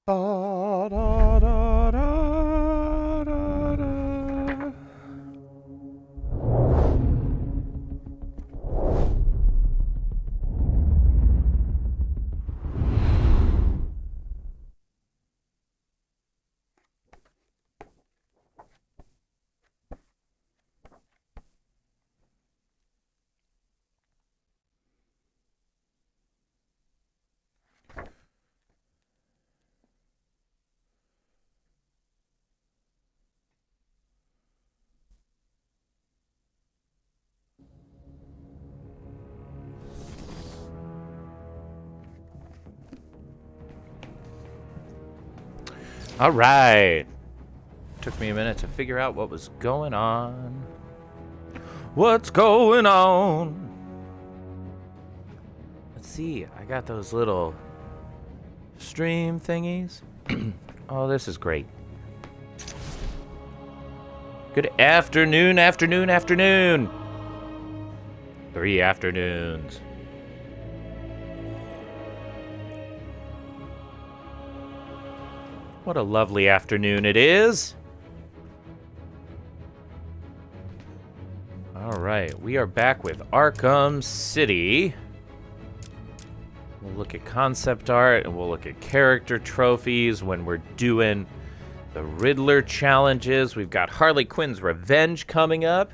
Da, da, da, da, da, da. All right. Took me a minute to figure out what was going on. What's going on? Let's see. I got those little stream thingies. Oh, this is great. Good afternoon, afternoon, afternoon. 3 afternoons. What a lovely afternoon it is. All right, we are back with Arkham City. We'll look at concept art and we'll look at character trophies when we're doing the Riddler challenges. We've got Harley Quinn's Revenge coming up,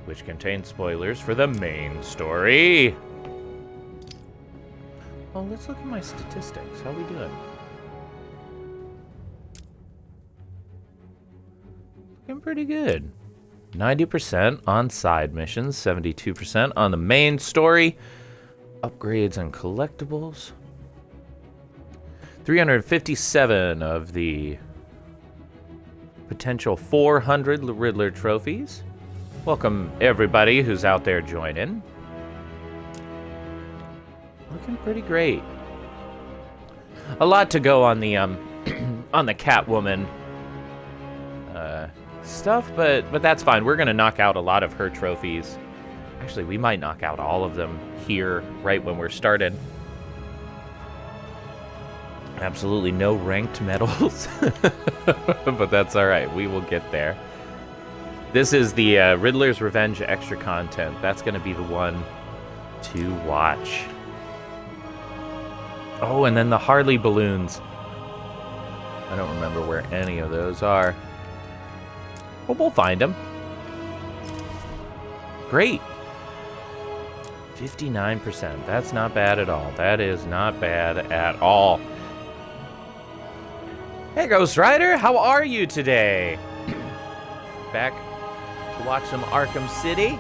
which contains spoilers for the main story. Oh, let's look at my statistics. How we doing? Looking pretty good. 90% on side missions, 72% on the main story, upgrades and collectibles. 357 of the potential 400 Riddler trophies. Welcome everybody who's out there joining. Looking pretty great. A lot to go on the on the Catwoman stuff, but that's fine. We're gonna knock out a lot of her trophies. Actually, we might knock out all of them here right when we're started. Absolutely no ranked medals, but that's all right. We will get there. This is the Riddler's Revenge extra content. That's gonna be the one to watch. Oh, and then the Harley balloons. I don't remember where any of those are. Well, we'll find them. Great. 59%. That's not bad at all. That is not bad at all. Hey, Ghost Rider, how are you today? Back to watch some Arkham City.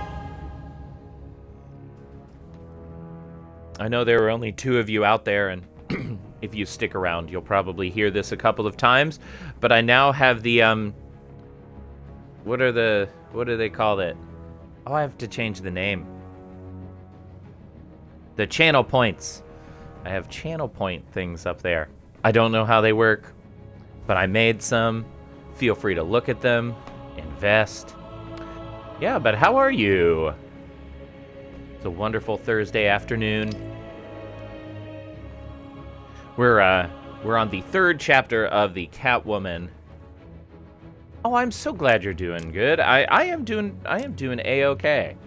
I know there are only 2 of you out there, and if you stick around, you'll probably hear this a couple of times. But I now have the what do they call it? Oh, I have to change the name. The channel points. I have channel point things up there. I don't know how they work, but I made some. Feel free to look at them, invest. Yeah, but how are you? It's a wonderful Thursday afternoon. We're on the 3rd chapter of the Catwoman. Oh, I'm so glad you're doing good. I am doing A-okay.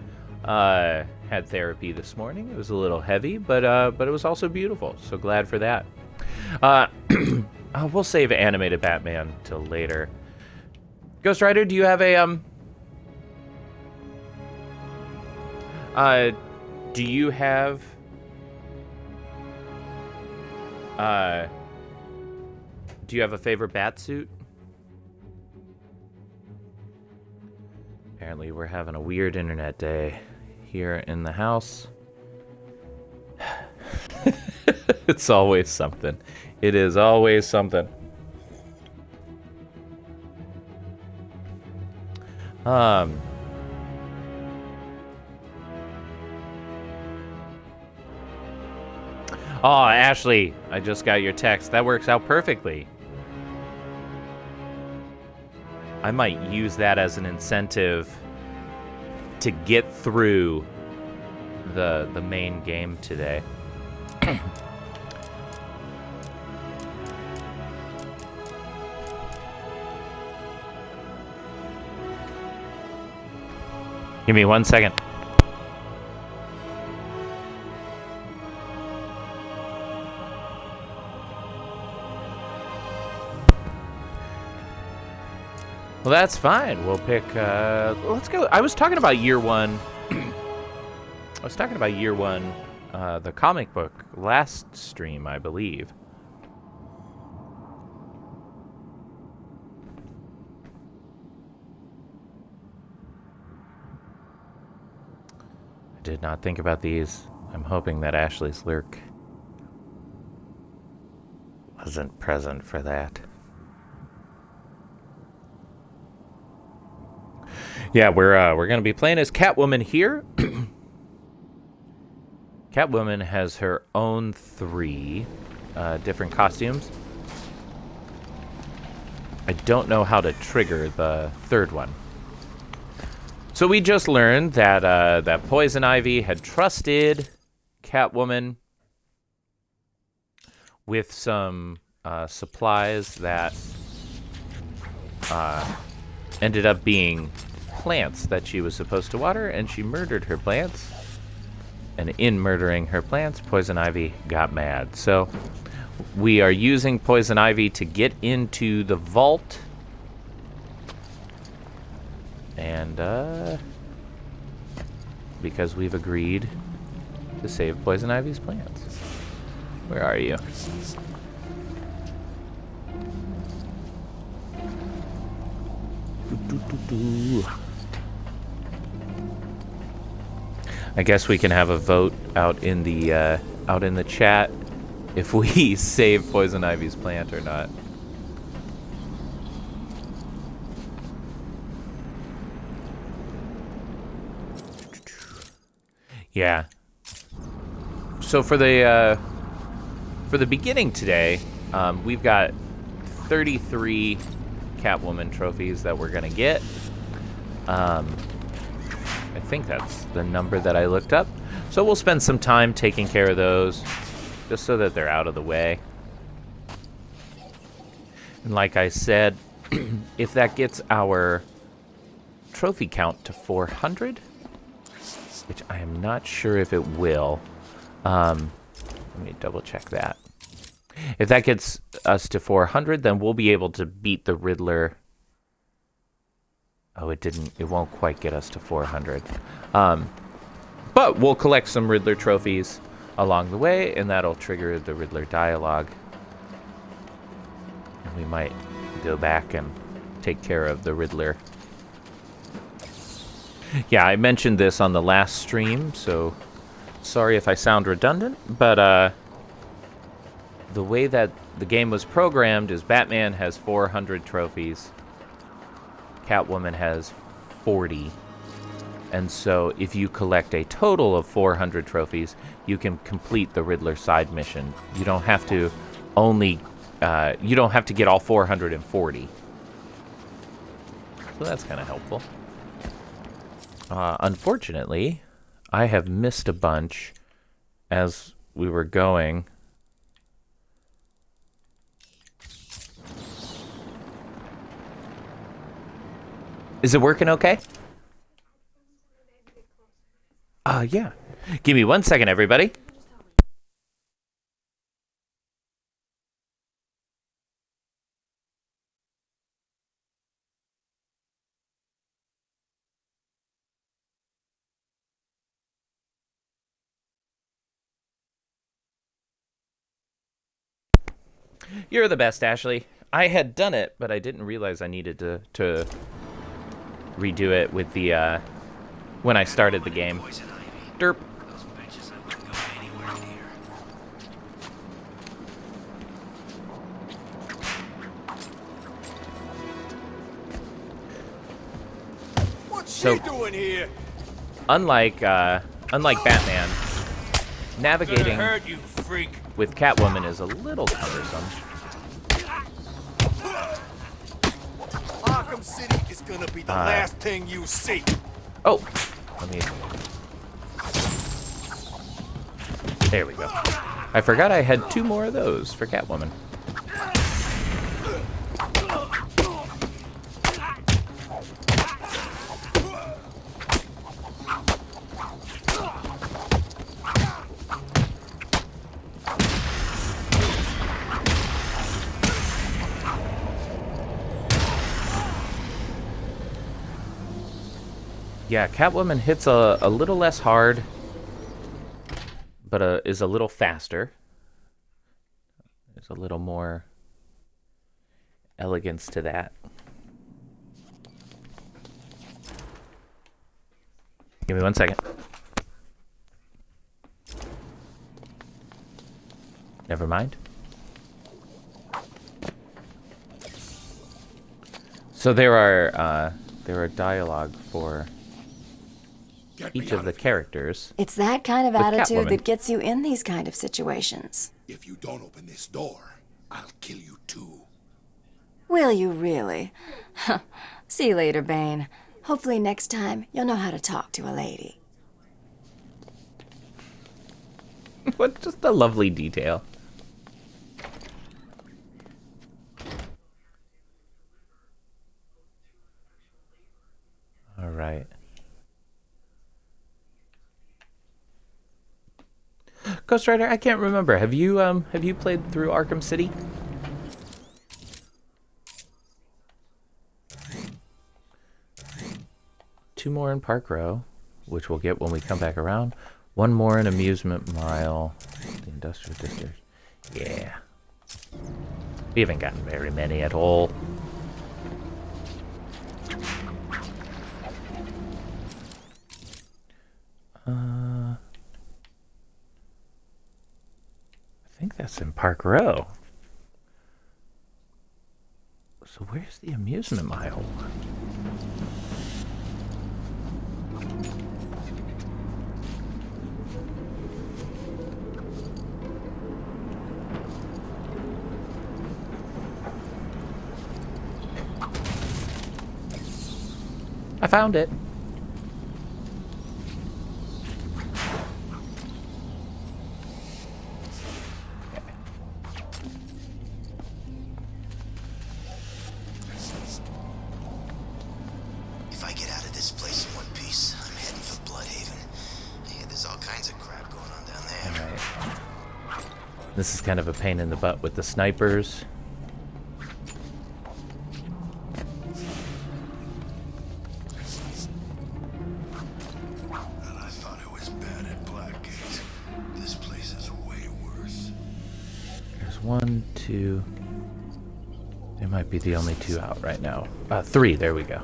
Had therapy this morning. It was a little heavy, but it was also beautiful. So glad for that. We'll save animated Batman till later. Ghost Rider, do you have a do you have a favorite bat suit? Apparently we're having a weird internet day here in the house. It's always something. It is always something. Oh, Ashley, I just got your text. That works out perfectly. I might use that as an incentive to get through the main game today. Give me 1 second. Well, that's fine. We'll pick, let's go. I was talking about year one. I was talking about year one, the comic book, last stream, I believe. I did not think about these. I'm hoping that Ashley's lurk wasn't present for that. Yeah, we're gonna be playing as Catwoman here. Catwoman has her own 3 different costumes. I don't know how to trigger the 3rd one. So we just learned that that Poison Ivy had trusted Catwoman with some supplies that ended up being plants that she was supposed to water, and she murdered her plants. And in murdering her plants, Poison Ivy got mad. So we are using Poison Ivy to get into the vault. And because we've agreed to save Poison Ivy's plants. Where are you? I guess we can have a vote out in the chat if we save Poison Ivy's plant or not. Yeah. So for the beginning today, we've got 33 Catwoman trophies that we're gonna get. I think that's the number that I looked up. So we'll spend some time taking care of those, just so that they're out of the way. And like I said, if that gets our trophy count to 400, which I am not sure if it will. Let me double check that. If that gets us to 400, then we'll be able to beat the Riddler. Oh, it didn't. It won't quite get us to 400. But we'll collect some Riddler trophies along the way, and that'll trigger the Riddler dialogue. And we might go back and take care of the Riddler. Yeah, I mentioned this on the last stream, so sorry if I sound redundant, but the way that the game was programmed is Batman has 400 trophies, Catwoman has 40, and so if you collect a total of 400 trophies, you can complete the Riddler side mission. You don't have to you don't have to get all 440. So that's kind of helpful. Unfortunately, I have missed a bunch as we were going. Is it working okay? Yeah. Give me 1 second, everybody. You're the best, Ashley. I had done it, but I didn't realize I needed to redo it with the, when I started the game. Derp. What's she doing here? Unlike Batman, navigating Hurt you, freak. with Catwoman is a little cumbersome. Arkham City is gonna be the last thing you see. Oh, let me. There we go. I forgot I had 2 more of those for Catwoman. Yeah, Catwoman hits a little less hard, but is a little faster. There's a little more elegance to that. Give me 1 second. Never mind. So there are dialogue for each of the characters. It's that kind of With attitude Catwoman. that gets you in these kind of situations. If you don't open this door, I'll kill you too. Will you really? See you later, Bane. Hopefully next time you'll know how to talk to a lady. What just a lovely detail. All right. Ghost Rider, I can't remember. Have you played through Arkham City? Two more in Park Row, which we'll get when we come back around. One more in Amusement Mile, the Industrial District. Yeah. We haven't gotten very many at all. I think that's in Park Row. So where's the Amusement Mile? I found it. If I get out of this place in one piece, I'm heading for Bloodhaven. Hey, there's all kinds of crap going on down there. Alright. This is kind of a pain in the butt with the snipers. And I thought it was bad at Blackgate. This place is way worse. There's 1, 2. They might be the only 2 out right now. 3, there we go.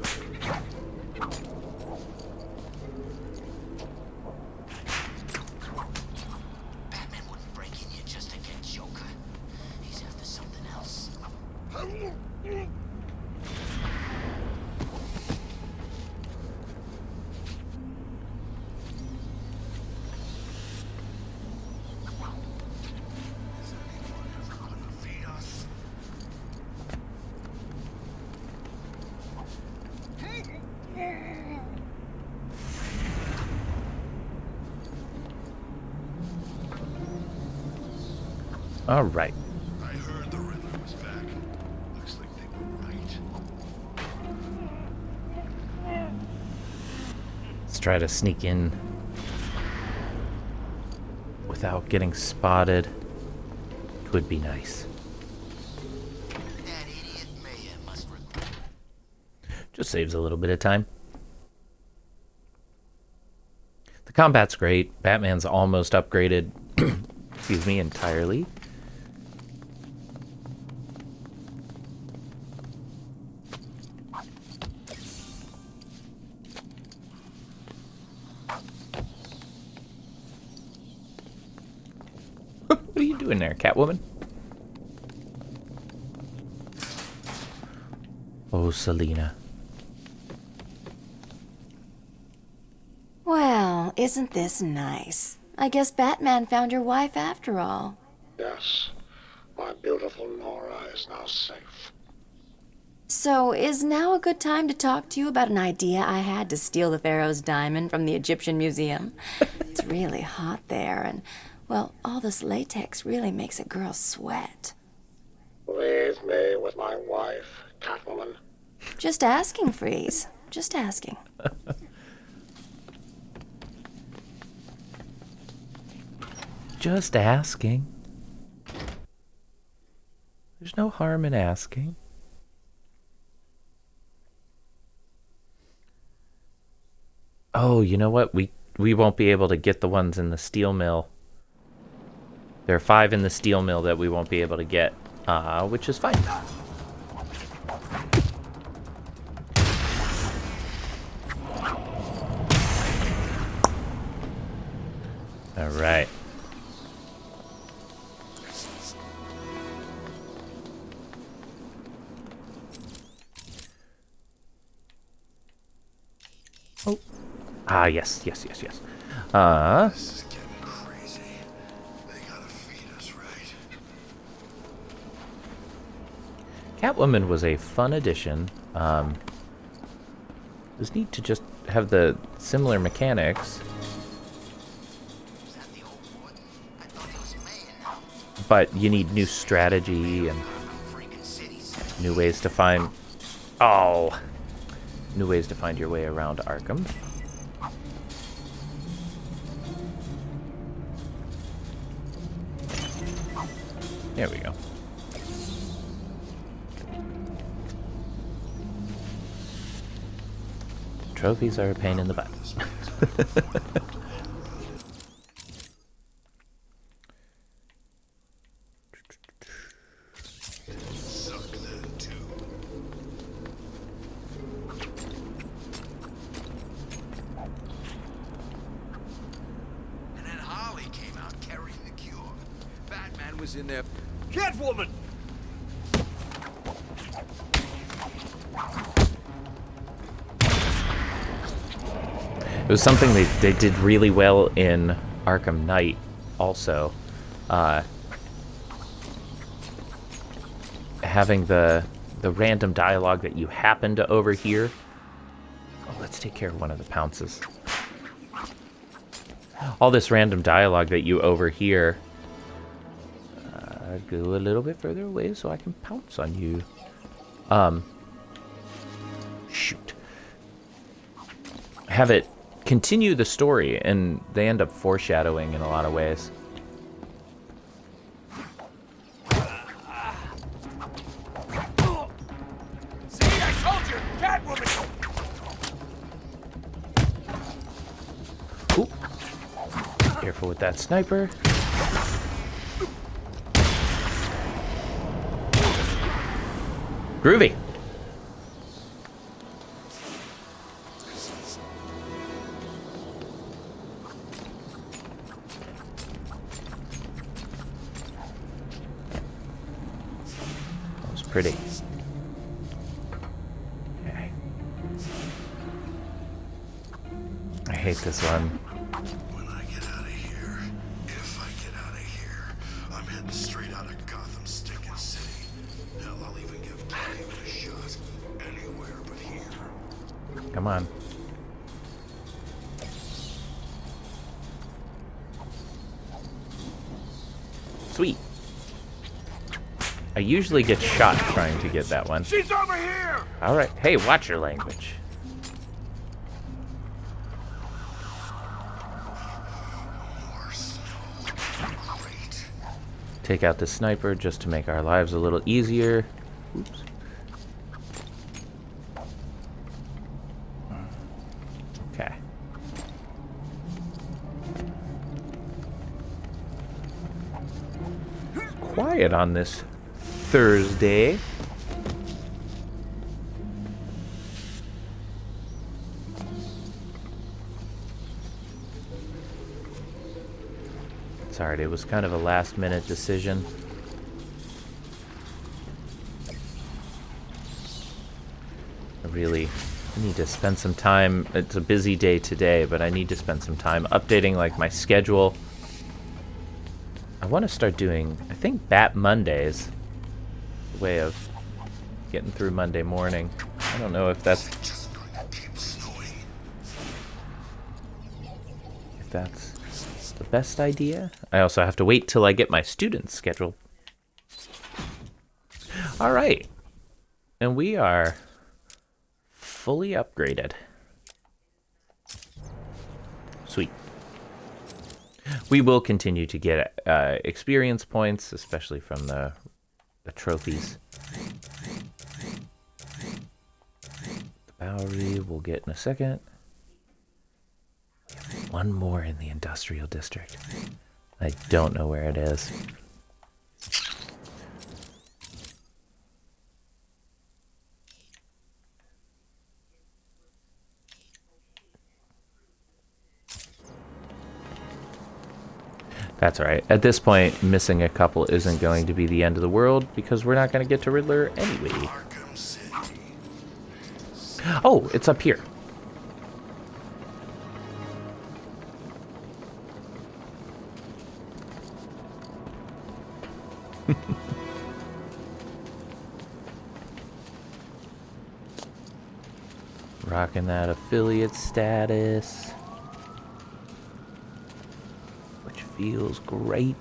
Batman wouldn't break in here just to get Joker. He's after something else. Is anyone ever gonna feed us? All right. I heard the Riddler was back. Looks like they were right. Let's try to sneak in without getting spotted. Would be nice. That idiot Mayhem must regret. Just saves a little bit of time. The combat's great. Batman's almost upgraded. Excuse me, entirely. What are you doing there, Catwoman? Oh, Selina. Well, isn't this nice? I guess Batman found your wife after all. Yes, my beautiful Nora is now safe. So, is now a good time to talk to you about an idea I had to steal the Pharaoh's diamond from the Egyptian Museum? It's really hot there, and, well, all this latex really makes a girl sweat. Leave me with my wife, Catwoman. Just asking, Freeze. Just asking. Just asking. There's no harm in asking. Oh, you know what? We won't be able to get the ones in the steel mill. There are 5 in the steel mill that we won't be able to get, which is fine. All right. Oh. Ah, yes. This is getting crazy. They gotta feed us, right? Catwoman was a fun addition. It was neat to just have the similar mechanics. Is that the old warden? I thought he was mayor now. But you need new strategy and Freaking cities. new ways to find... Oh! New ways to find your way around Arkham. There we go. Trophies are a pain in the butt. Suck that too. And then Harley came out carrying the cure. Batman was in there. Catwoman! It was something they did really well in Arkham Knight also. Having the random dialogue that you happen to overhear. Oh, let's take care of one of the pounces. All this random dialogue that you overhear. Go a little bit further away so I can pounce on you. Shoot. Have it continue the story, and they end up foreshadowing in a lot of ways. See, I told you! Catwoman! Ooh. Careful with that sniper. Groovy. That was pretty. Okay. I hate this one. When I get out of here, if I get out of here, I'm heading straight out of Gotham stinking city. Hell, I'll even give Batman a shot anywhere but here. Come on. Sweet. I usually get shot trying to get that one. She's over here! Alright. Hey, watch your language. Worse. Great. Take out the sniper just to make our lives a little easier. Oops. Okay. Quiet on this Thursday. It's alright, it was kind of a last minute decision. I really need to spend some time. It's a busy day today, but I need to spend some time updating like my schedule. I want to start doing, I think, Bat Mondays. A way of getting through Monday morning. I don't know if that's Just gonna keep snowing. if that's the best idea. I also have to wait till I get my students scheduled. All right. And we are fully upgraded. Sweet. We will continue to get experience points, especially from the trophies. The Bowery we'll get in a second. one more in the industrial district. I don't know where it is. That's all right. At this point, missing a couple isn't going to be the end of the world because we're not going to get to Riddler anyway. Arkham City. Oh, it's up here. Rocking that affiliate status, which feels great.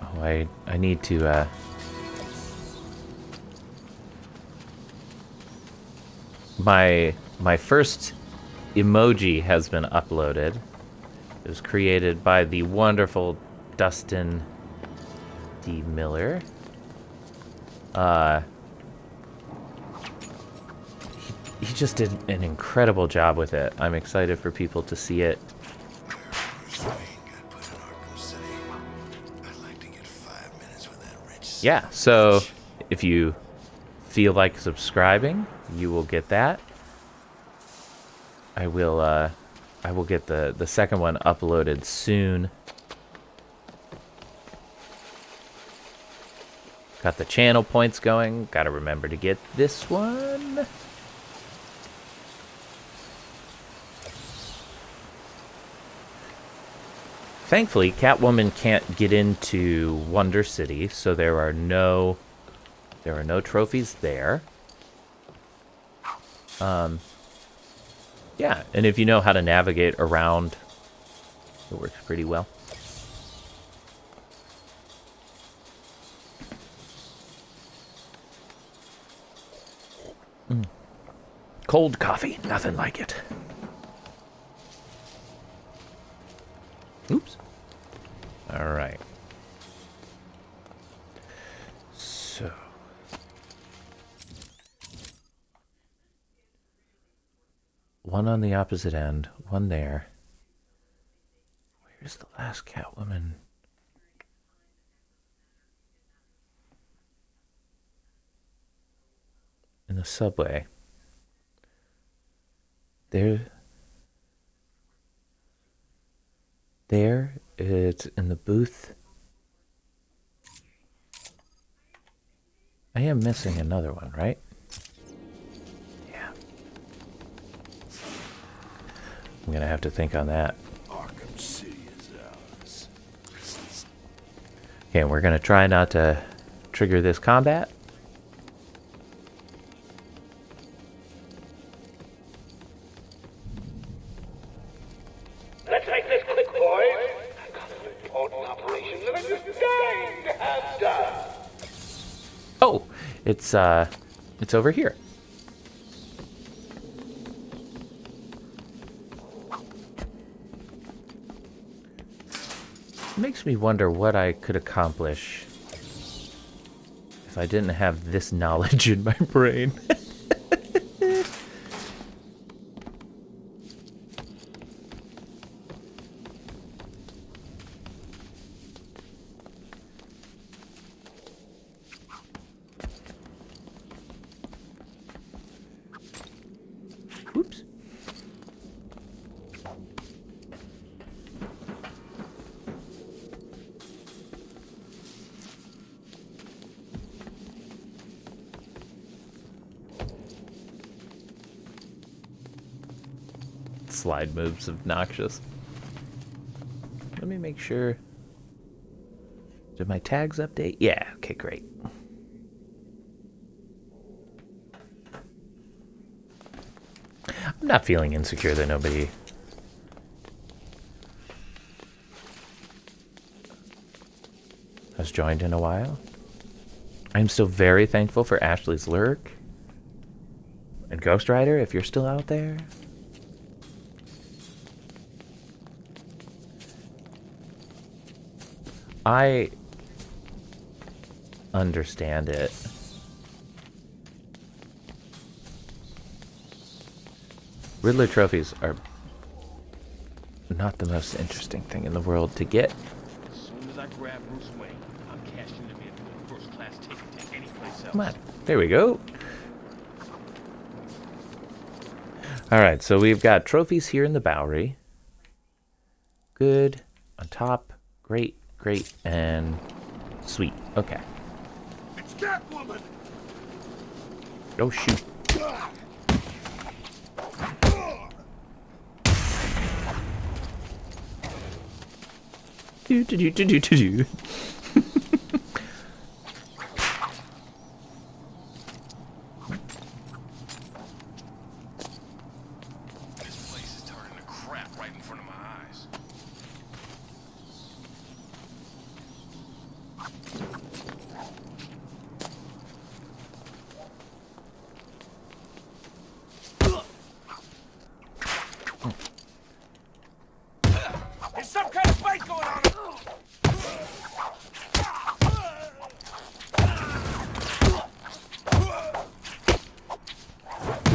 Oh, I need to my first emoji has been uploaded. It was created by the wonderful Dustin D. Miller. He just did an incredible job with it. I'm excited for people to see it. Bruce Wayne got put in Arkham City. I'd like to get 5 minutes with that rich Yeah, so if you feel like subscribing, you will get that. I will get the second one uploaded soon. Got the channel points going. Gotta remember to get this one. Thankfully, Catwoman can't get into Wonder City, so there are no trophies there. Yeah, and if you know how to navigate around, it works pretty well. Cold coffee, nothing like it. Oops. All right. So. One on the opposite end, one there. Where's the last Catwoman? In the subway. There, it's in the booth. I am missing another one, right? Yeah. I'm gonna have to think on that. Arkham City is ours. Okay, we're gonna try not to trigger this combat. Let's make this quick, boys. I've got an important operation that I'm just dying to have done. Oh, it's over here. Makes me wonder what I could accomplish if I didn't have this knowledge in my brain. Oops. Slide moves obnoxious. Let me make sure. Did my tags update? Yeah, okay, great. I'm not feeling insecure that nobody has joined in a while. I'm still very thankful for Ashley's lurk. And Ghost Rider, if you're still out there. I understand it. Riddler trophies are not the most interesting thing in the world to get. As soon as I grab Bruce Wayne, I'm cashing him in for a first-class ticket to any place else. Come on. There we go. Alright, so we've got trophies here in the Bowery. Good. On top. Great, great, and sweet. Okay. It's Catwoman! Oh, shoot. Do. This place is turning to crap right in front of my eyes. There's some kind of fight going on!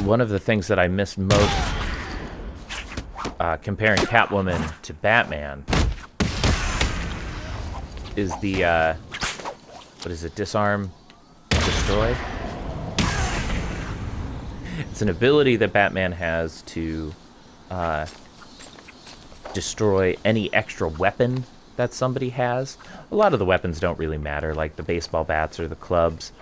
One of the things that I missed most comparing Catwoman to Batman is the, what is it, disarm, destroy? It's an ability that Batman has to destroy any extra weapon that somebody has. A lot of the weapons don't really matter, like the baseball bats or the clubs.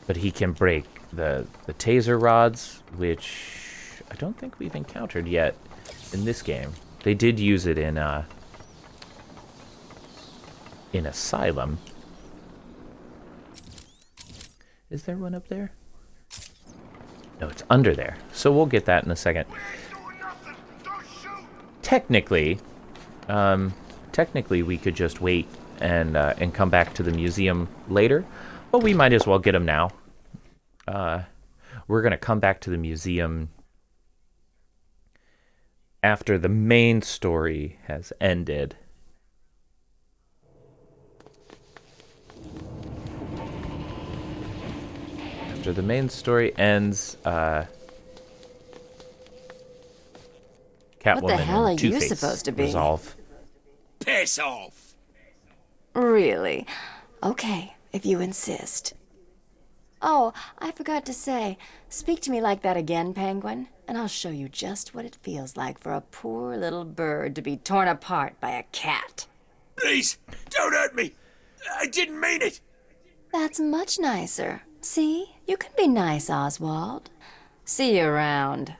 But he can break the taser rods, which I don't think we've encountered yet in this game. They did use it in Asylum. Is there one up there? No, it's under there. So we'll get that in a second. Technically, we could just wait and come back to the museum later. But we might as well get them now. We're going to come back to the museum after the main story has ended. After the main story ends, Catwoman What the hell are and you Two-Face supposed to be? resolve. Piss off! Really? Okay, if you insist. Oh, I forgot to say, speak to me like that again, Penguin, and I'll show you just what it feels like for a poor little bird to be torn apart by a cat. Please, don't hurt me! I didn't mean it! That's much nicer. See? You can be nice, Oswald. See you around.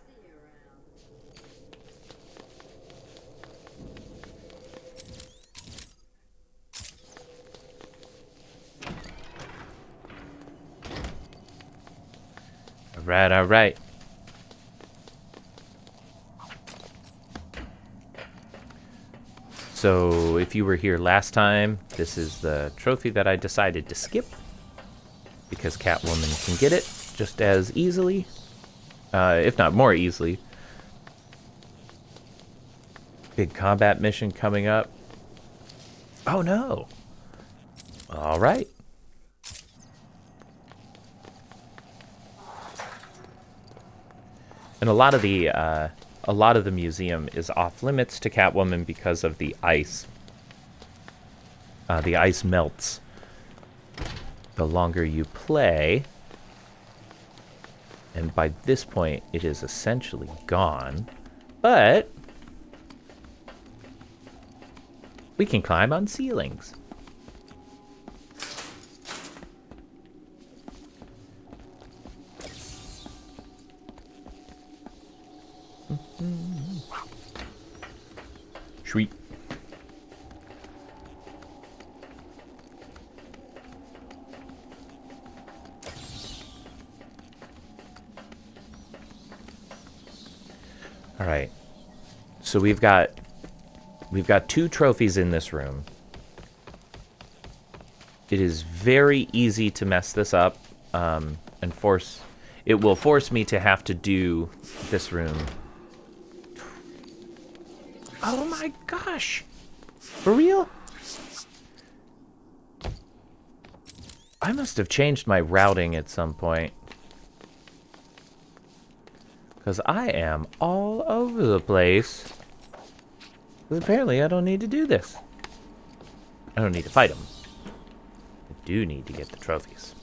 All right. So, if you were here last time, this is the trophy that I decided to skip because Catwoman can get it just as easily, if not more easily. Big combat mission coming up. Oh no! All right. And a lot of the museum is off limits to Catwoman because of the ice. The ice melts the longer you play, and by this point it is essentially gone. But we can climb on ceilings. Sweet. All right. So we've got 2 trophies in this room. It is very easy to mess this up, and it will force me to have to do this room. Oh my gosh! For real? I must have changed my routing at some point. Because I am all over the place. Because apparently I don't need to do this. I don't need to fight them. I do need to get the trophies.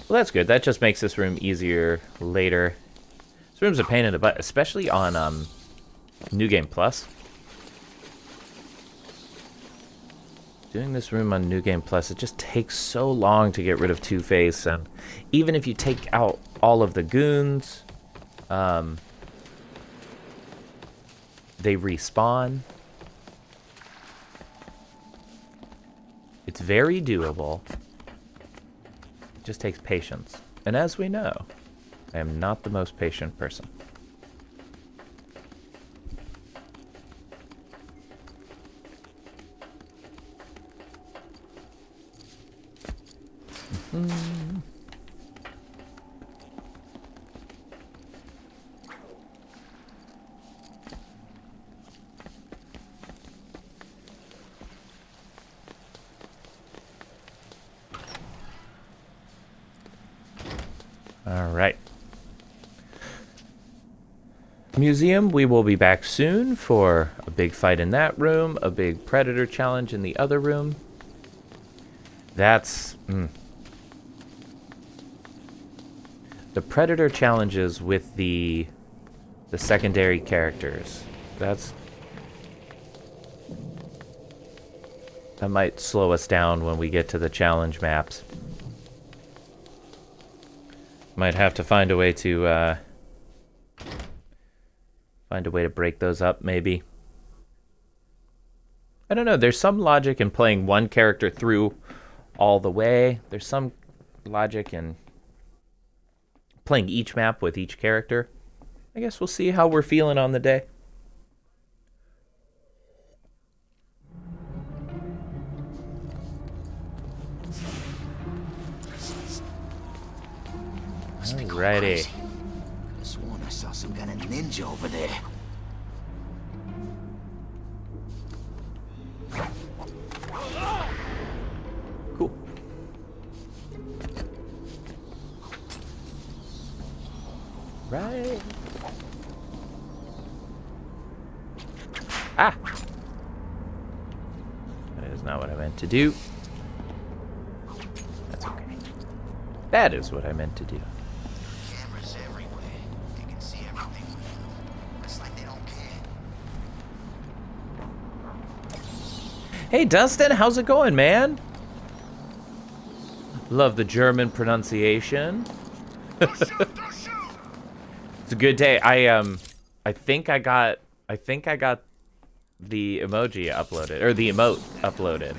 Well, that's good. That just makes this room easier later. This room's a pain in the butt, especially on New Game Plus. Doing this room on New Game Plus, it just takes so long to get rid of Two-Face, and even if you take out all of the goons, they respawn. It's very doable. It just takes patience. And as we know, I am not the most patient person. All right. Museum, we will be back soon for a big fight in that room, a big predator challenge in the other room. That's... The predator challenges with the secondary characters. That might slow us down when we get to the challenge maps. Might have to find a way to break those up, maybe. I don't know. There's some logic in playing one character through all the way. There's some logic in playing each map with each character. I guess we'll see how we're feeling on the day. Alrighty. I sworn I saw some kind of ninja over there. Cool. Right. Ah! That is not what I meant to do. That's okay. That is what I meant to do. Cameras everywhere. They can see everything we do. It's like they don't care. Hey, Dustin, how's it going, man? Love the German pronunciation. It's a good day. I think I got the emoji uploaded, or the emote uploaded.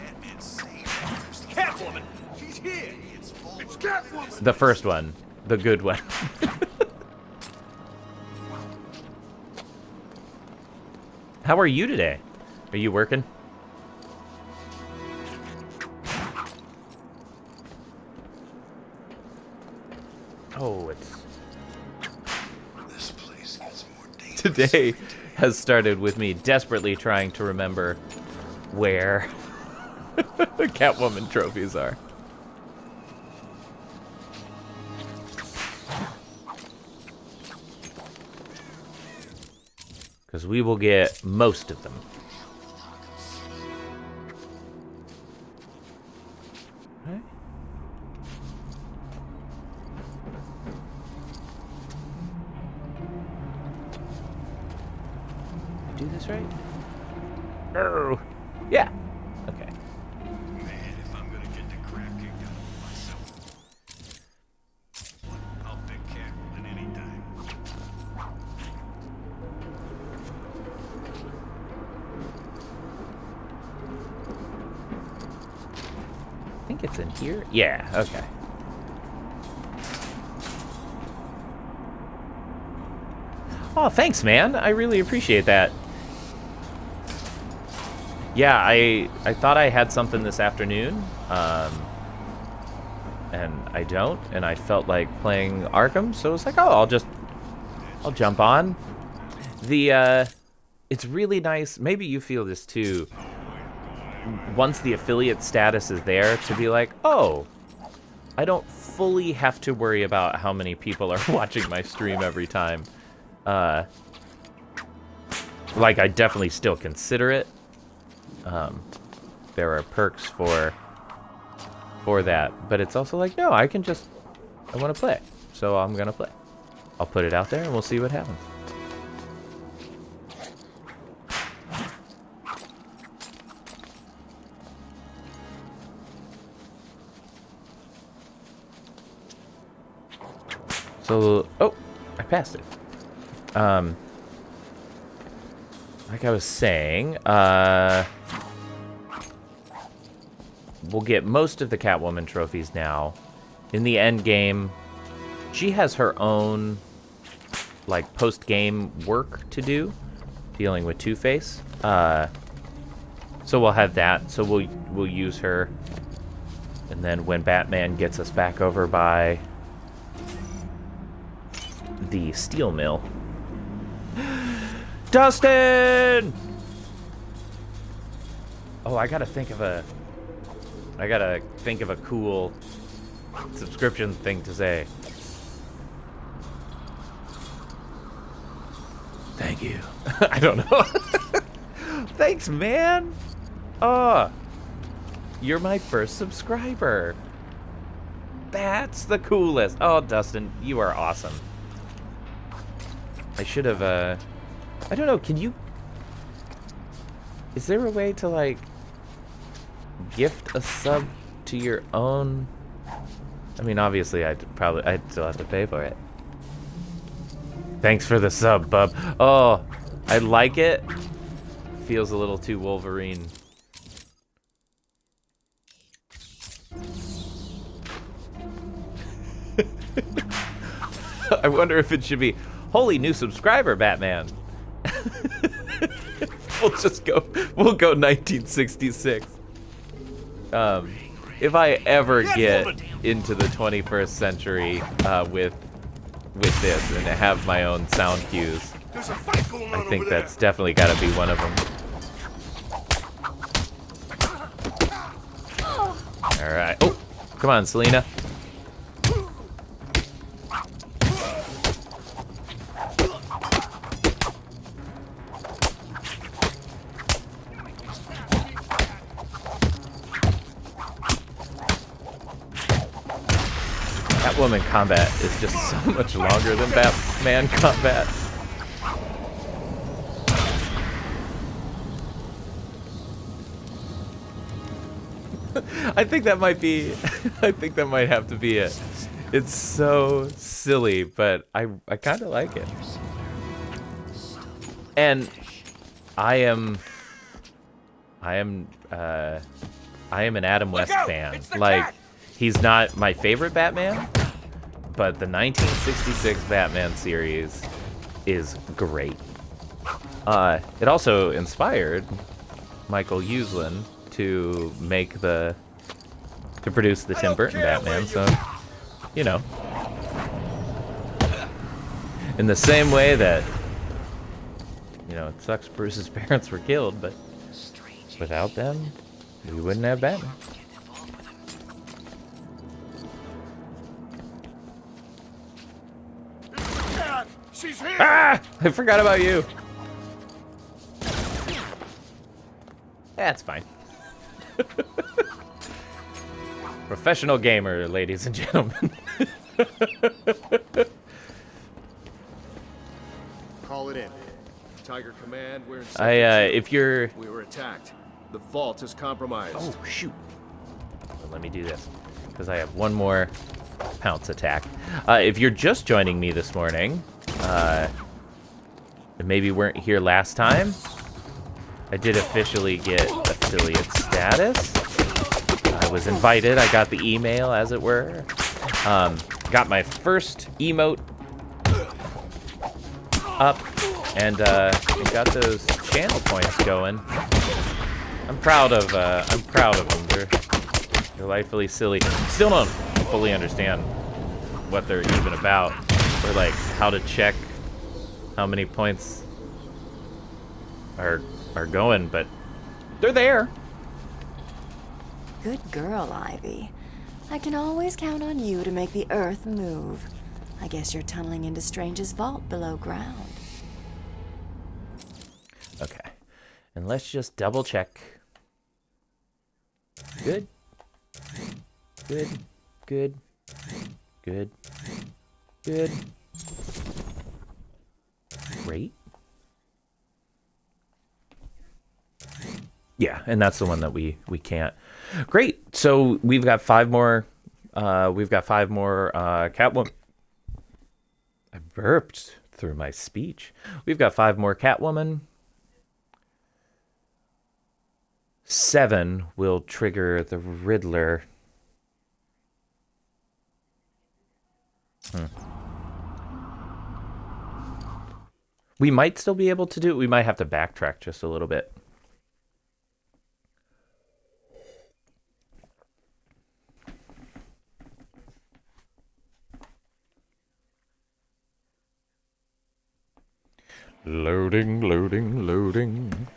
Catwoman! She's here! It's Catwoman! The first one, the good one. How are you today? Are you working? Oh, it's... This place gets more dangerous. Today has started with me desperately trying to remember where the Catwoman trophies are. Because we will get most of them. Right? Do this right? No. Yeah. Okay. Man, if I'm gonna get the crap kicked out of myself, I'll pick Catwoman anytime. I think it's in here. Yeah, okay. Oh, thanks, man. I really appreciate that. Yeah, I thought I had something this afternoon, and I don't, and I felt like playing Arkham, so I was like, oh, I'll jump on. It's really nice, maybe you feel this too, once the affiliate status is there, to be like, oh, I don't fully have to worry about how many people are watching my stream every time. Like, I definitely still consider it. There are perks for that, but it's also like, no, I want to play, so I'm gonna play. I'll put it out there and we'll see what happens. So, oh, I passed it. Like I was saying, we'll get most of the Catwoman trophies now. In the end game, she has her own, like, post-game work to do, dealing with Two-Face. So we'll have that. So we'll use her, and then when Batman gets us back over by the steel mill. Dustin! Oh, I gotta think of a cool subscription thing to say. Thank you. I don't know. Thanks, man. Oh, you're my first subscriber. That's the coolest. Oh, Dustin, you are awesome. I should have, I don't know, is there a way to, like, gift a sub to your own? I mean, obviously, I'd still have to pay for it. Thanks for the sub, bub. Oh, I like it. Feels a little too Wolverine. I wonder if it should be, holy new subscriber, Batman. We'll go 1966. If I ever get into the 21st century with this and have my own sound cues, I think that's definitely got to be one of them. All right. Oh, come on, Selena. Batwoman combat is just so much longer than Batman combat. I think that might have to be it. It's so silly, but I kind of like it. And I am an Adam West fan. Like, he's not my favorite Batman, but the 1966 Batman series is great. It also inspired Michael Uslan to produce the Tim Burton Batman, so, you know. In the same way that, you know, it sucks Bruce's parents were killed, but without them, we wouldn't have Batman. She's here. Ah! I forgot about you. That's fine. Professional gamer, ladies and gentlemen. Call it in. Tiger Command, we're in We were attacked. The vault is compromised. Oh, shoot. Well, let me do this, because I have one more pounce attack. If you're just joining me this morning, and maybe weren't here last time, I did officially get affiliate status. I was invited. I got the email, as it were. Got my first emote up, and got those channel points going. I'm proud of them. They're delightfully silly. Still don't fully understand what they're even about, or like how to check how many points are going, but they're there. Good girl, Ivy. I can always count on you to make the Earth move. I guess you're tunneling into Strange's vault below ground. Okay. And let's just double check. Good. Good. Good. Good. Good. Great. Yeah, and that's the one that we can't. Great. So we've got 5 more. Catwoman. I burped through my speech. We've got 5 more Catwoman. 7 will trigger the Riddler. We might still be able to do it. We might have to backtrack just a little bit. Loading, loading, loading.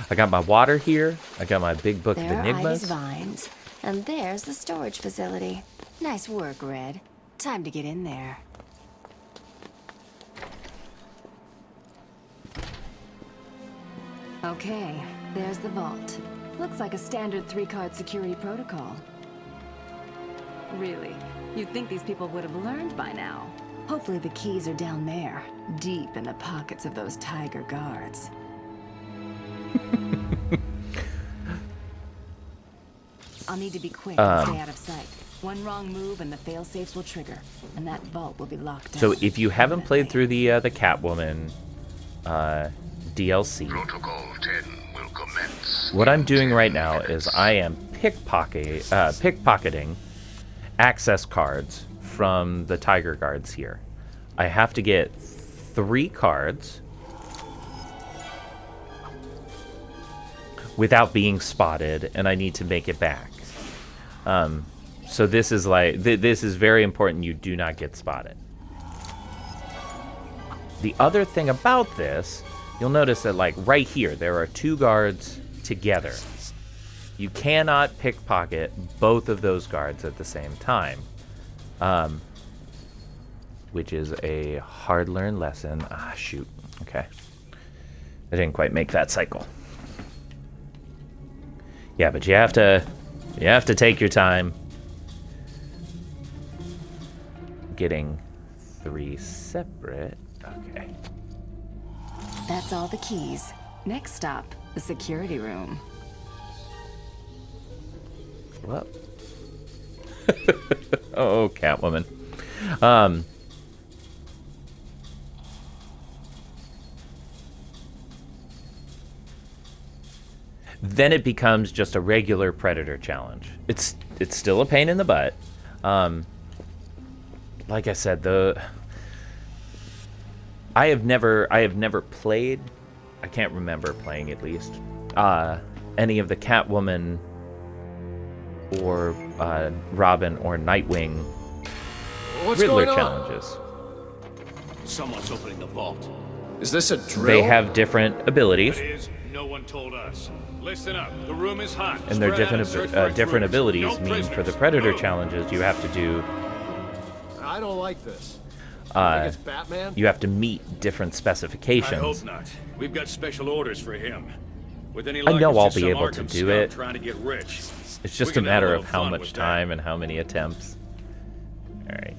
I got my water here. I got my big book of There are enigmas. Ivy's vines. And there's the storage facility. Nice work, Red. Time to get in there. Okay, there's the vault. Looks like a standard 3-card security protocol. Really? You'd think these people would have learned by now. Hopefully the keys are down there, deep in the pockets of those tiger guards. I'll need to be quick and stay out of sight. One wrong move and the fail-safes will trigger, and that vault will be locked down. So if you haven't played through the Catwoman DLC, Protocol 10 will commence. what I'm doing right now is I am pickpocketing access cards from the Tiger Guards here. I have to get 3 cards without being spotted, and I need to make it back. So this is like this is very important. You do not get spotted. The other thing about this, you'll notice that like right here there are 2 guards together. You cannot pickpocket both of those guards at the same time, which is a hard-learned lesson. Ah, shoot. Okay, I didn't quite make that cycle. Yeah, but you have to take your time getting 3 separate. Okay. That's all the keys. Next stop, the security room. Well. Oh, Catwoman. Then it becomes just a regular Predator challenge. It's still a pain in the butt. Like I said, I have never played. I can't remember playing at least any of the Catwoman or Robin or Nightwing Riddler challenges. Someone's opening the vault. Is this a drill? They have different abilities, Is no one told us. Listen up. The room is hot. and their Spread out and search for different intruders. abilities No mean for the prisoners. Predator Move. challenges you have to do. I don't like this. I think it's Batman? You have to meet different I specifications. hope not. We've got special orders for him. With any I luck, know it's I'll just be some able to Arkham do scout it. Trying to get rich. It's just We a can have matter little of how fun much with that. time and how many attempts. All right.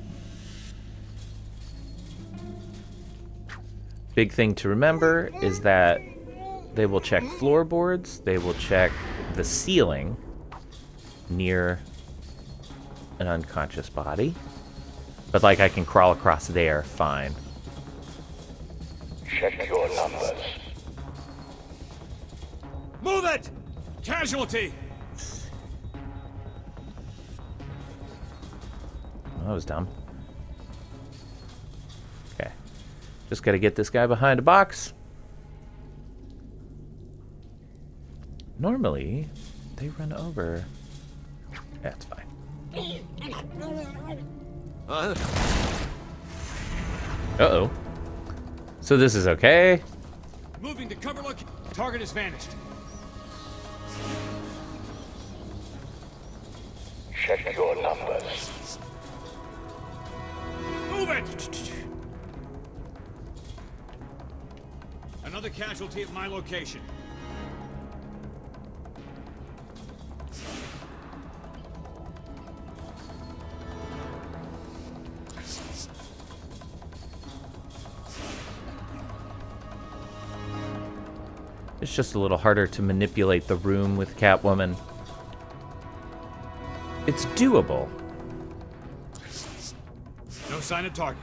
Big thing to remember is that they will check floorboards, they will check the ceiling near an unconscious body. But like I can crawl across there, fine. Check your numbers. Move it! Casualty! That was dumb. Okay. Just gotta get this guy behind a box. Normally, they run over. That's fine. Uh-oh. So this is okay? Moving to cover look. Target has vanished. Check your numbers. Move it! Another casualty at my location. It's just a little harder to manipulate the room with Catwoman. It's doable. No sign of target.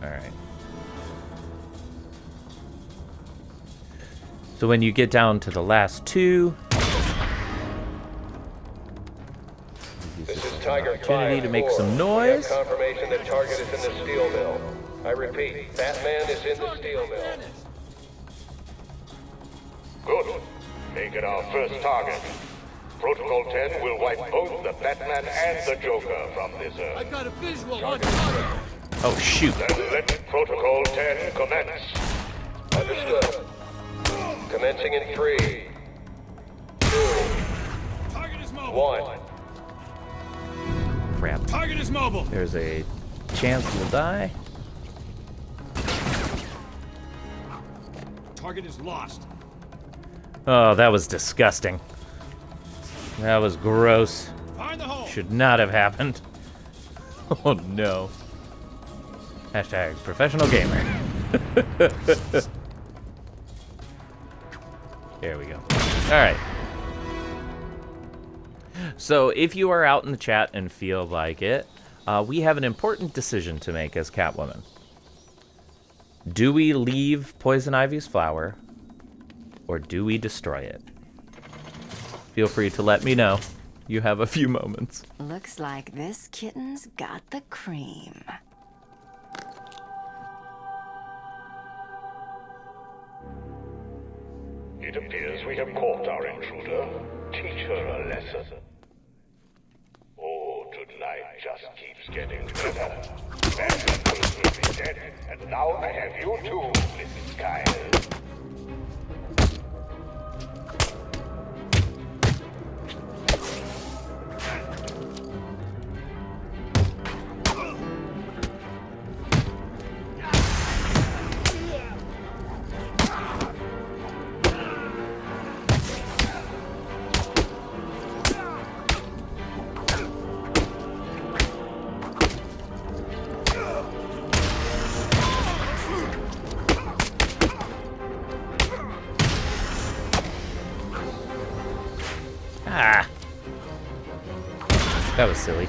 Alright. So when you get down to the last two, This is Tiger opportunity to make 5-4. some We noise. have confirmation that target is in the steel mill. I repeat, Batman is in the steel mill. Good. Make it our first target. Protocol 10 will wipe both the Batman and the Joker from this Earth. I got a visual on target. oh shoot. Then let Protocol 10 commence. Understood. Commencing in 3, 2, Target is mobile. 1. Crap. Target is mobile. There's a chance we'll die. Target is lost. Oh, that was disgusting. That was gross. Find the hole. Should not have happened. Oh no. Hashtag professional gamer. There we go. Alright. So, if you are out in the chat and feel like it, we have an important decision to make as Catwoman. Do we leave Poison Ivy's flower, or do we destroy it? Feel free to let me know. You have a few moments. Looks like this kitten's got the cream. It appears we have caught our intruder. Teach her a lesson. Oh, tonight just keeps getting better. Batman will be dead, and now I have you too, Mrs. Kyle. Ah! That was silly.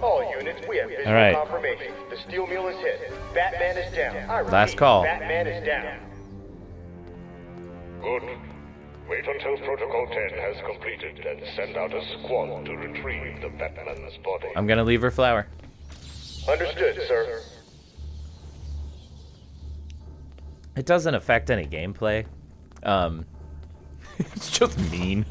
All units, we have visual All right. confirmation. The steel mill is hit. Batman is down. I repeat, Last call. Batman is down. Good. Wait until Protocol 10 has completed and send out a squad to retrieve the Batman's body. I'm gonna leave her flower. Understood, sir. It doesn't affect any gameplay. It's just mean.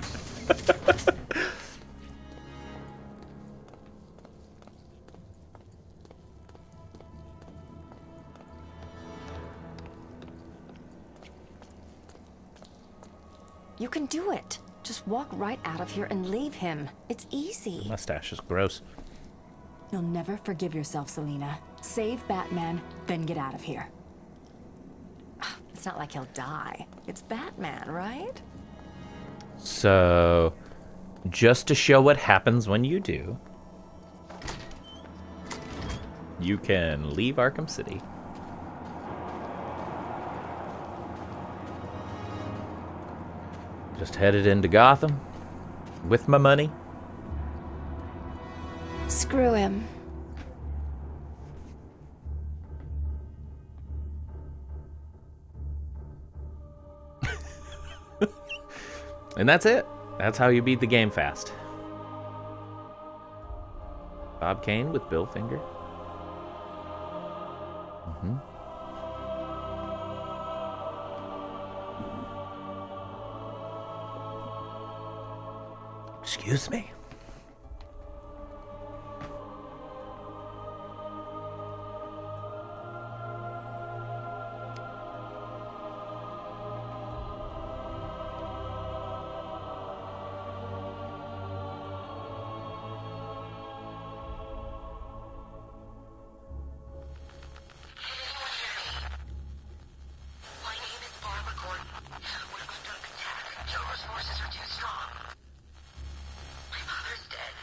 You can do it. Just walk right out of here and leave him. It's easy. Mustache is gross. You'll never forgive yourself, Selina. Save Batman, then get out of here. It's not like he'll die. It's Batman, right? So, just to show what happens when you do, you can leave Arkham City. Just headed into Gotham with my money. Screw him. And that's it. That's how you beat the game fast. Bob Kane with Bill Finger. Excuse me. strong. My father's dead.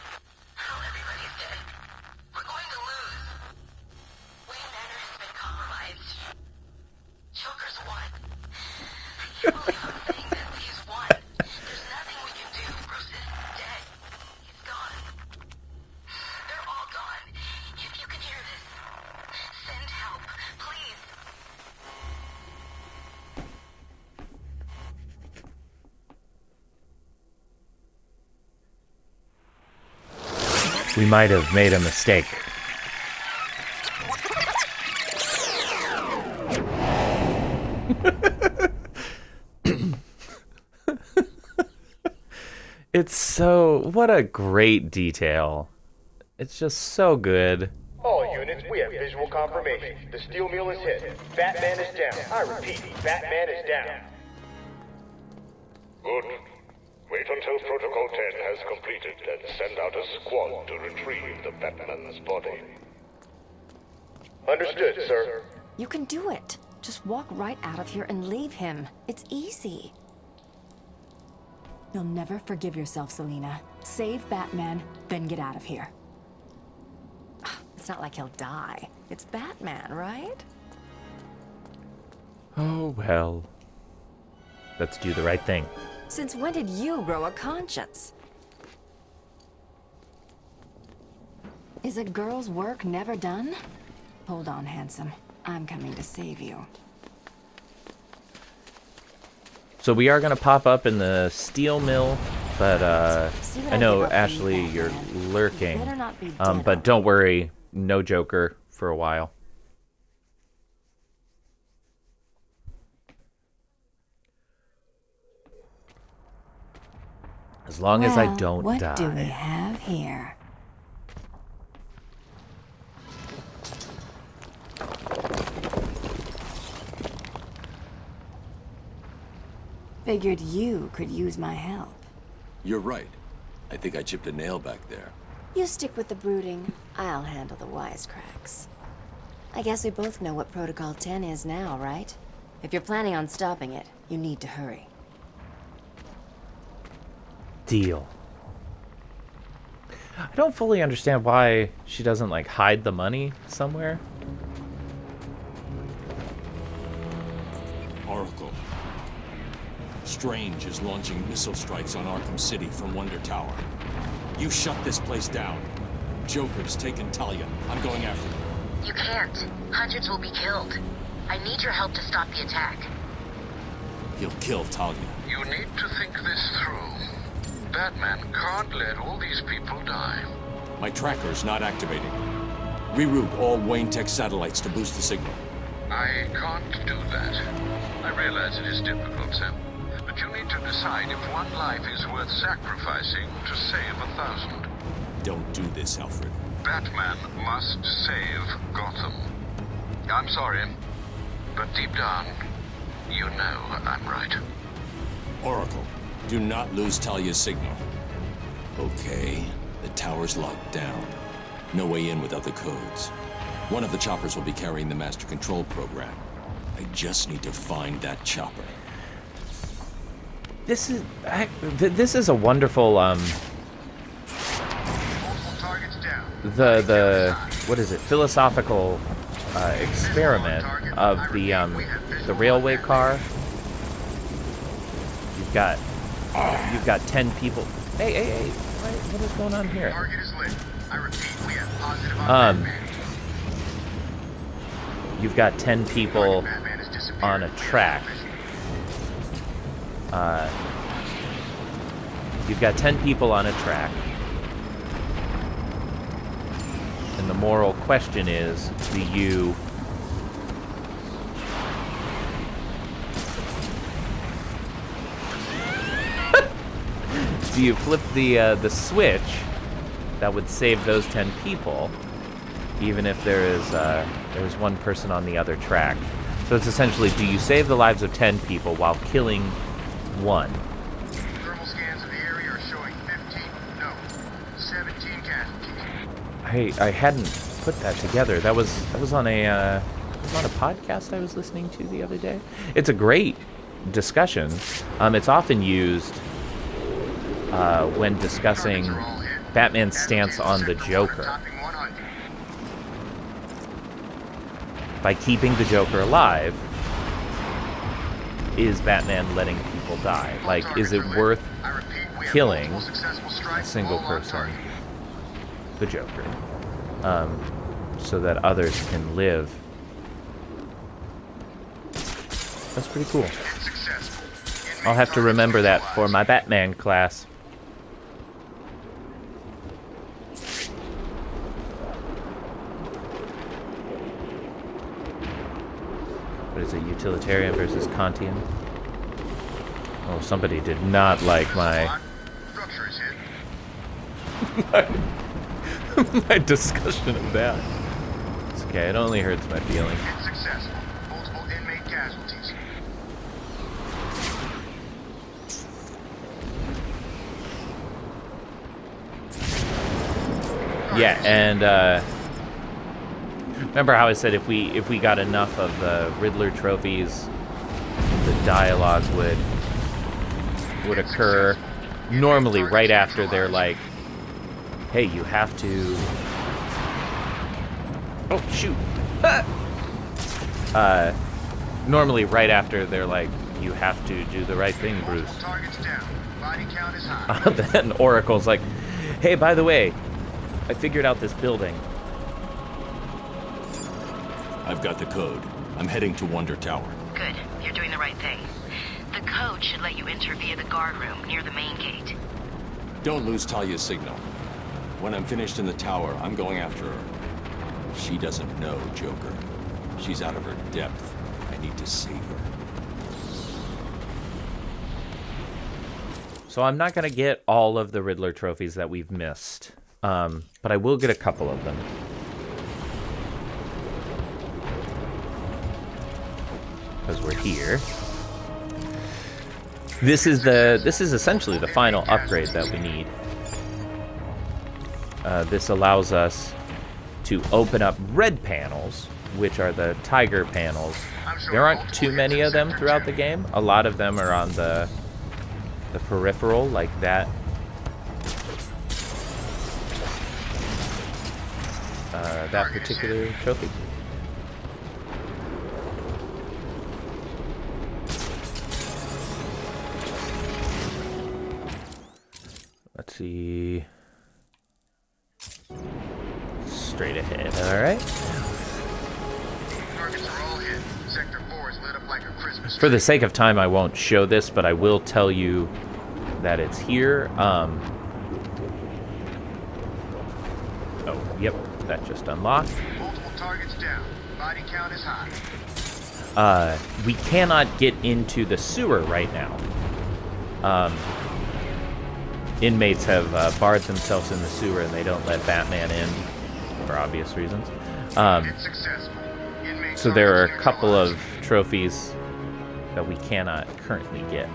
Now everybody's dead. We're going to lose. Wayne Manor has been compromised. Joker's won. I can't believe I'm saying this. He's won. There's nothing we can do. Bruce is dead. He's gone. They're all gone. If you can hear this, send help, please. We might have made a mistake. It's so... What a great detail. It's just so good. All units, we have visual confirmation. The steel mill is hit. Batman is down. I repeat, Batman is down. Good. Wait until Protocol 10 has completed and send out a squad to retrieve the Batman's body. Understood, sir. You can do it. Just walk right out of here and leave him. It's easy. You'll never forgive yourself, Selina. Save Batman, then get out of here. It's not like he'll die. It's Batman, right? Oh, well. Let's do the right thing. Since when did you grow a conscience? Is a girl's work never done? Hold on, handsome. I'm coming to save you. So we are going to pop up in the steel mill, but I know, Ashley, you're lurking. But don't worry, no Joker for a while. As long as I don't die. What do we have here? Figured you could use my help. You're right. I think I chipped a nail back there. You stick with the brooding. I'll handle the wisecracks. I guess we both know what Protocol 10 is now, right? If you're planning on stopping it, you need to hurry. Deal. I don't fully understand why she doesn't, like, hide the money somewhere. Oracle. Strange is launching missile strikes on Arkham City from Wonder Tower. You shut this place down. Joker's taken Talia. I'm going after them. You can't. Hundreds will be killed. I need your help to stop the attack. He'll kill Talia. You need to think this through. Batman can't let all these people die. My tracker's not activating. Reroute all Wayne Tech satellites to boost the signal. I can't do that. I realize it is difficult, Sam. But you need to decide if one life is worth sacrificing to save 1,000. Don't do this, Alfred. Batman must save Gotham. I'm sorry, but deep down, you know I'm right. Oracle, do not lose Talia's signal. Okay, the tower's locked down. No way in without the codes. One of the choppers will be carrying the master control program. I just need to find that chopper. This is a wonderful what is it, philosophical experiment of the railway car. You've got 10 people. Hey, what is going on here? Target is lit. I repeat, we have positive You've got 10 people on a track. You've got 10 people on a track. And the moral question is, do you flip the switch that would save those 10 people, even if there's one person on the other track? So it's essentially, do you save the lives of 10 people while killing one? Thermal scans of the area are showing 17 casualties. I hadn't put that together. That was on a podcast I was listening to the other day. It's a great discussion. It's often used when discussing Batman's stance on the Joker. By keeping the Joker alive, is Batman letting people die? Like, is it worth killing a single person, the Joker, so that others can live? That's pretty cool. I'll have to remember that for my Batman class. What is it, utilitarian versus Kantian? Oh, somebody did not like my my discussion of that. It's okay, it only hurts my feelings. Multiple inmate casualties. Yeah, and remember how I said if we got enough of the Riddler trophies, the dialogue would occur normally right after they're like, hey, you have to... Oh, shoot! Normally right after they're like, you have to do the right thing, Bruce. Then Oracle's like, hey, by the way, I figured out this building. I've got the code. I'm heading to Wonder Tower. Good. You're doing the right thing. The code should let you enter via the guard room near the main gate. Don't lose Talia's signal. When I'm finished in the tower, I'm going after her. She doesn't know Joker. She's out of her depth. I need to save her. So I'm not going to get all of the Riddler trophies that we've missed. But I will get a couple of them. Because we're here. This is essentially the final upgrade that we need. This allows us to open up red panels, which are the tiger panels. There aren't too many of them throughout the game. A lot of them are on the peripheral, like that. That particular trophy. Let's see. Straight ahead, alright. For the sake of time, I won't show this, but I will tell you that it's here. Oh, yep, that just unlocked. Multiple targets down. Body count is high. We cannot get into the sewer right now. Inmates have barred themselves in the sewer and they don't let Batman in for obvious reasons. So there are a couple of trophies that we cannot currently get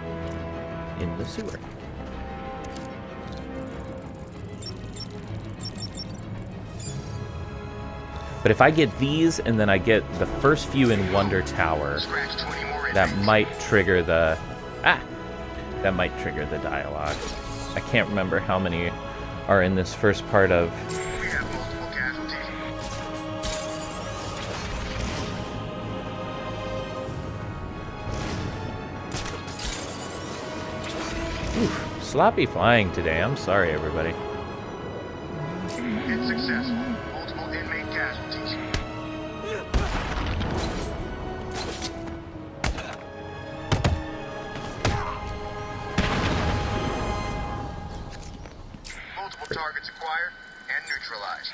in the sewer. But if I get these and then I get the first few in Wonder Tower, that might trigger the... that might trigger the dialogue. I can't remember how many are in this first part of... We have multiple casualties. Oof, sloppy flying today. I'm sorry, everybody. Hit successful. Multiple inmate casualties. Multiple targets acquired and neutralized.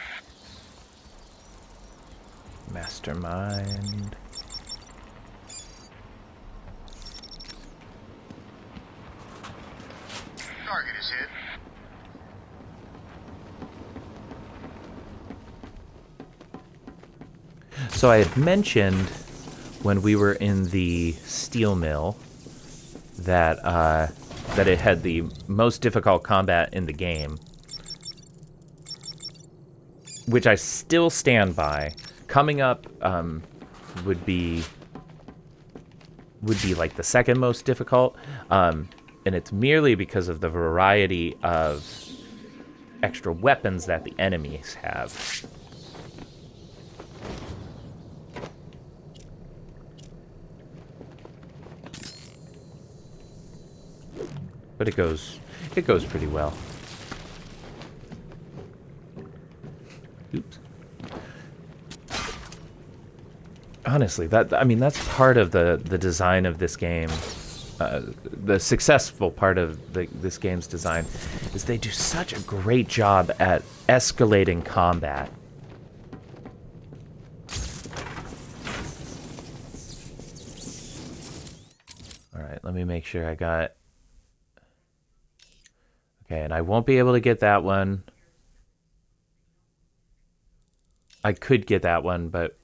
Mastermind. Target is hit. So I had mentioned when we were in the steel mill that that it had the most difficult combat in the game, which I still stand by. Coming up would be like the second most difficult, and and it's merely because of the variety of extra weapons that the enemies have. But it goes pretty well. Oops. Honestly, that's part of the design of this game. The successful part of this game's design is they do such a great job at escalating combat. All right, let me make sure I got... Okay, and I won't be able to get that one. I could get that one, but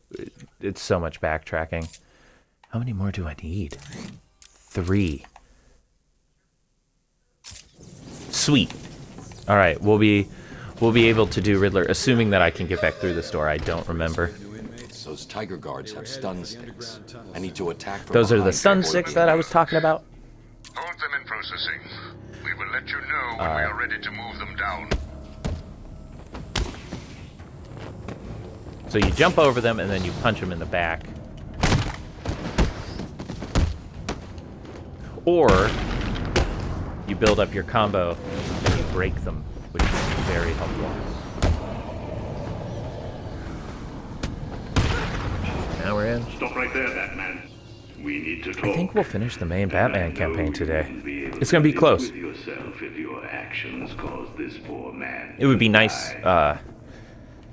it's so much backtracking. How many more do I need? 3. Sweet. All right, we'll be able to do Riddler, assuming that I can get back through this door. I don't remember. Those tiger guards have stun sticks. I need to attack from Those are the behind stun before sticks they that I move. was talking about. Hold them in processing. We will let you know when we are ready to move them down. So you jump over them and then you punch them in the back. Or you build up your combo and you break them, which is very helpful. Now we're in. Stop right there, Batman. We need to talk. I think we'll finish the main Batman campaign today. It's gonna be close. With yourself if your actions cause this poor man. It would be nice. I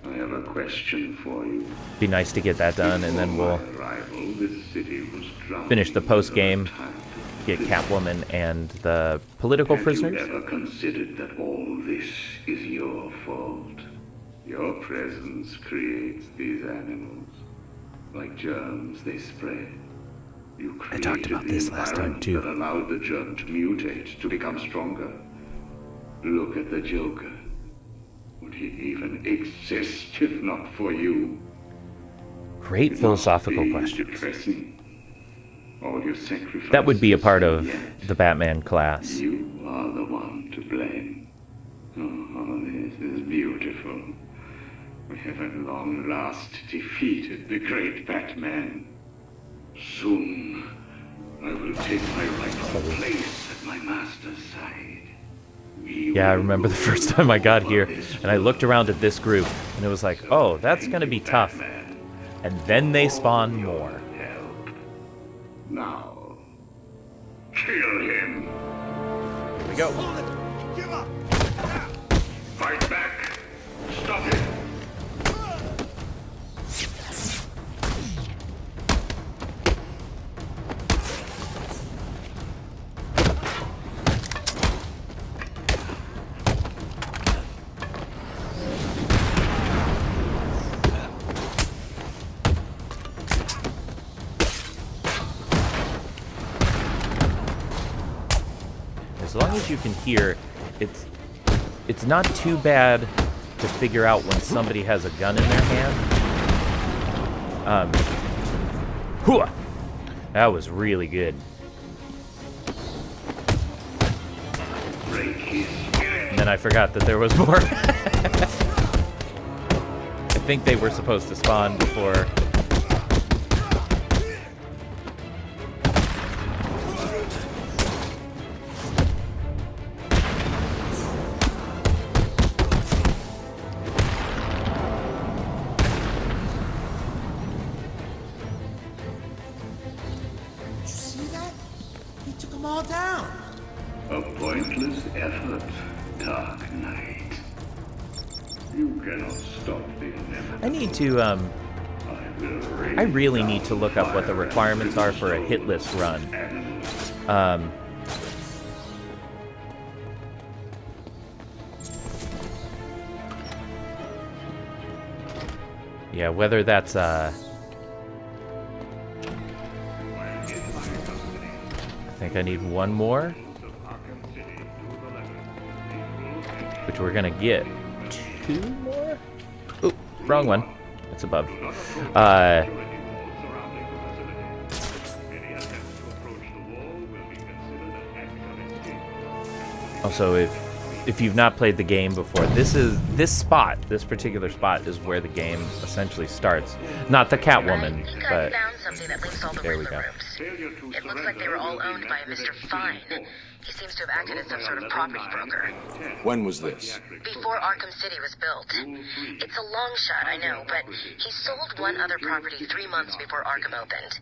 have a question for you. Be nice to get that done, and then we'll Arrival, this city was finish the post game. Get Catwoman and the political prisoners. Have you ever considered that all this is your fault? Your presence creates these animals. Like germs, they spread. You I talked about this last time too. That allowed the germ to mutate, to become stronger. Look at the Joker. Would he even exist if not for you? Great philosophical question. Depressing. All your sacrifices. That would be a part of yet the Batman class. You are the one to blame. Oh, this is beautiful. We have at long last defeated the great Batman. Soon, I will take my rightful place at my master's side. Yeah, I remember the first time I got here, and I looked around at this group, and it was like, oh, that's gonna be tough. And then they spawn more. Now, kill him. Here we go. Give up. Fight back. Stop it. As long as you can hear, it's not too bad to figure out when somebody has a gun in their hand. Hooah! That was really good. And then I forgot that there was more. I think they were supposed to spawn before. A pointless effort, Dark Knight. You cannot stop the inevitable. I need to, I really need to look up what the requirements are for a hitless run. Yeah, whether that's, I think I need one more, which we're gonna get 2 more. Oop, wrong one. It's above. Also, if you've not played the game before, this particular spot is where the game essentially starts. Not the Catwoman, but found something that links all the there we Riddler go. rooms. It looks like they were all owned by a Mr. Fine. He seems to have acted as some sort of property broker. When was this? Before Arkham City was built. It's a long shot, I know, but he sold one other property 3 months before Arkham opened.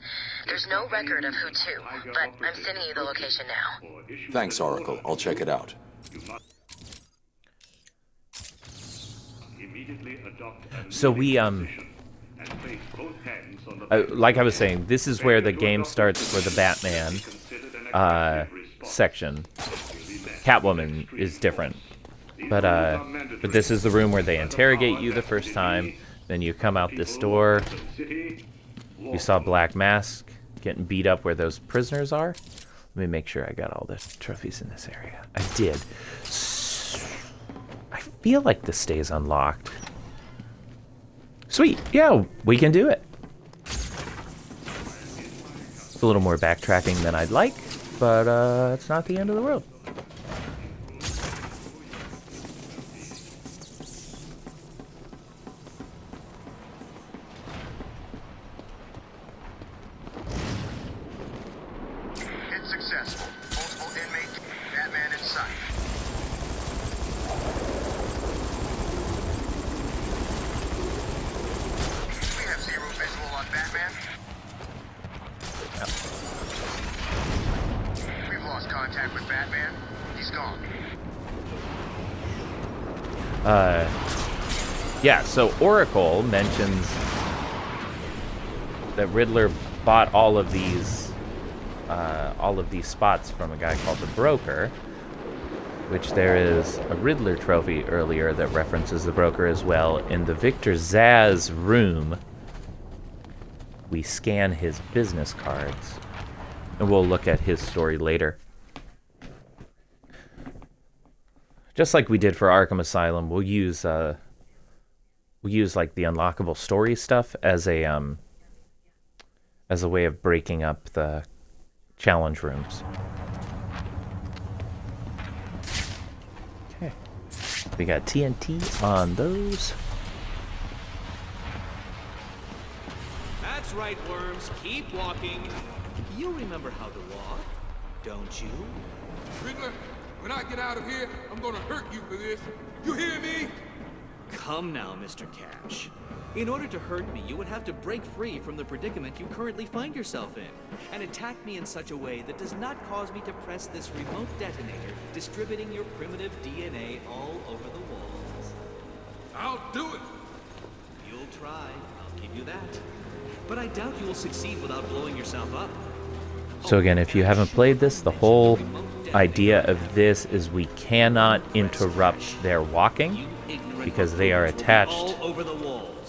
There's no record of who to, but I'm sending you the location now. Thanks, Oracle. I'll check it out. So we like I was saying, this is where the game starts for the Batman section. Catwoman is different, but this is the room where they interrogate you the first time. Then you come out this door. You saw Black Mask getting beat up where those prisoners are. Let me make sure I got all the trophies in this area. I did. I feel like this stays unlocked. Sweet, yeah, we can do it. It's a little more backtracking than I'd like, but it's not the end of the world. It's successful. Multiple inmate, Batman in sight. We have zero visual on Batman. We've lost contact with Batman. He's gone. Yeah, so Oracle mentions that Riddler bought all of these spots from a guy called the Broker, which there is a Riddler trophy earlier that references the Broker as well. In the Victor Zsasz room, we scan his business cards, and we'll look at his story later. Just like we did for Arkham Asylum, we'll use like the unlockable story stuff as a way of breaking up the challenge rooms. Okay, we got TNT on those. That's right, worms. Keep walking. You remember how to walk, don't you? Riddler, when I get out of here, I'm gonna hurt you for this. You hear me? Come now, Mr. Cash. In order to hurt me, you would have to break free from the predicament you currently find yourself in, and attack me in such a way that does not cause me to press this remote detonator, distributing your primitive DNA all over the walls. I'll do it. You'll try, I'll give you that. But I doubt you will succeed without blowing yourself up. So again, if you haven't played this, the whole idea of this is we cannot interrupt their walking because they are attached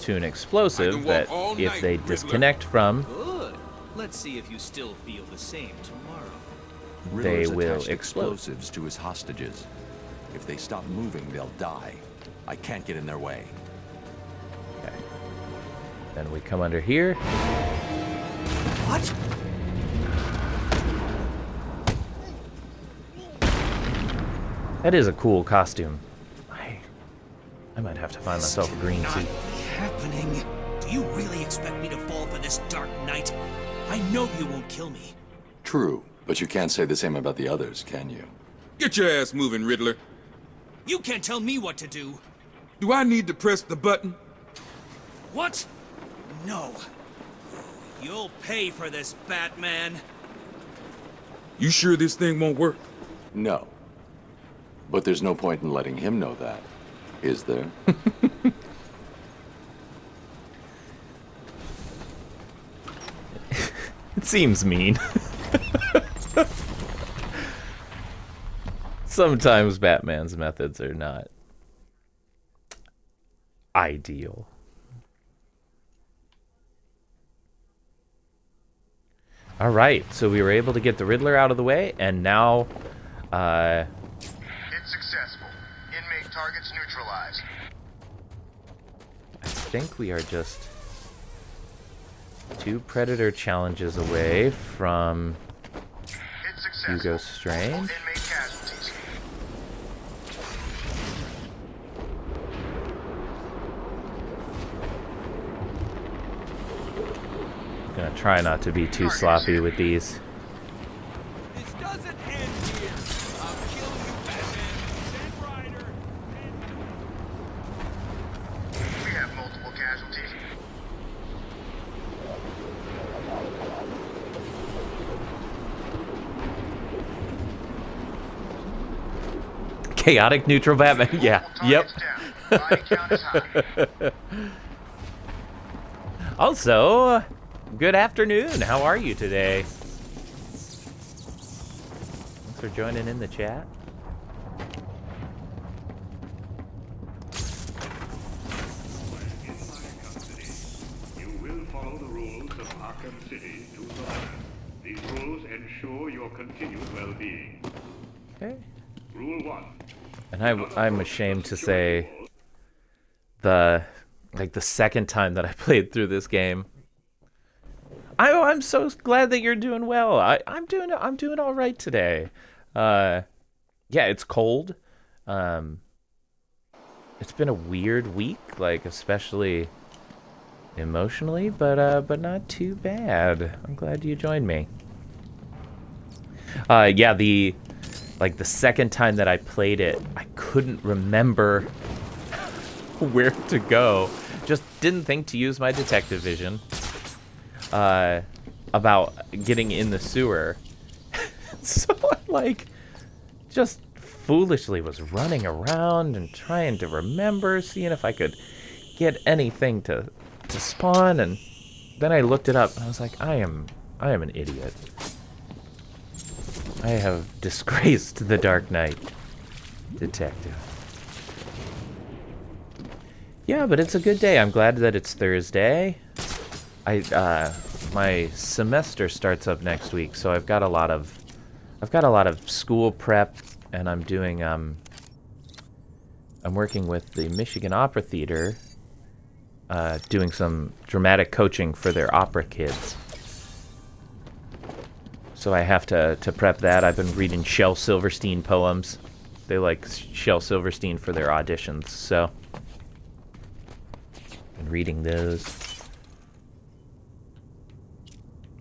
to an explosive that if they disconnect from, Good. Let's see if you still feel the same tomorrow. they Riddler's will attached explode. explosives to his hostages. If they stop moving, they'll die. I can't get in their way. Okay. Then we come under here. What? That is a cool costume. I might have to find myself a green suit. Happening? Do you really expect me to fall for this dark night? I know you won't kill me. True, but you can't say the same about the others, can you? Get your ass moving, Riddler. You can't tell me what to do. Do I need to press the button? What? No. You'll pay for this, Batman. You sure this thing won't work? No. But there's no point in letting him know that, is there? It seems mean. Sometimes Batman's methods are not ideal. All right, so we were able to get the Riddler out of the way, and now, It's successful. Inmate targets neutralized. I think we are just 2 Predator challenges away from It's successful. Hugo Strange. Inmate casualties. try not to be too sloppy with these. This doesn't end here. I'll kill you, Batman. Send Ryder. We have multiple casualties. Chaotic neutral Batman. Yeah. Yep. Also, good afternoon. How are you today? Thanks for joining in the chat. You will follow the rules of Arkham City to the letter. These rules ensure your continued well-being. Okay. Rule 1. And I'm ashamed to say the second time that I played through this game. I'm so glad that you're doing well. I'm doing all right today. Yeah, it's cold. It's been a weird week, like especially emotionally, but not too bad. I'm glad you joined me. Yeah, the second time that I played it, I couldn't remember where to go. Just didn't think to use my detective vision about getting in the sewer. So I just foolishly was running around and trying to remember, seeing if I could get anything to spawn, and then I looked it up and I was like, I am an idiot. I have disgraced the Dark Knight detective. Yeah, but it's a good day. I'm glad that it's Thursday. My semester starts up next week, so I've got a lot of school prep, and I'm doing I'm working with the Michigan Opera Theater, doing some dramatic coaching for their opera kids. So I have to prep that. I've been reading Shel Silverstein poems. They like Shel Silverstein for their auditions, so been reading those.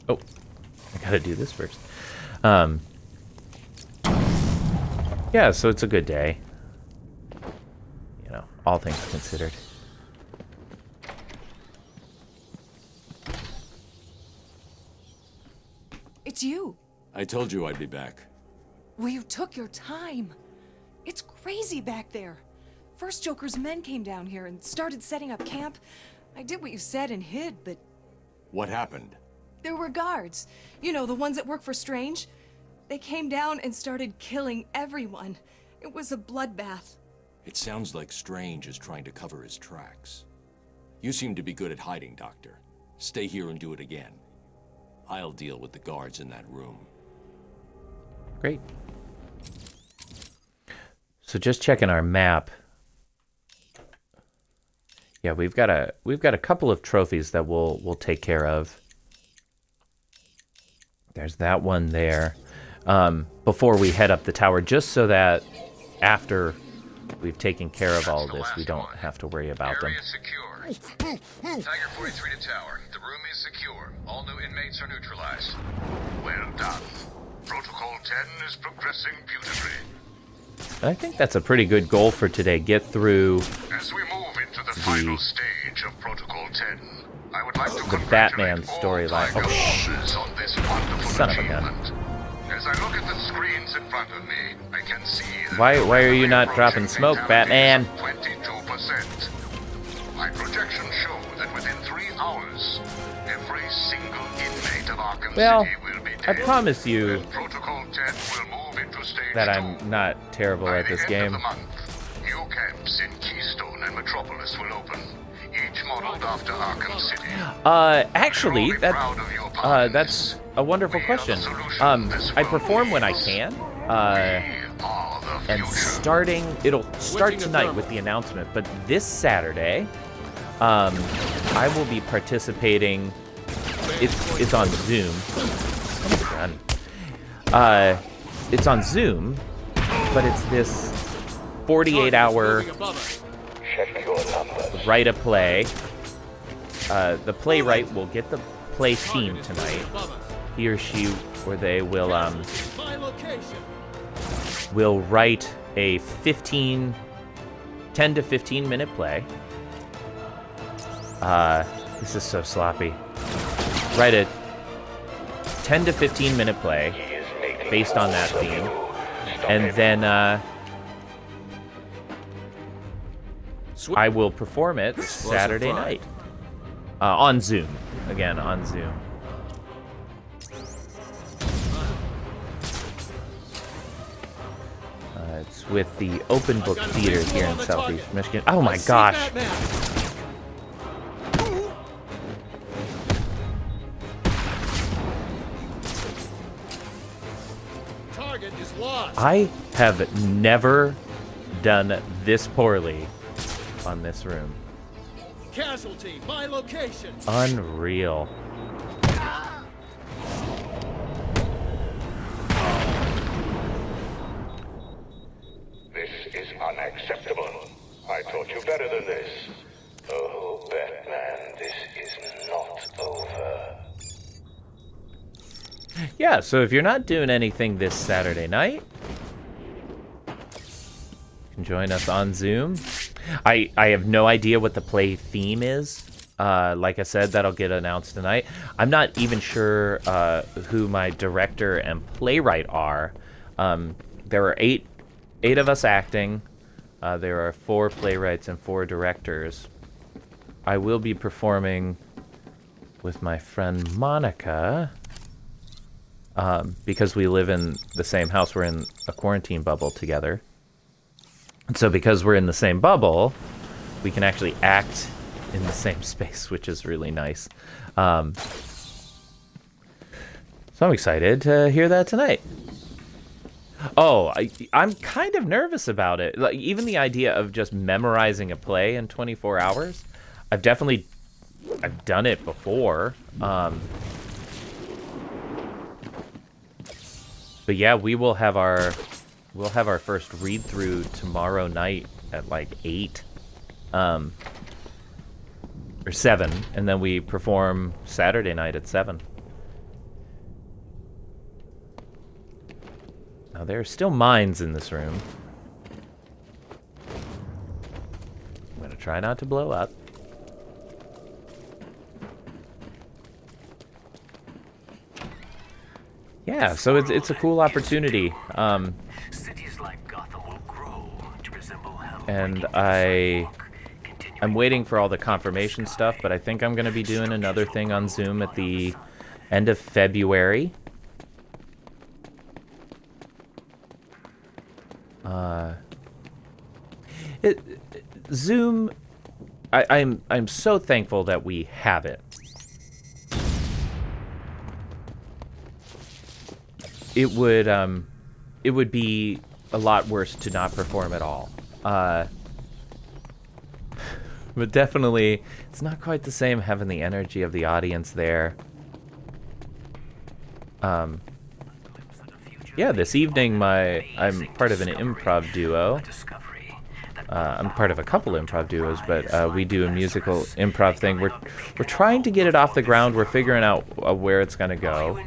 Oh, I gotta do this first. Yeah, so it's a good day. You know, all things considered. It's you. I told you I'd be back. Well, you took your time. It's crazy back there. First Joker's men came down here and started setting up camp. I did what you said and hid, but... What happened? There were guards. You know, the ones that work for Strange. They came down and started killing everyone. It was a bloodbath. It sounds like Strange is trying to cover his tracks. You seem to be good at hiding, Doctor. Stay here and do it again. I'll deal with the guards in that room. Great. So just checking our map. Yeah, we've got a couple of trophies that we'll take care of. There's that one there. Before we head up the tower, just so that after we've taken care of all this, we don't have to worry about them. Area secure. Tiger 43 to tower. The room is secure. All new inmates are neutralized. Well done. Protocol 10 is progressing beautifully. I think that's a pretty good goal for today. Get through As we move into the final stage of Protocol 10, I would like to the Batman storyline. Oh, shoot. on this wonderful Son of a gun. As I look at the screens in front of me, I can see that Why are you not dropping smoke, Batman? 22%. My projections show that within 3 hours, every single inmate of Arkham Well, City will be dead. I promise you Protocol 10 will move into stage that 2. I'm not terrible at this game. New camps in Keystone and Metropolis will open, each modeled after Arkham City. Actually, that's a wonderful question. I perform when I can. And it'll start tonight with the announcement, but this Saturday, I will be participating. It's on Zoom. It's on Zoom, but it's this 48-hour write a play. The playwright will get the play theme tonight. He or she or they will write a 10 to 15 minute play. This is so sloppy. Write a 10 to 15 minute play based on that theme, and then I will perform it Saturday night on Zoom. Again, on Zoom. It's with the Open Book Theater here in Southeast Michigan. Oh my gosh! Target is lost. I have never done this poorly on this room. Casualty, my location. Unreal. This is unacceptable. I taught you better than this. Oh, Batman, this is not over. Yeah, so if you're not doing anything this Saturday night, you can join us on Zoom. I have no idea what the play theme is. Like I said, that'll get announced tonight. I'm not even sure who my director and playwright are. There are eight of us acting. There are 4 playwrights and 4 directors. I will be performing with my friend Monica because we live in the same house. We're in a quarantine bubble together. And so because we're in the same bubble, we can actually act in the same space, which is really nice. So I'm excited to hear that tonight. Oh, I'm kind of nervous about it. Like, even the idea of just memorizing a play in 24 hours, I've done it before. But yeah, we'll have our first read through tomorrow night at like 8, or 7, and then we perform Saturday night at 7. Now, there are still mines in this room. I'm going to try not to blow up. Yeah, so it's a cool opportunity. And I'm waiting for all the confirmation stuff, but I think I'm going to be doing another thing on Zoom at the end of February. Zoom, I'm so thankful that we have it. It would be a lot worse to not perform at all. But definitely, it's not quite the same having the energy of the audience there. Yeah, this evening I'm part of an improv duo. I'm part of a couple improv duos, but we do a musical improv thing. We're trying to get it off the ground. We're figuring out where it's gonna go.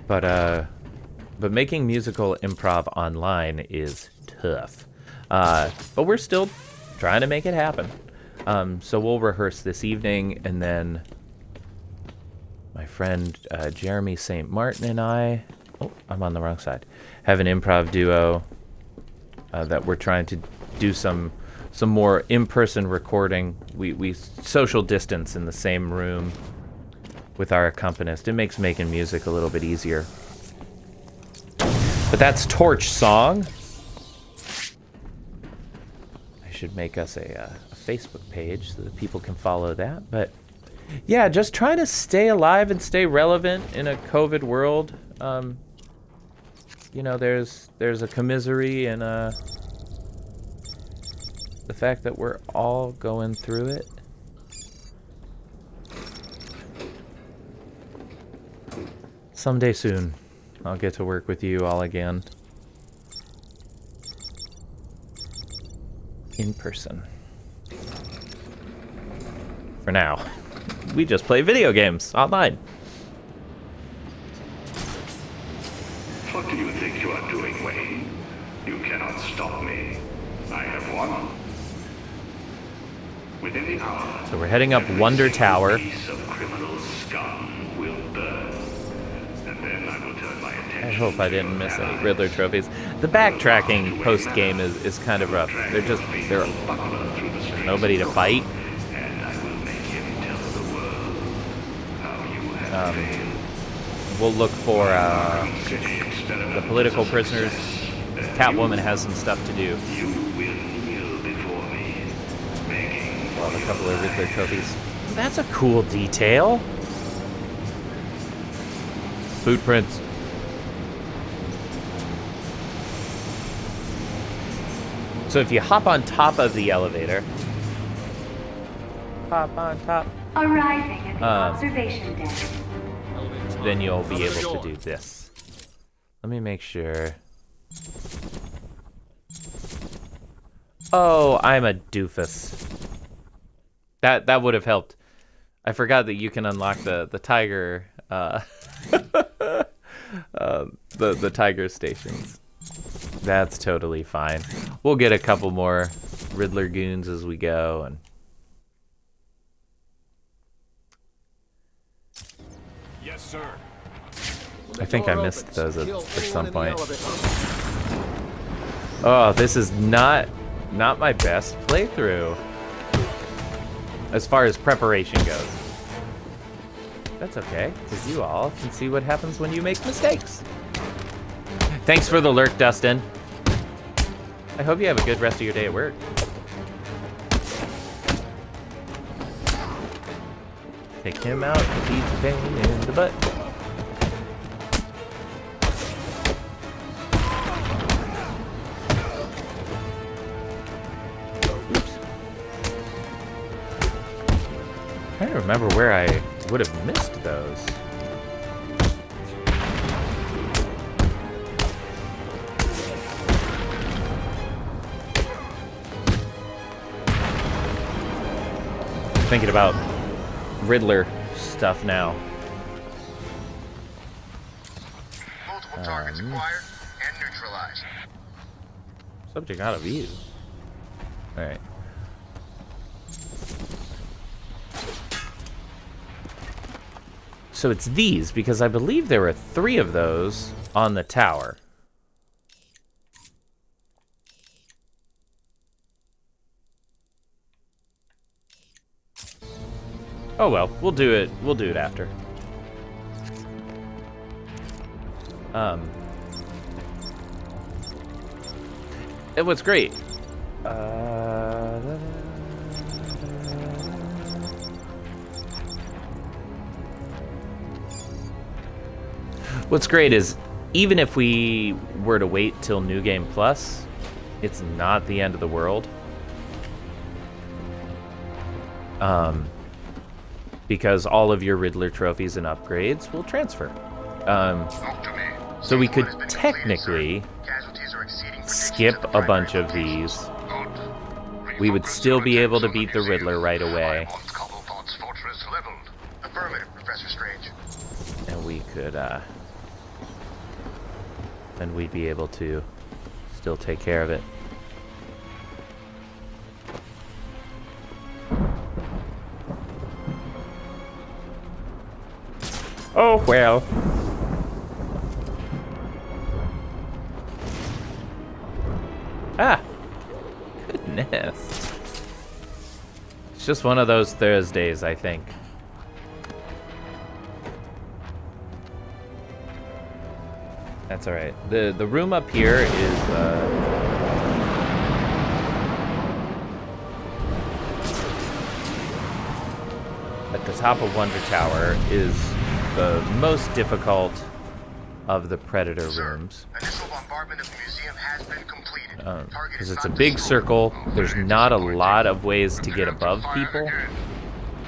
But making musical improv online is tough. But we're still trying to make it happen. So we'll rehearse this evening, and then my friend Jeremy St. Martin and I, I'm on the wrong side, have an improv duo that we're trying to do some more in-person recording. We social distance in the same room with our accompanist. It makes making music a little bit easier. But that's Torch Song. I should make us a Facebook page so that people can follow that. But yeah, just trying to stay alive and stay relevant in a COVID world. There's a commisery in the fact that we're all going through it. Someday soon, I'll get to work with you all again. In person. For now. we just play video games online. What do you think you are doing, Wayne? You cannot stop me. I have won. Within the hour. So we're heading up Wonder Tower. Piece of criminal scum will burn. And then I will turn my attention. I hope I didn't miss any Riddler trophies. The backtracking post game is kind of rough. There's nobody to fight. And I will make him tell the world how you have failed. We'll look for the political prisoners. Catwoman has some stuff to do. You will kneel before me, begging Well, a couple of Riddler trophies. That's a cool detail. Footprints. So if you hop on top of the elevator, hop on top, Arriving at the observation deck. then you'll be able to do this. Let me make sure. Oh, I'm a doofus. That would have helped. I forgot that you can unlock the tiger the tiger stations. That's totally fine. We'll get a couple more Riddler goons as we go, and yes, sir. I think I missed those at some point. Oh, this is not my best playthrough as far as preparation goes. That's okay, because you all can see what happens when you make mistakes. Thanks for the lurk, Dustin. I hope you have a good rest of your day at work. Take him out, he's a pain in the butt. I'm trying to remember where I would have missed those. Thinking about Riddler stuff now. Multiple targets acquired and neutralized. Subject out of view. Alright. So it's these, because I believe there were 3 of those on the tower. Oh well, we'll do it after. And what's great, what's great is, even if we were to wait till New Game Plus, it's not the end of the world. Because all of your Riddler trophies and upgrades will transfer. So we could technically skip a bunch of these. We would still be able to beat the Riddler right away. Affirmative, Professor Strange. And we could, then we'd be able to still take care of it. Oh, well. Ah! Goodness. It's just one of those Thursdays, I think. That's alright. The room up here is, at the top of Wonder Tower is the most difficult of the Predator rooms. Initial bombardment of the museum has been completed. Because it's a big circle, there's not a lot of ways to get above people. I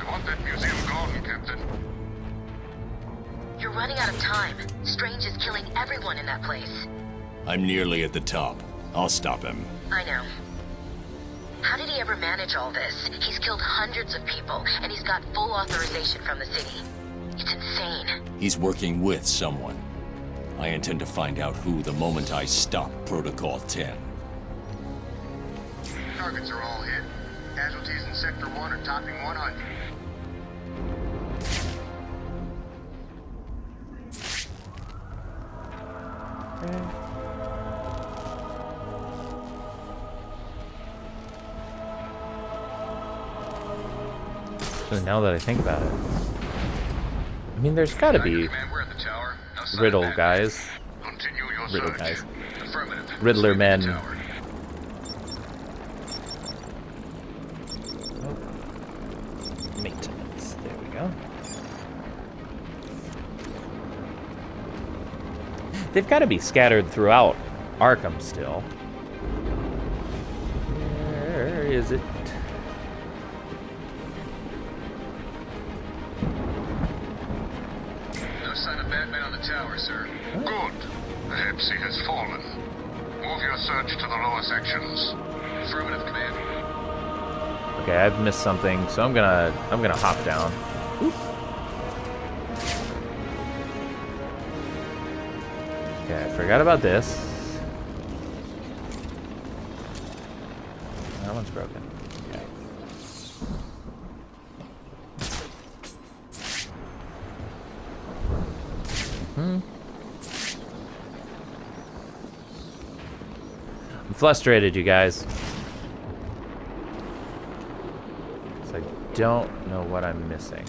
want that museum gone, Captain. You're running out of time. Strange is killing everyone in that place. I'm nearly at the top. I'll stop him. I know. How did he ever manage all this? He's killed hundreds of people, and he's got full authorization from the city. It's insane. He's working with someone. I intend to find out who the moment I stop Protocol 10. Targets are all hit. Casualties in Sector 1 are topping 100. So now that I think about it, I mean, there's got to be Riddle guys. Riddle guys. Riddler men. Oh. Maintenance. There we go. They've got to be scattered throughout Arkham still. Where is it? No sign of Batman on the tower, sir. Good. Perhaps he has fallen. Move your search to the lower sections. Affirmative, Command. Okay, I've missed something, so I'm gonna hop down. Oop. Okay, I forgot about this. That one's broken. Okay. I'm frustrated, you guys. 'Cause I don't know what I'm missing.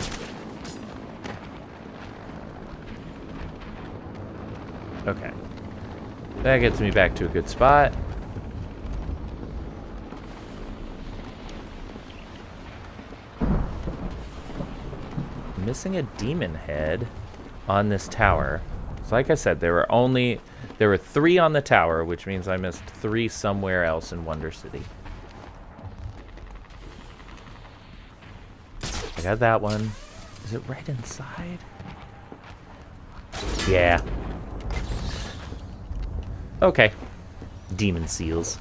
Okay. That gets me back to a good spot. Missing a demon head on this tower. So like I said, there were 3 on the tower, which means I missed 3 somewhere else in Wonder City. I got that one. Is it right inside? Yeah. Okay. Demon seals.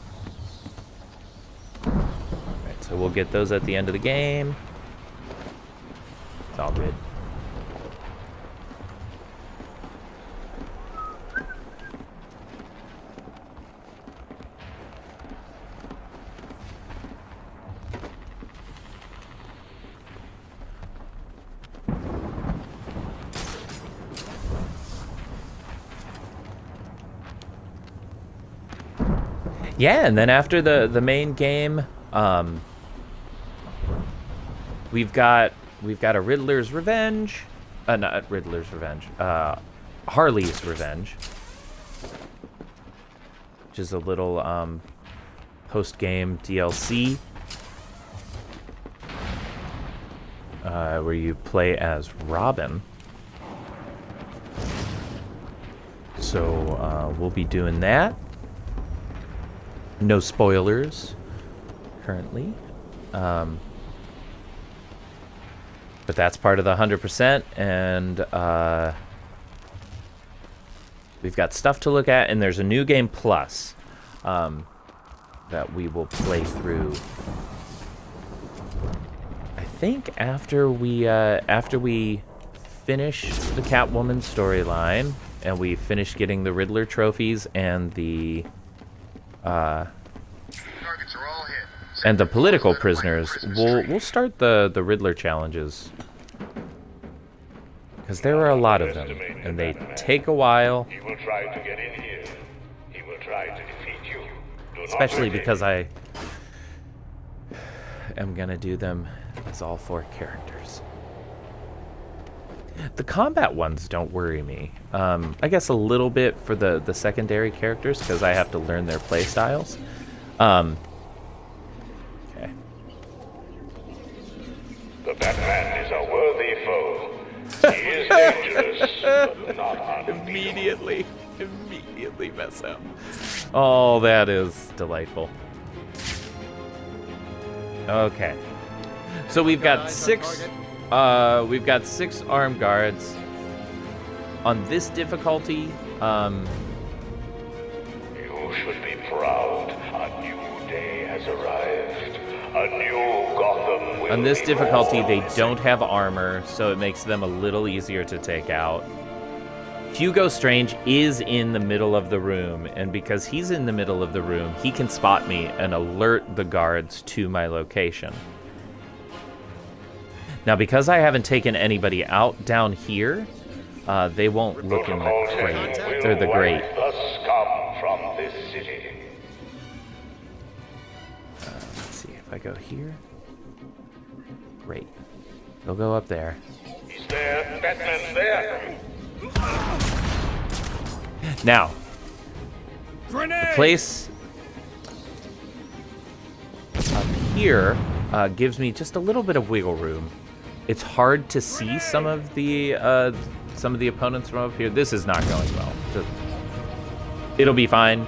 Alright, so we'll get those at the end of the game. It's all good. Yeah, and then after the main game, we've got a Riddler's Revenge, not Riddler's Revenge, Harley's Revenge, which is a little post-game DLC where you play as Robin. So we'll be doing that. No spoilers currently. But that's part of the 100%, and we've got stuff to look at, and there's a new game plus that we will play through. I think after we finish the Catwoman storyline and we finish getting the Riddler trophies and the political prisoners, we'll start the Riddler challenges, because there are a lot of them and they take a while. He will try to get in here. He will try to defeat you. Especially because I am gonna do them as all 4 characters. The combat ones don't worry me. I guess a little bit for the secondary characters, because I have to learn their play styles. Okay. The Batman is a worthy foe. He is dangerous, but not unbeatable. Immediately mess up. Oh, that is delightful. Okay. So we've got 6 armed guards. On this difficulty, You should be proud. A new day has arrived. A new Gotham will On this be difficulty, born. they don't have armor, so it makes them a little easier to take out. Hugo Strange is in the middle of the room, and because he's in the middle of the room, he can spot me and alert the guards to my location. Now, because I haven't taken anybody out down here, they won't look in the crate, or the grate. The scum from this city. Let's see if I go here. Great. They'll go up there. He's there. Batman's there. Now, the place up here gives me just a little bit of wiggle room. It's hard to see some of the opponents from up here. This is not going well. It'll be fine.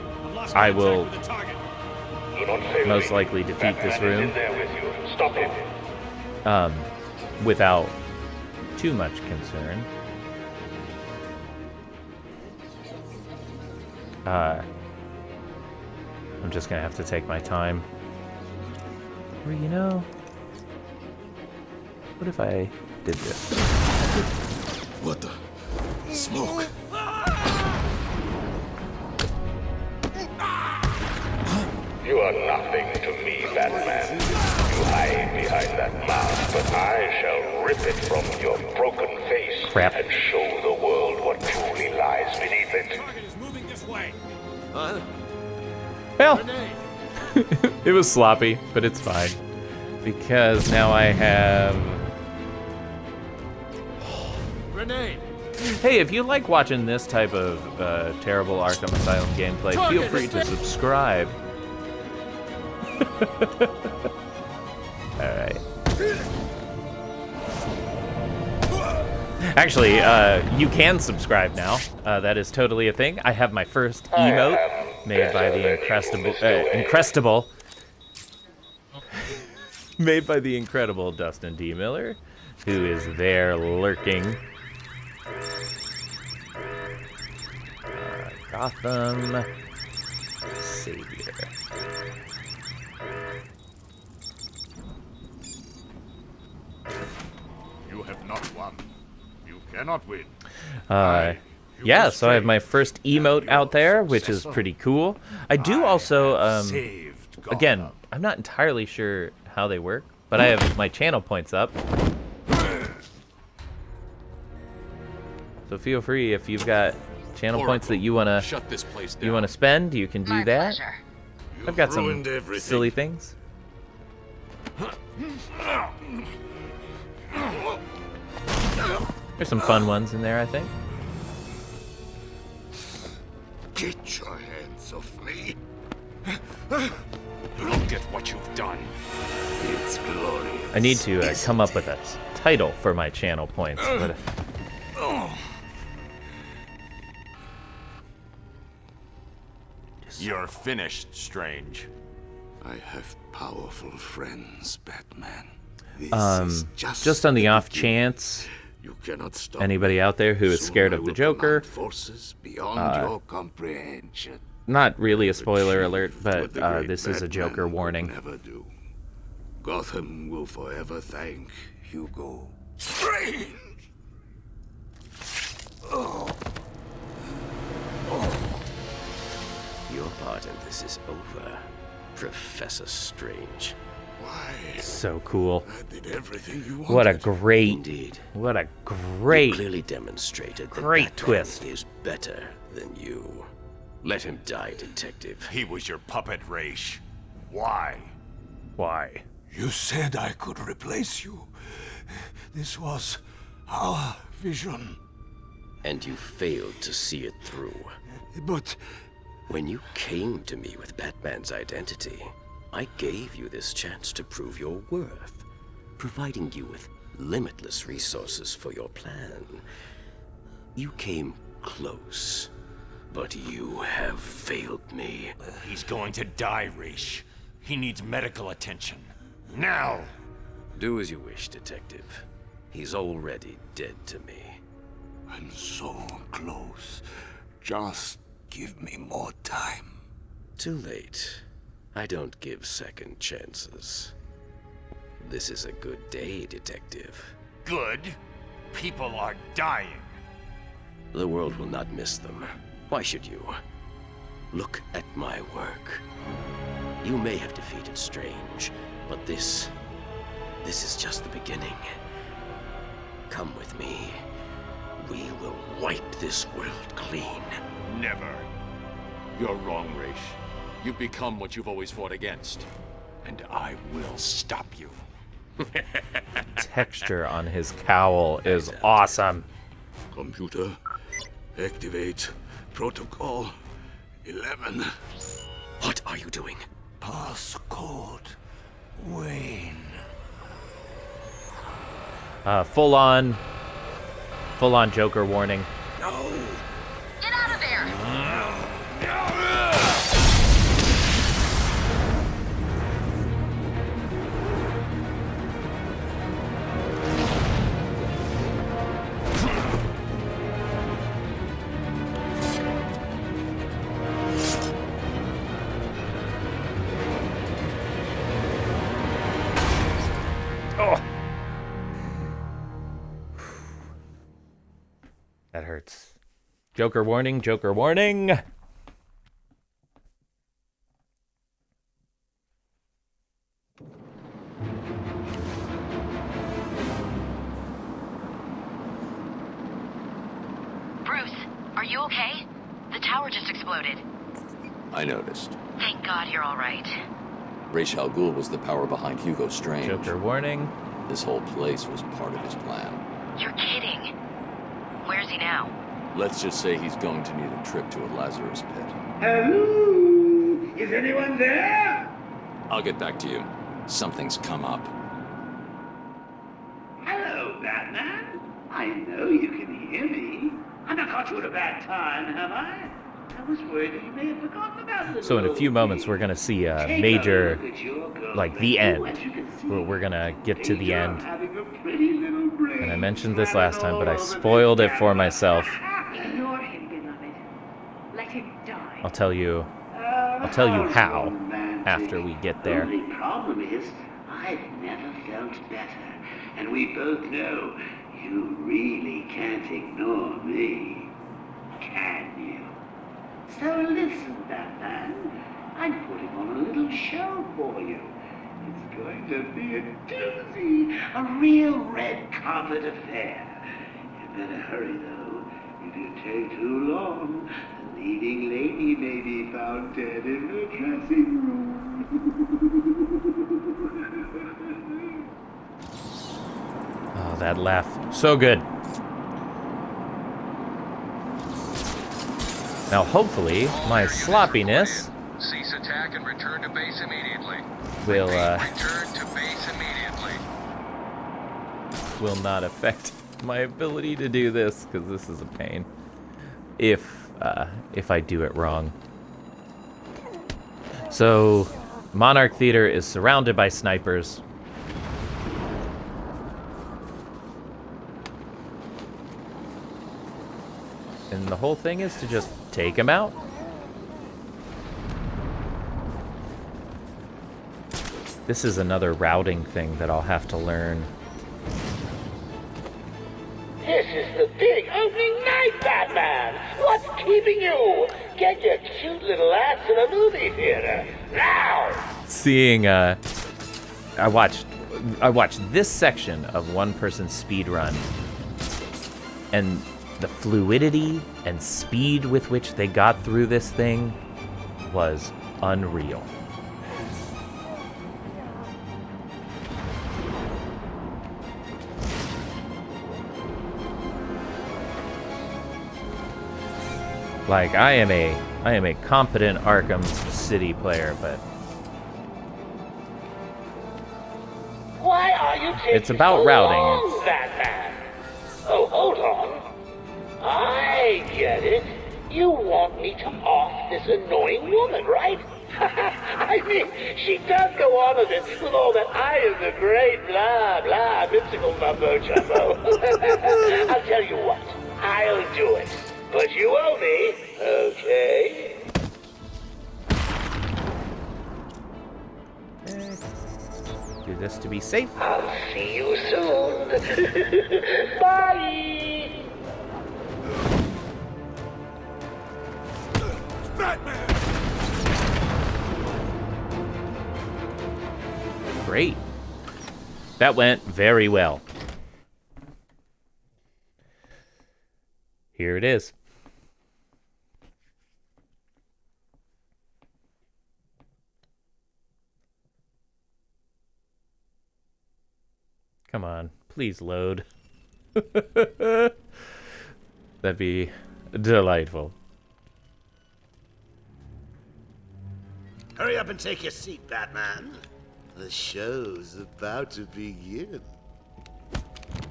I will most likely defeat this room without too much concern. I'm just gonna have to take my time. Or, you know, what if I did this? What the? Smoke. You are nothing to me, Batman. You hide behind that mask, but I shall rip it from your broken face and show the world what truly lies beneath it. Well, it was sloppy, but it's fine. Because now I have... Grenade! Hey, if you like watching this type of terrible Arkham Asylum gameplay, feel free to subscribe. Alright. Actually, you can subscribe now. That is totally a thing. I have my first emote made by the made by the incredible Dustin D. Miller, who is there lurking. Gotham Savior. You have not won. You cannot win. Yeah, so I have my first emote out there, which is pretty cool. I do also, again, I'm not entirely sure how they work, but I have my channel points up. So feel free if you've got channel points that you wanna spend, you can do that. I've got some silly things. There's some fun ones in there, I think. Get your hands off me. Look at what you've done. It's glorious. I need to come up with a title for my channel points. But, You're finished, Strange. I have powerful friends, Batman. just on the off chance, you cannot stop anybody out there who is scared of the Joker, forces beyond your comprehension. not really a spoiler alert, but this is a Joker warning. Never do. Gotham will forever thank Hugo Strange. Your part in this is over, Professor Strange. Why? So cool. I did everything you wanted. What a great, Indeed. what a great, You clearly demonstrated that great Batman twist. is better than you. Let him die, Detective. He was your puppet, Raish. Why? Why? You said I could replace you. This was our vision. And you failed to see it through. But when you came to me with Batman's identity, I gave you this chance to prove your worth, providing you with limitless resources for your plan. You came close, but you have failed me. He's going to die, Raish. He needs medical attention. Now! Do as you wish, Detective. He's already dead to me. I'm so close. Just give me more time. Too late. I don't give second chances. This is a good day, Detective. Good? People are dying. The world will not miss them. Why should you? Look at my work. You may have defeated Strange, but this is just the beginning. Come with me. We will wipe this world clean. Never. You're wrong, Raish. You've become what you've always fought against. And I will stop you. Texture on his cowl is awesome. Computer, activate protocol 11. What are you doing? Passcode Wayne. Full on Joker warning. No. Get out of there! Oh. That hurts. Joker warning, Joker warning. Bruce, are you okay? The tower just exploded. I noticed. Thank God you're all right. Ra's al Ghul was the power behind Hugo Strange. Joker warning. This whole place was part of his plan. You're kidding. Where's he now? Let's just say he's going to need a trip to a Lazarus pit. Hello? Is anyone there? I'll get back to you. Something's come up. Hello, Batman. I know you can hear me. I've not caught you at a bad time, have I? I was worried that you may have forgotten about the So in a few moments, we're gonna see a major, like the end. We're gonna get to the end. And I mentioned this last time, but I spoiled it for myself. Ignore him, beloved. Let him die. I'll tell you how after we get there. The only problem is, I've never felt better. And we both know you really can't ignore me. Can you? So listen, Batman. I'm putting on a little show for you. It's going to be a doozy, a real red carpet affair. You better hurry, though. If you take too long, the leading lady may be found dead in her dressing room. Oh, that laugh. So good. Now, hopefully, my sloppiness Cease attack and return to base immediately. will Return to base immediately. will not affect my ability to do this, because this is a pain. If I do it wrong. So, Monarch Theater is surrounded by snipers. And the whole thing is to just take him out. This is another routing thing that I'll have to learn. This is the big opening night, Batman! What's keeping you? Get your cute little ass to the movie theater, now! Seeing, I watched this section of one person's speed run, and the fluidity and speed with which they got through this thing was unreal. Like, I am a competent Arkham City player, but Why are you taking it's about so routing. long, Batman? Oh, hold on. I get it. You want me to off this annoying woman, right? I mean, she does go on a bit with all that I am the great blah blah mystical mumbo jumbo. I'll tell you what, I'll do it. But you owe me, okay? Do this to be safe. I'll see you soon. Bye. Batman! Great. That went very well. Here it is. Come on, please load. That'd be delightful. Hurry up and take your seat, Batman. The show's about to begin.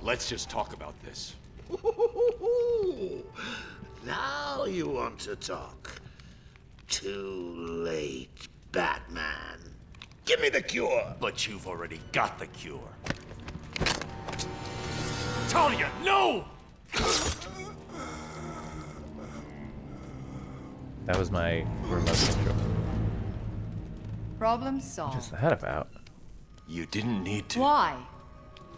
Let's just talk about this. Now you want to talk. Too late, Batman. Give me the cure. But you've already got the cure. Talia, no! That was my remote control. Problem solved. What's that about? You didn't need to. Why?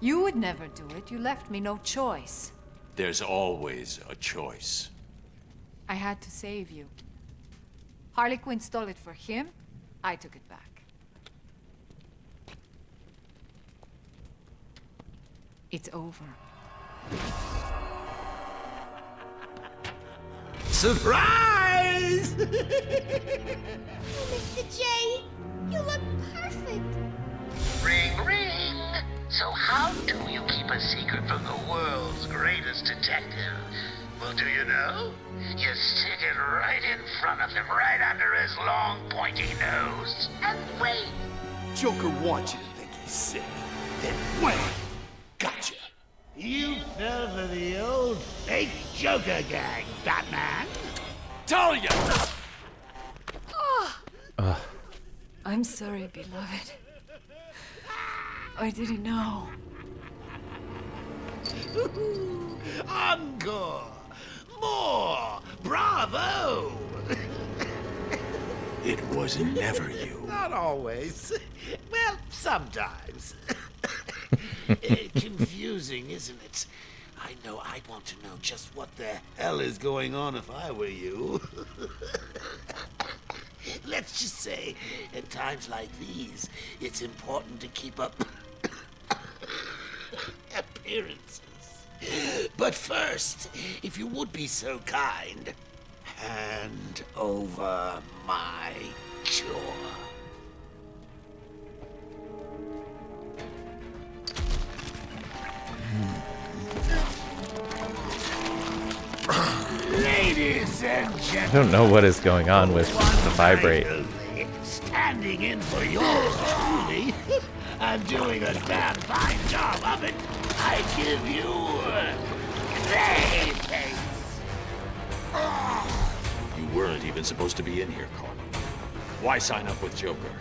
You would never do it. You left me no choice. There's always a choice. I had to save you. Harley Quinn stole it for him. I took it back. It's over. Surprise! Mr. J, you look perfect. Ring, ring. So how do you keep a secret from the world's greatest detective? Well, do you know? You stick it right in front of him, right under his long, pointy nose, and wait. Joker wants you to think he's sick. Then wait. Gotcha. You fell for the old fake Joker gag, Batman. Talia! I'm sorry, beloved. I didn't know. Encore! More! Bravo! It was never you. Not always. Well, sometimes. Confusing, isn't it? I know I'd want to know just what the hell is going on if I were you. Let's just say, at times like these, it's important to keep up appearances. But first, if you would be so kind, hand over my cure. Ladies and gentlemen, I don't know what is going on with the vibrate. standing in for yours truly. I'm doing a damn fine job of it. I give you Clayface. You weren't even supposed to be in here, Carl. Why sign up with Joker?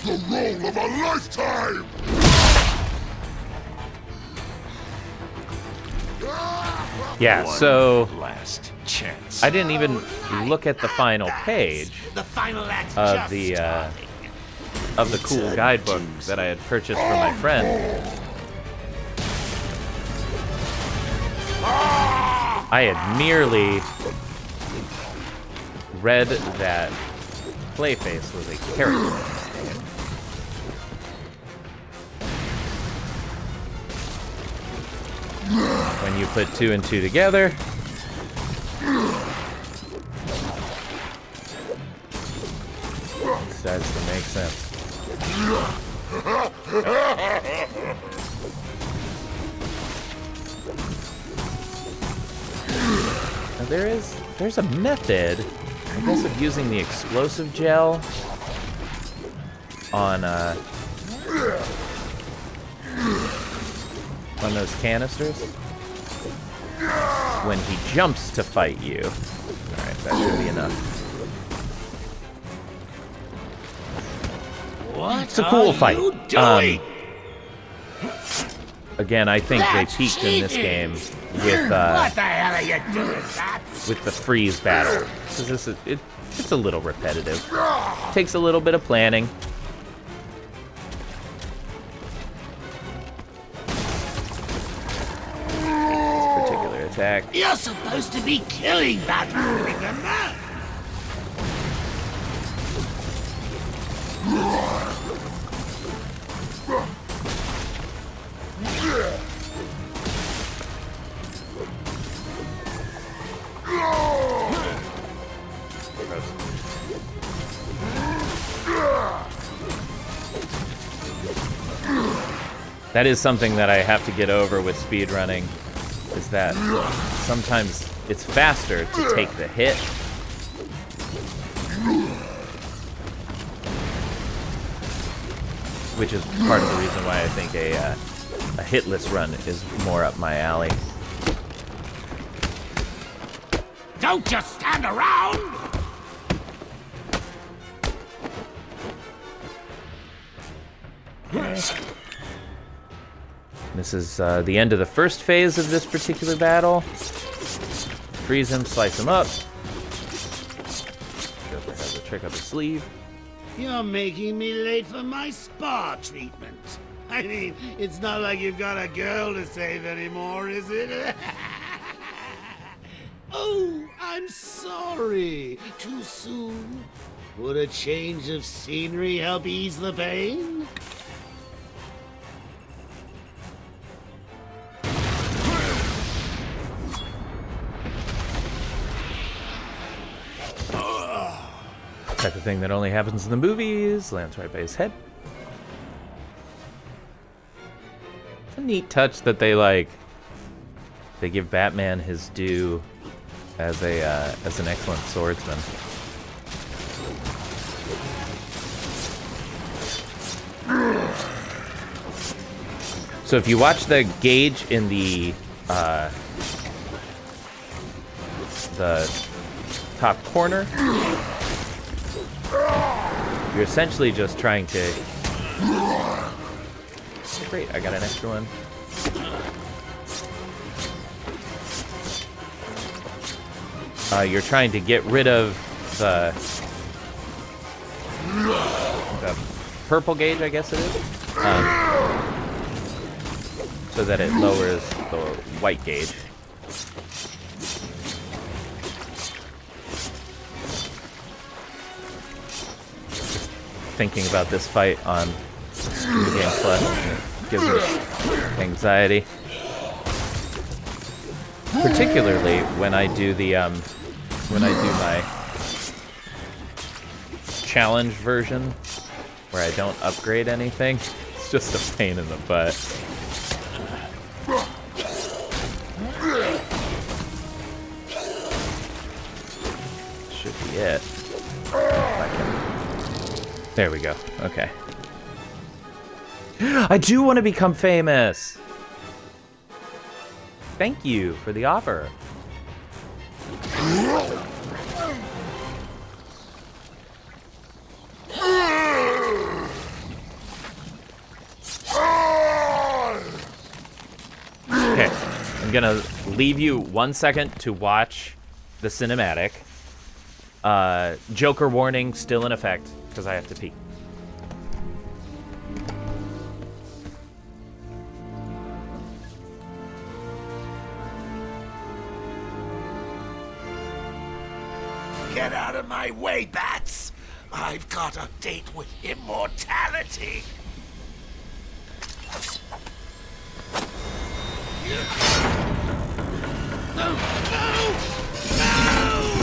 The role of a lifetime! Yeah, so last chance. I didn't even look at the final page of the cool guidebook that I had purchased for my friend. I had merely read that Clayface was a character. When you put two and two together, it starts to make sense. Now there's a method, I guess, of using the explosive gel on those canisters when he jumps to fight you. Alright, that should be enough. It's a cool fight. Again, I think they peaked in this game with what the hell are you doing, with the freeze battle. Because it's a little repetitive. Takes a little bit of planning. attack. You're supposed to be killing Batman, remember? That is something that I have to get over with speedrunning, is that sometimes it's faster to take the hit. Which is part of the reason why I think a hitless run is more up my alley. Don't just stand around! This is the end of the first phase of this particular battle. Freeze him, slice him up. Joker has a trick up his sleeve. You're making me late for my spa treatment. I mean, it's not like you've got a girl to save anymore, is it? Oh, I'm sorry. Too soon? Would a change of scenery help ease the pain? Type of thing that only happens in the movies. Lands right by his head. It's a neat touch that they give Batman his due as an excellent swordsman. So if you watch the gauge in the top corner, you're essentially just trying to... Oh, great, I got an extra one. You're trying to get rid of the purple gauge, I guess it is, so that it lowers the white gauge. Thinking about this fight on New Game Plus gives me anxiety. Particularly when I do my challenge version where I don't upgrade anything. It's just a pain in the butt. Should be it. There we go. Okay. I do want to become famous. Thank you for the offer. Okay, I'm gonna leave you 1 second to watch the cinematic. Joker warning still in effect because I have to pee. Get out of my way, Bats! I've got a date with immortality! No! No! No!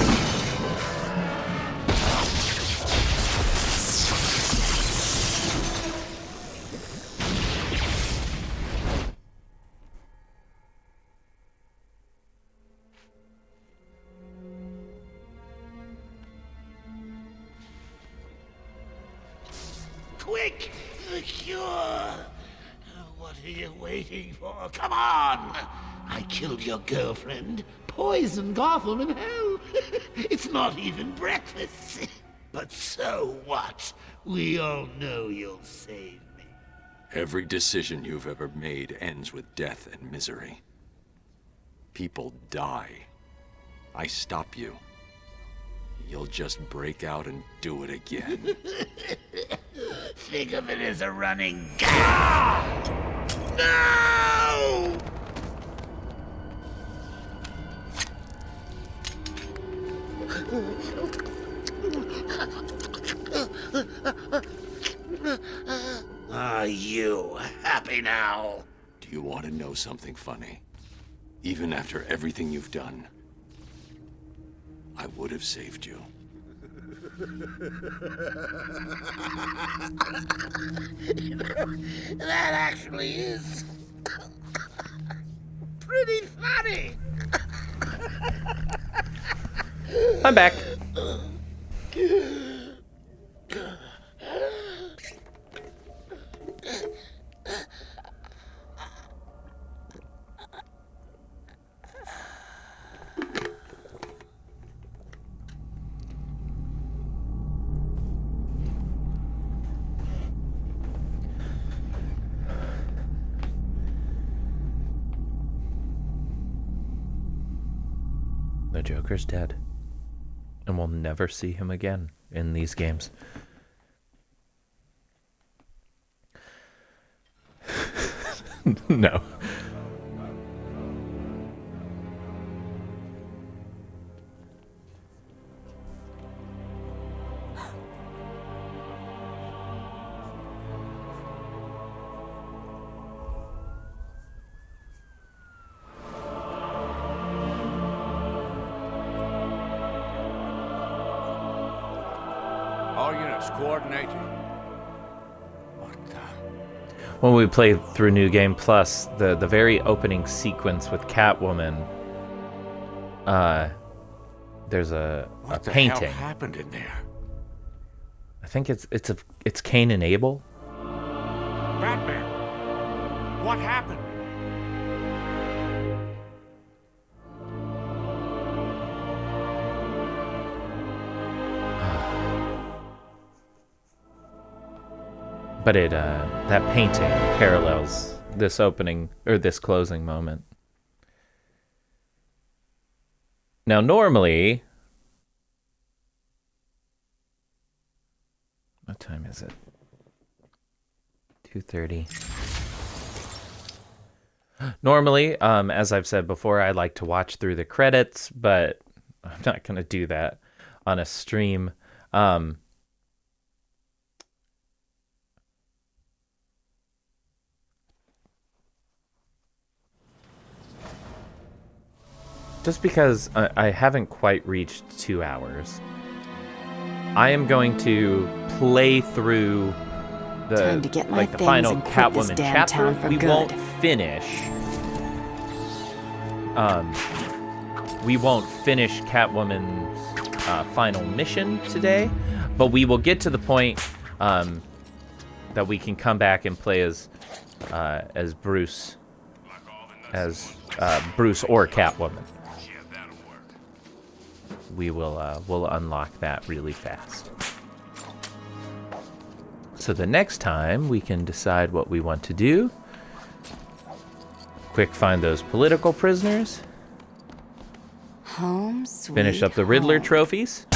Quick! The cure! What are you waiting for? Come on! I killed your girlfriend, poisoned Gotham in hell. It's not even breakfast. But so what? We all know you'll save me. Every decision you've ever made ends with death and misery. People die. I stop you. You'll just break out and do it again. Think of it as a running gag. No! Are you happy now? Do you want to know something funny? Even after everything you've done, I would have saved you. That actually is pretty funny. I'm back. The Joker's dead. And we'll never see him again in these games. No. All units coordinated. When we play through New Game Plus, the very opening sequence with Catwoman, there's a painting. What the hell happened in there? I think it's Cain and Abel. Batman! What happened? But that painting parallels this opening, or this closing moment. Now, normally... What time is it? 2:30. Normally, as I've said before, I like to watch through the credits, but I'm not going to do that on a stream. Just because I haven't quite reached 2 hours, I am going to play through the the final Catwoman chapter. We won't finish. We won't finish Catwoman's final mission today, but we will get to the point that we can come back and play as Bruce, Bruce or Catwoman. We will we'll unlock that really fast. So the next time we can decide what we want to do. Quick find those political prisoners. Home sweet Finish up the Riddler home. trophies.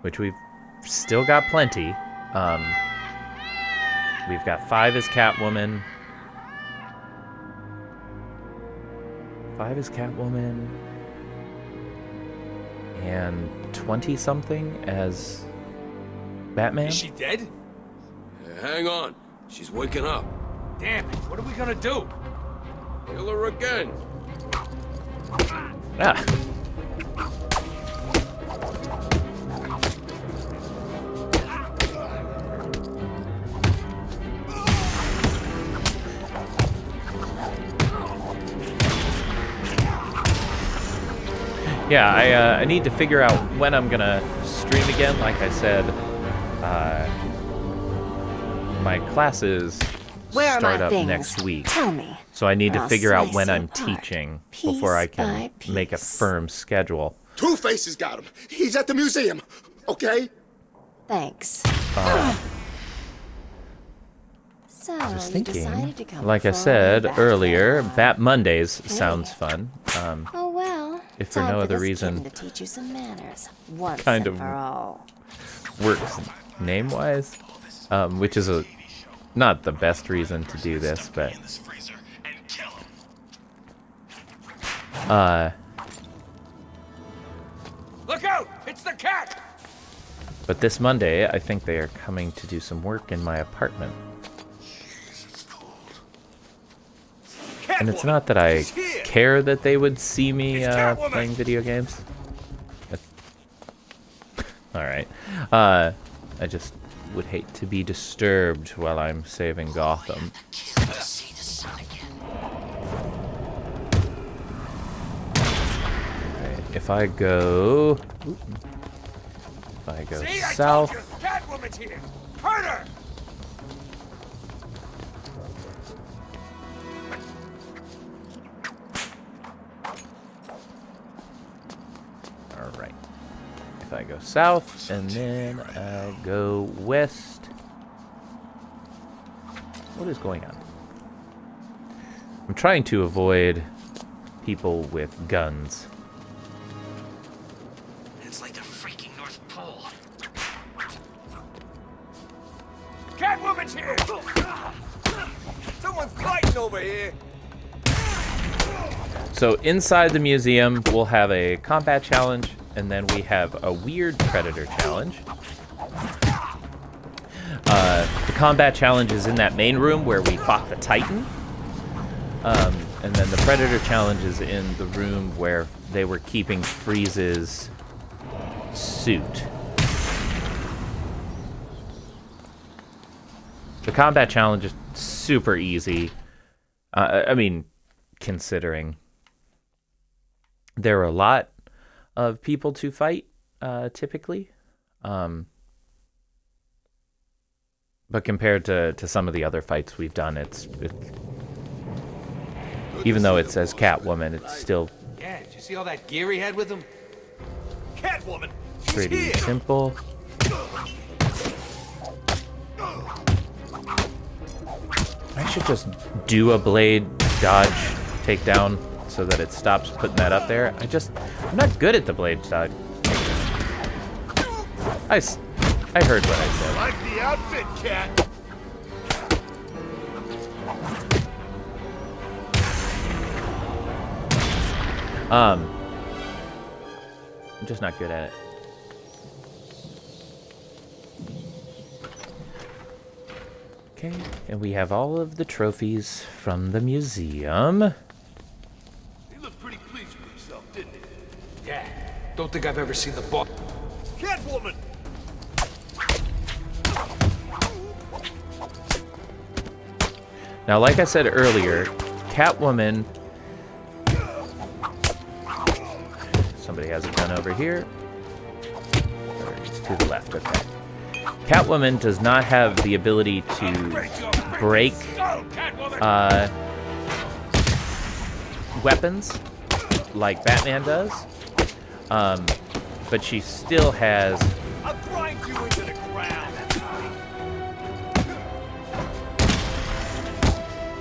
Which we've still got plenty. We've got 5 as Catwoman. 5 is Catwoman, and 20-something as Batman? Is she dead? Hang on. She's waking up. Damn it, what are we gonna do? Kill her again. Ah. Yeah, I need to figure out when I'm gonna stream again. Like I said, my classes start up next week. Tell me. So I need to I'll figure out slice when you I'm apart, teaching piece before I by can make a firm schedule. Two-Face has got him. He's at the museum, okay? Thanks. So, I was you thinking, decided to come like I before said me back earlier, then, huh? Bat Mondays sounds fun. Oh well. If for time no other this reason, kitten to teach you some manners once kind and of for all. works name-wise, which is not the best reason to do this, but Look out! It's the cat! But this Monday, I think they are coming to do some work in my apartment. And it's not that I care that they would see me playing video games. Alright. I just would hate to be disturbed while I'm saving Gotham. Okay, if I go south. Catwoman's here! Hurt her! Alright. If I go south and then I go west. What is going on? I'm trying to avoid people with guns. It's like the freaking North Pole. Catwoman's here! Someone's fighting over here! So inside the museum, we'll have a combat challenge, and then we have a weird predator challenge. The combat challenge is in that main room where we fought the Titan. And then the predator challenge is in the room where they were keeping Freeze's suit. The combat challenge is super easy. I mean, considering there are a lot of people to fight, typically. But compared to some of the other fights we've done, it's even though it says Catwoman, it's still Yeah, did you see all that gear he had with him? Catwoman! pretty simple. I should just do a blade dodge takedown so that it stops putting that up there. I'm not good at the blade dodge. I heard what I said. Like the outfit, cat. I'm just not good at it. Okay, and we have all of the trophies from the museum. He looked pretty pleased with himself, didn't he? Yeah, don't think I've ever seen the boss. Catwoman! Now, like I said earlier, Catwoman... Somebody has a gun over here. Or it's to the left, okay. Catwoman does not have the ability to break weapons like Batman does. But she still has... I'll grind you into the ground.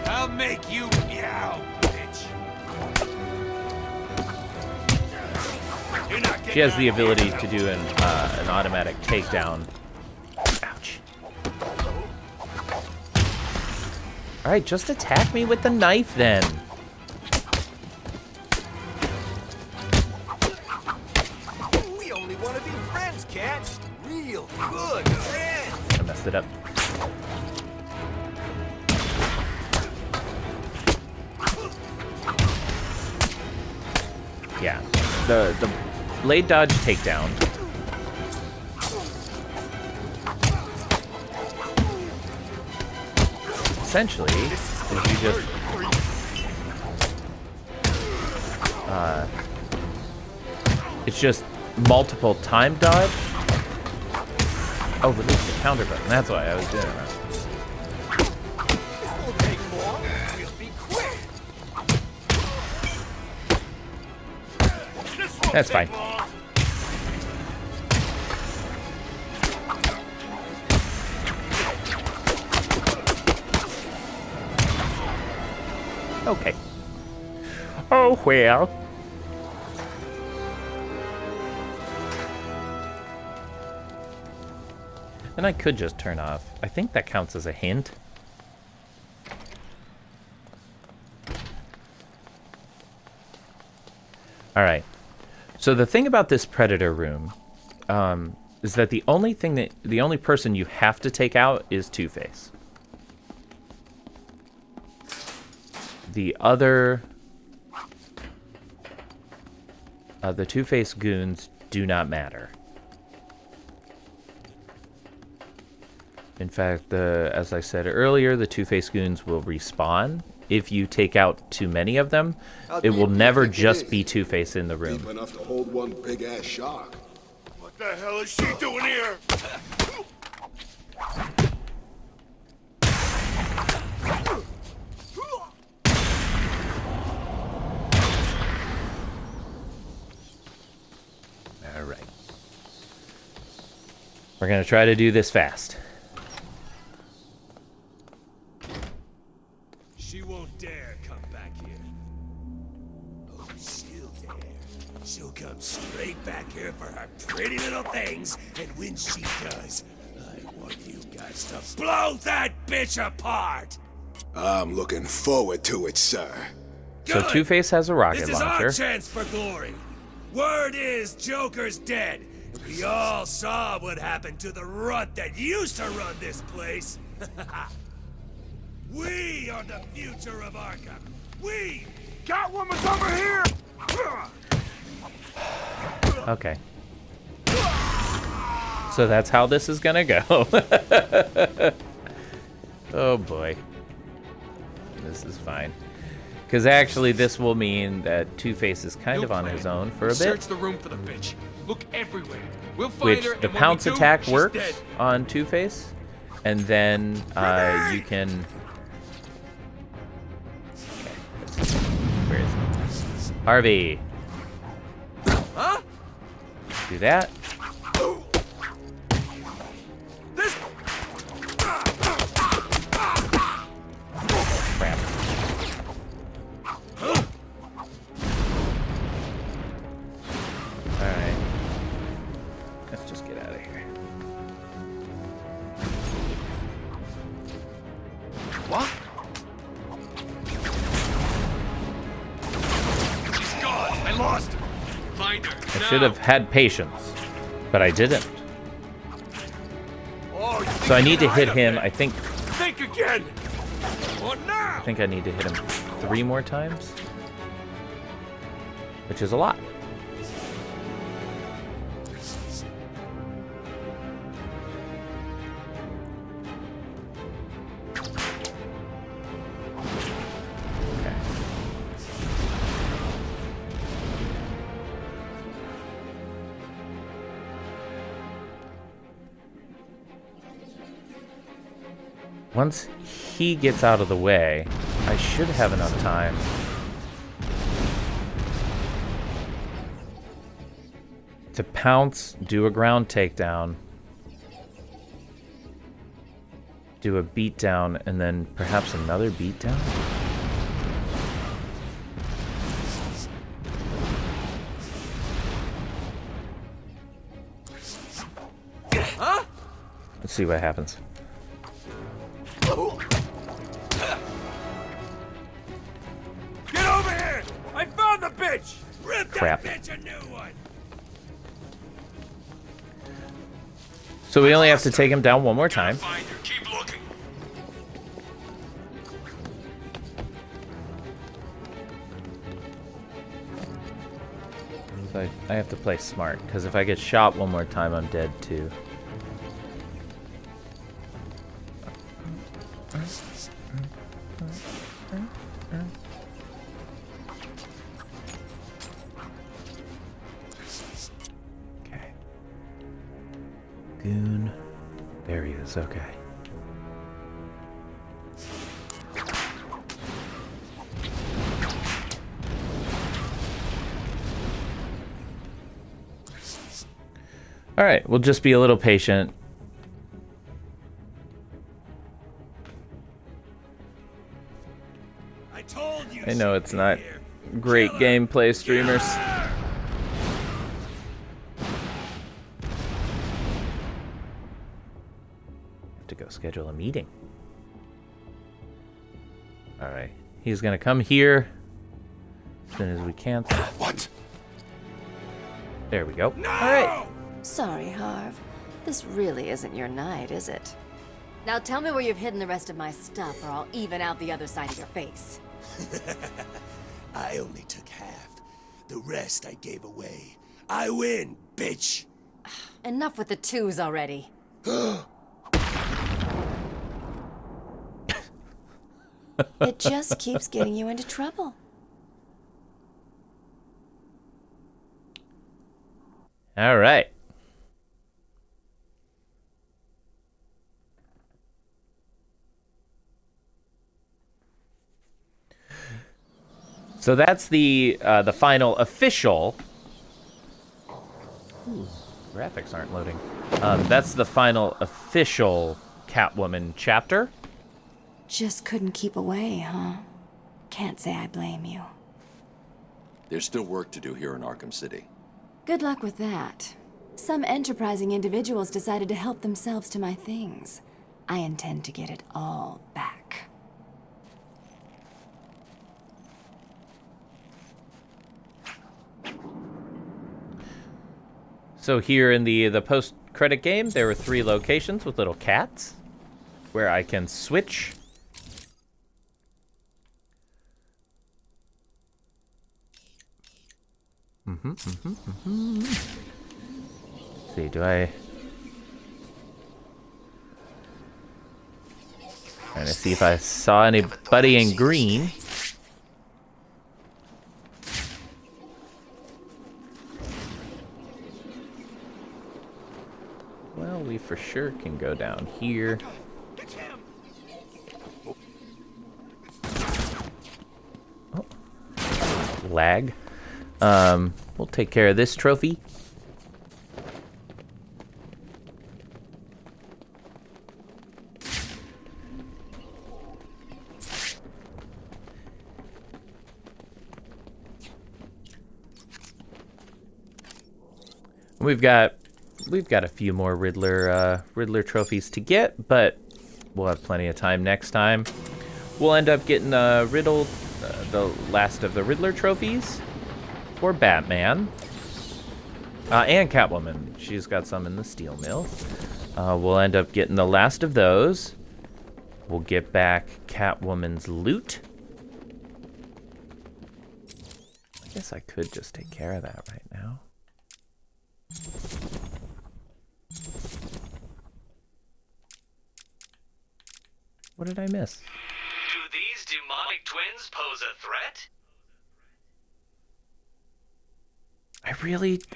I'll make you meow, bitch. She has the ability to do an automatic takedown. Ouch. Alright, just attack me with the knife then. We only want to be friends, Cat. Real good friends. I messed it up. Yeah, the blade dodge takedown. Essentially, is you just it's just multiple time dodge. Oh, release the counter button. That's why I was doing that. This won't take long. We'll be quick. That's fine. Okay. Oh, well. Then I could just turn off. I think that counts as a hint. All right. So the thing about this Predator room is that the only person you have to take out is Two-Face. The other, the Two-Face goons do not matter. In fact, as I said earlier, the Two-Face goons will respawn. If you take out too many of them, it will never just be Two-Face in the room. Deep enough to hold one big-ass shark. What the hell is she doing here? All right. We're going to try to do this fast. She won't dare come back here. Oh, she'll dare. She'll come straight back here for her pretty little things, and when she does, I want you guys to blow that bitch apart! I'm looking forward to it, sir. So Two-Face has a rocket This is launcher. our chance for glory. Word is Joker's dead. We all saw what happened to the runt that used to run this place. We are the future of Arkham. We! Catwoman's over here! Okay. So that's how this is gonna go. Oh boy. This is fine. Because actually this will mean that Two-Face is kind of on his own for a bit. Search the room for the bitch. Look everywhere. We'll find Which her, the and when pounce we do, attack she's works dead. on Two-Face. And then you can... Okay, let's see. Where is it? Harvey! Huh? Do that. This... Crap. Alright. Let's just get out of here. What? She's gone. I lost her. Find her. I should have had patience, but I didn't. Oh, So I need to hit him, I think Think again. What now? I think I need to hit him 3 more times. Which is a lot. Okay. Once he gets out of the way, I should have enough time to pounce, do a ground takedown, do a beatdown, and then perhaps another beatdown? Huh? Let's see what happens. Get over here! I found the bitch! Rip Crap. that bitch a new one! So we only have to take him down one more time. Find her. Keep looking. So I have to play smart, because if I get shot one more time, I'm dead too. Okay. Goon. There he is, okay. Alright, we'll just be a little patient. I know it's not great gameplay, streamers. Have to go schedule a meeting. Alright, he's gonna come here as soon as we can. What? There we go. No! All right. Sorry, Harv. This really isn't your night, is it? Now tell me where you've hidden the rest of my stuff, or I'll even out the other side of your face. I only took half. The rest I gave away. I win, bitch! Enough with the twos already. It just keeps getting you into trouble. All right. So that's the final official. Ooh, graphics aren't loading. That's the final official Catwoman chapter. Just couldn't keep away, huh? Can't say I blame you. There's still work to do here in Arkham City. Good luck with that. Some enterprising individuals decided to help themselves to my things. I intend to get it all back. So here in the post-credit game, there were 3 locations with little cats where I can switch. See, do I... Trying to see if I saw anybody in green. Well, we for sure can go down here. Oh. Lag. We'll take care of this trophy. We've got a few more Riddler trophies to get, but we'll have plenty of time next time. We'll end up getting the last of the Riddler trophies for Batman and Catwoman. She's got some in the steel mill. We'll end up getting the last of those. We'll get back Catwoman's loot. I guess I could just take care of that right now. What did I miss? Do these demonic twins pose a threat?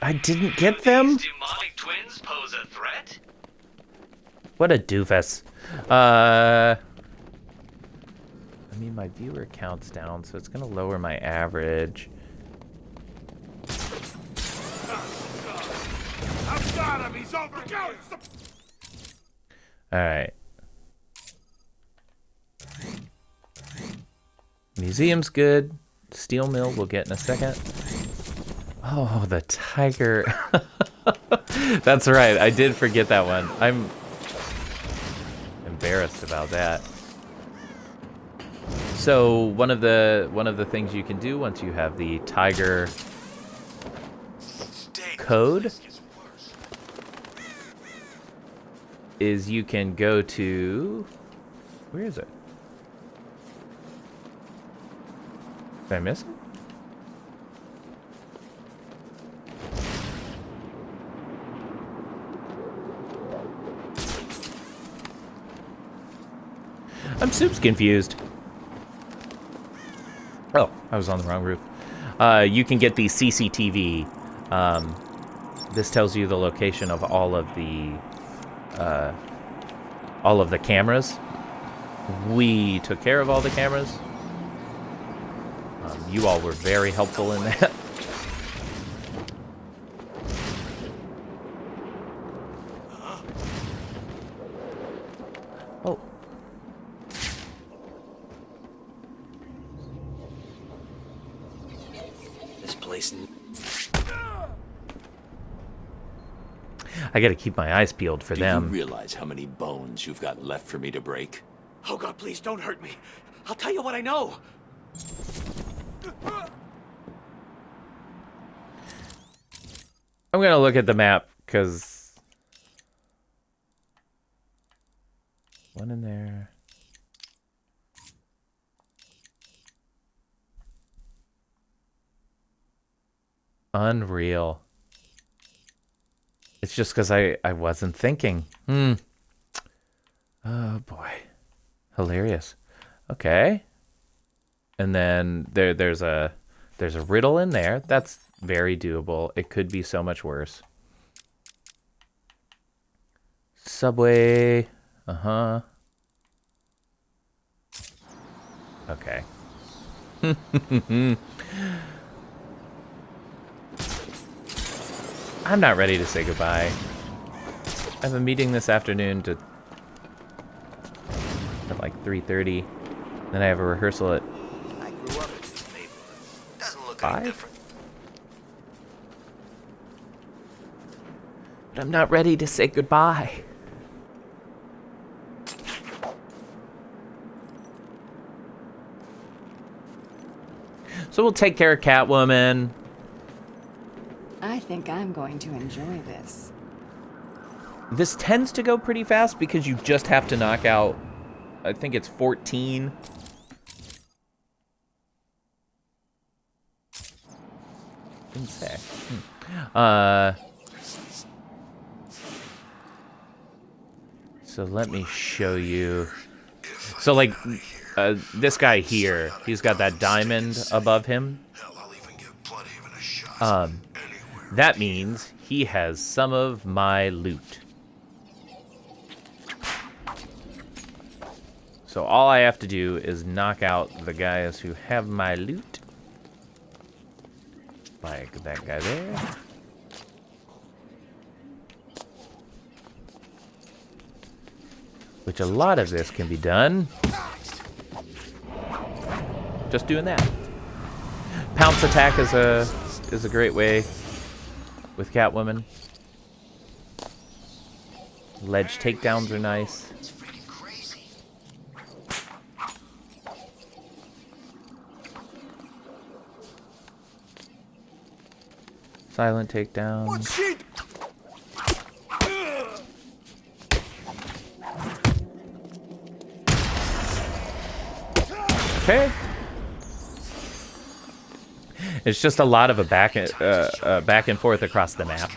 I didn't get them? Do these demonic twins pose a threat? What a doofus. I mean, my viewer count's down, so it's gonna lower my average. I've got him! He's over! Alright. Museum's good. Steel mill we'll get in a second. Oh, the tiger. That's right. I did forget that one. I'm embarrassed about that. So one of the things you can do once you have the tiger code is you can go to, where is it? Did I miss it? I'm soups confused. Oh, I was on the wrong roof. You can get the CCTV. This tells you the location of all of the cameras. We took care of all the cameras. You all were very helpful in that. Oh. This place. I gotta keep my eyes peeled for them. Do you realize how many bones you've got left for me to break? Oh God, please don't hurt me. I'll tell you what I know. I'm gonna look at the map, because... One in there. Unreal. It's just because I wasn't thinking. Oh, boy. Hilarious. Okay. And then there's a riddle in there. That's very doable. It could be so much worse. Subway. Uh-huh. Okay. I'm not ready to say goodbye. I have a meeting this afternoon at like 3:30. Then I have a rehearsal at 5? But I'm not ready to say goodbye. So we'll take care of Catwoman. I think I'm going to enjoy this. This tends to go pretty fast because you just have to knock out, I think it's 14. Didn't say. So let me show you. So like, this guy here, he's got that diamond above him. That means he has some of my loot. So all I have to do is knock out the guys who have my loot. Like that guy there. Which a lot of this can be done just doing that. Pounce attack is a great way with Catwoman. Ledge takedowns are nice. Silent takedown. Okay. It's just a lot of a back and forth across the map.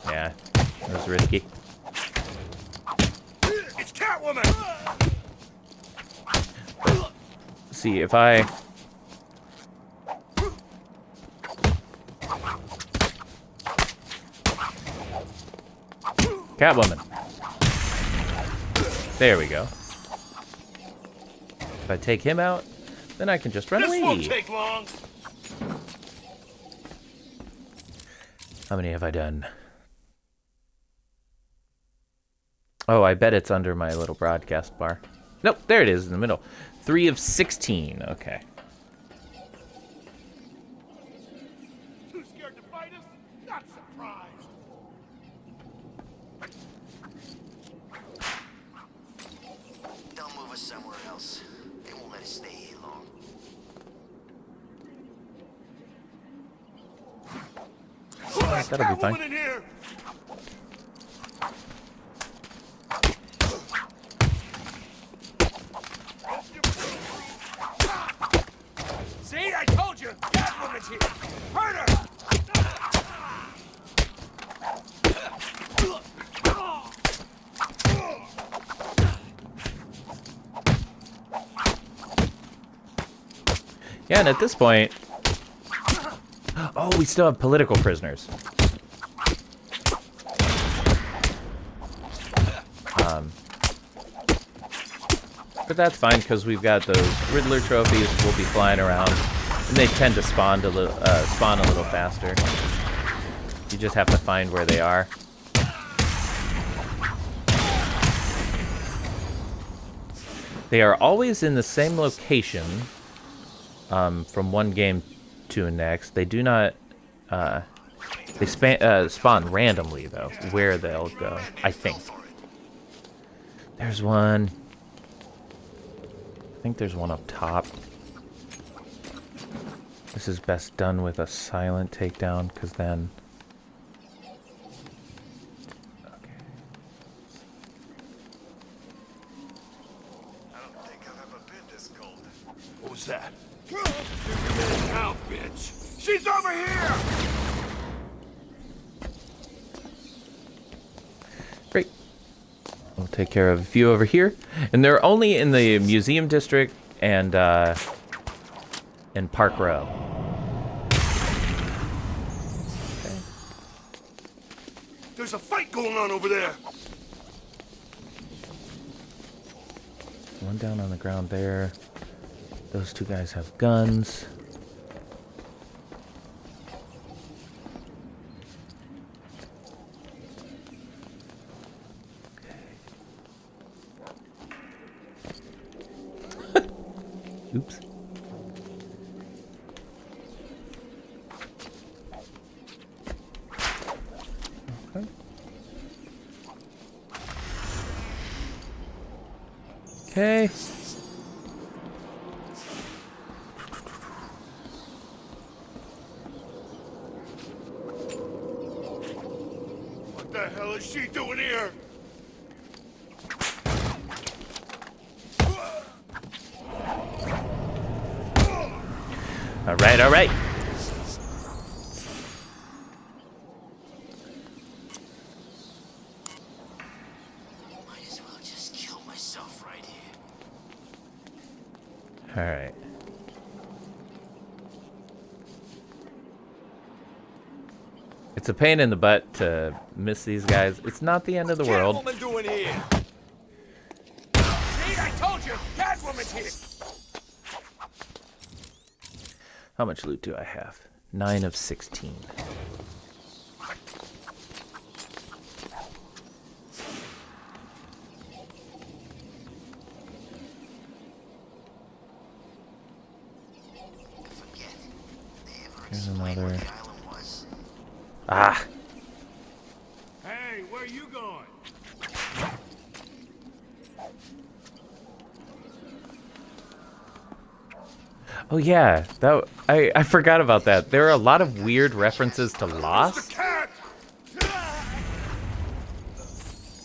Yeah, that was risky. It's Catwoman. See if I. Catwoman. There we go. If I take him out, then I can just run away. This won't take long. How many have I done? Oh, I bet it's under my little broadcast bar. Nope, there it is in the middle. 3 of 16. Okay. Too scared to fight us? Not surprised. They'll move us somewhere else. They won't let us stay here long. That'll be fine. In here. See, I told you, Catwoman's here. Hurt her. Yeah, and at this point... Oh, we still have political prisoners. But that's fine, because we've got those Riddler trophies we'll be flying around. And they tend to spawn a little faster. You just have to find where they are. They are always in the same location from one game to the next. They do not... they spawn randomly, though, where they'll go, I think. There's one. I think there's one up top. This is best done with a silent takedown, because then... Okay. I don't think I've ever been this cold. What was that? Now, bitch! She's over here! Great. We'll take care of a few over here. And they're only in the museum district and Park Row. Okay. There's a fight going on over there! One down on the ground there. Those two guys have guns. Oops. Okay. Okay. What the hell is she doing here? All right, all right. Might as well just kill myself right here. All right. It's a pain in the butt to miss these guys. It's not the end of the world. Catwoman doing here? See, I told you, Catwoman's here. How much loot do I have? 9 of 16. Here's another. Ah! Hey, where you going? Oh yeah, that I forgot about that. There are a lot of weird references to Lost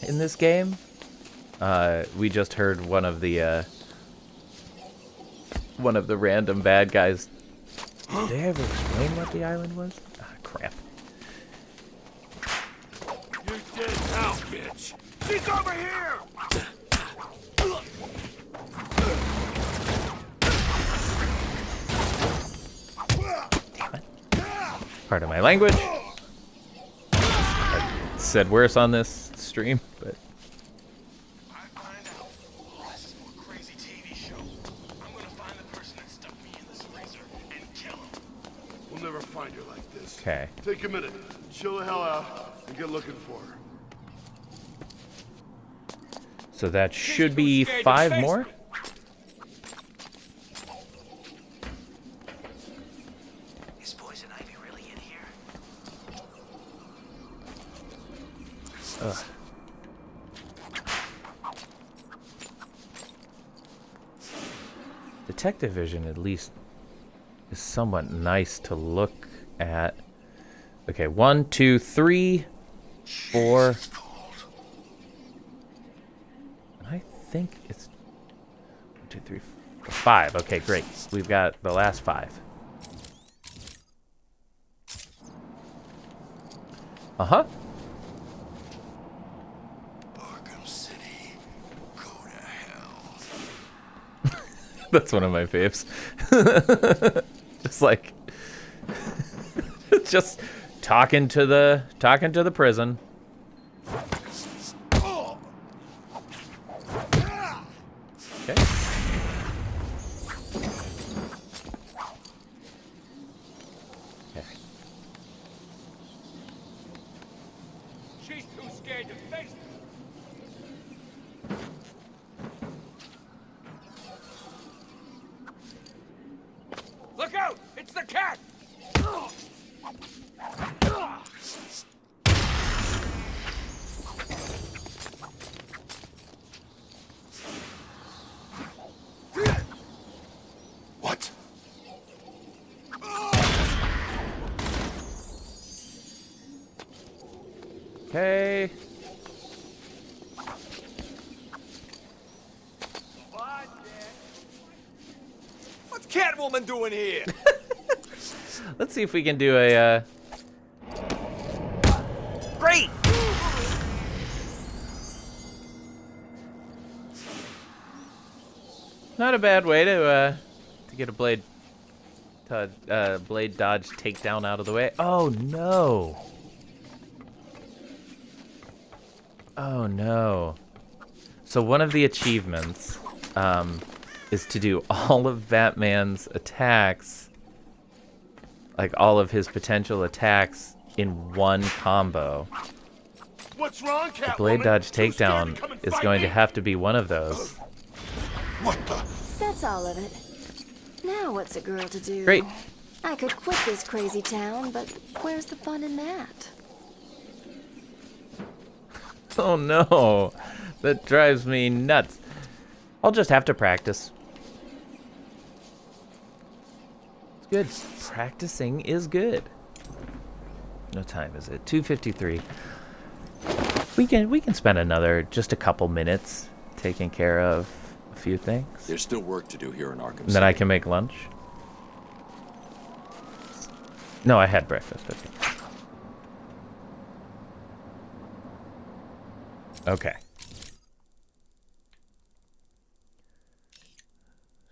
in this game. We just heard one of the random bad guys. Did they ever explain what the island was? Ah, crap. You're dead now, bitch. She's over here. Pardon my language. I said worse on this stream, but We'll never find her like this. okay. Take a minute, chill the hell out, and get looking for her. So that should be 5 more. Is Poison Ivy really in here? Ugh. Detective vision at least is somewhat nice to look at. Okay, 1, 2, 3, 4. I think it's 1, 2, 3, 4, 5. Okay, great. We've got the last 5. Uh-huh. Arkham City, go to hell. That's one of my faves. Just like just talking to the prison. Okay. Okay. She's too scared to face it. Look out! It's the cat! Okay. What's Catwoman doing here? Let's see if we can do a, Great! Not a bad way to get a blade dodge takedown out of the way. Oh no! Oh no! So one of the achievements is to do all of Batman's attacks, like all of his potential attacks, in one combo. What's wrong, The blade dodge takedown is going to have to be one of those. What the? That's all of it. Now what's a girl to do? Great. I could quit this crazy town, but where's the fun in that? Oh no, that drives me nuts. I'll just have to practice. It's good. Practicing is good. What time is it? 2:53. We can spend just a couple minutes taking care of a few things. There's still work to do here in Arkham And then I can make lunch. No, I had breakfast. Okay.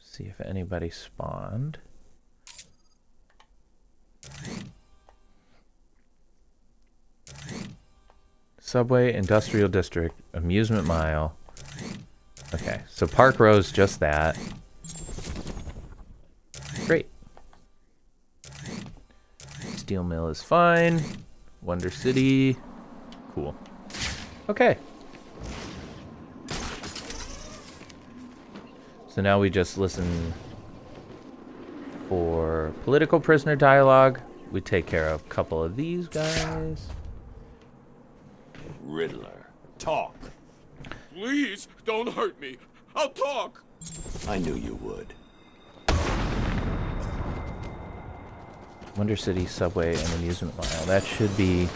See if anybody spawned. Subway, Industrial District, Amusement Mile. Okay, so Park Row's just that. Great. Steel Mill is fine. Wonder City. Cool. Okay. So now we just listen for political prisoner dialogue. We take care of a couple of these guys. Riddler, talk. Please, don't hurt me. I'll talk. I knew you would. Wonder City, Subway, and Amusement Mile. That should be...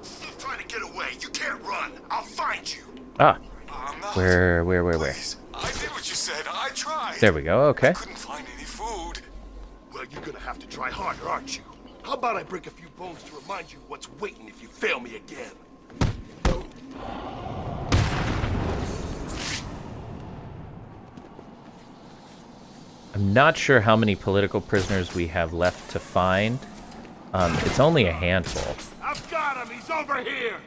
Stop trying to get away. You can't run. I'll find you. Ah. I'm not. Where? Please. I did what you said. I tried. There we go, okay. I couldn't find any food. Well, you're gonna have to try harder, aren't you? How about I break a few bones to remind you what's waiting if you fail me again? I'm not sure how many political prisoners we have left to find. It's only a handful. I've got him. He's over here.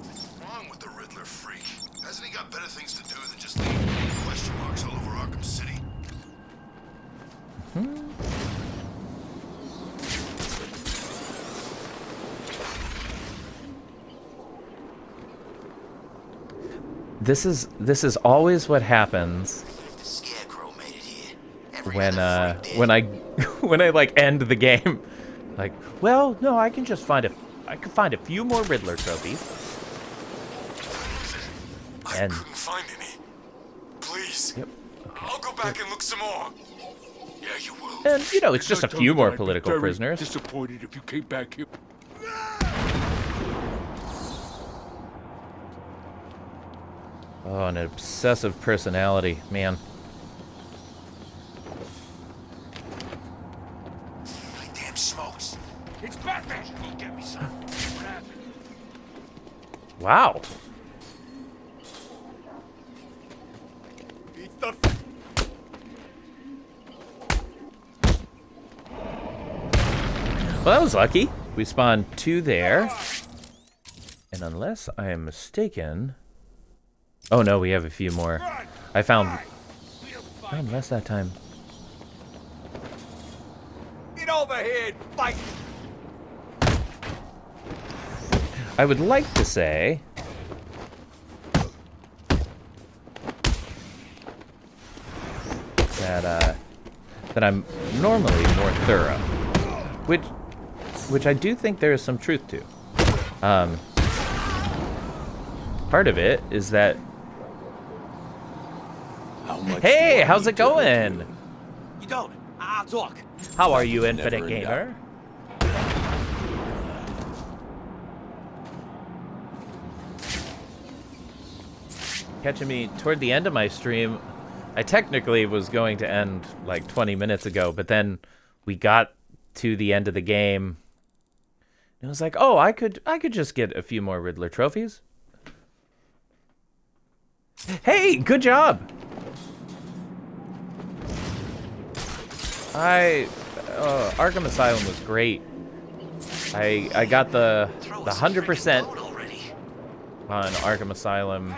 What's wrong with the Riddler freak? Hasn't he got better things to do than just leave question marks all over Arkham City? This is always what happens when I when I like end the game. Like, well, no, I can find a few more Riddler trophies. And I couldn't find any. Please. Yep. I'll go back and look some more. Yeah, you will. And you know, it's just a few more political prisoners. Disappointed if you came back here. Oh, an obsessive personality, man. Holy damn smokes. It's Batman. Go get me some. What happened? Wow. It's the... Well, that was lucky. We spawned 2 there. And unless I am mistaken... Oh no, we have a few more. I found less that time. Get over here and fight. I would like to say that I'm normally more thorough, which I do think there is some truth to. Part of it is that much Hey, more how's need it to hurt going? you? You don't. I'll talk. How are you, Infinite Never in Gamer? Catching me toward the end of my stream. I technically was going to end like 20 minutes ago, but then we got to the end of the game. And I was like, oh, I could just get a few more Riddler trophies. Hey, good job. Arkham Asylum was great. I got the 100% on Arkham Asylum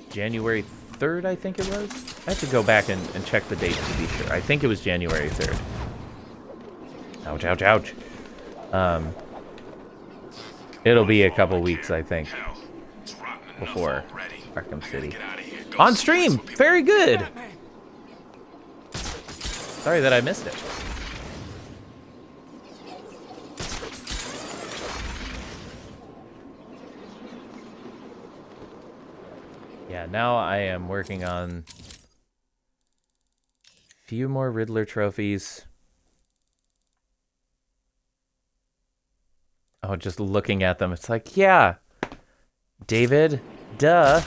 January 3rd, I think it was. I have to go back and check the date to be sure. I think it was January 3rd. Ouch, ouch, ouch. It'll be a couple weeks, I think, before Arkham City. On stream! Very good! Sorry that I missed it. Yeah, now I am working on a few more Riddler trophies. Oh, just looking at them, it's like, yeah, David, duh.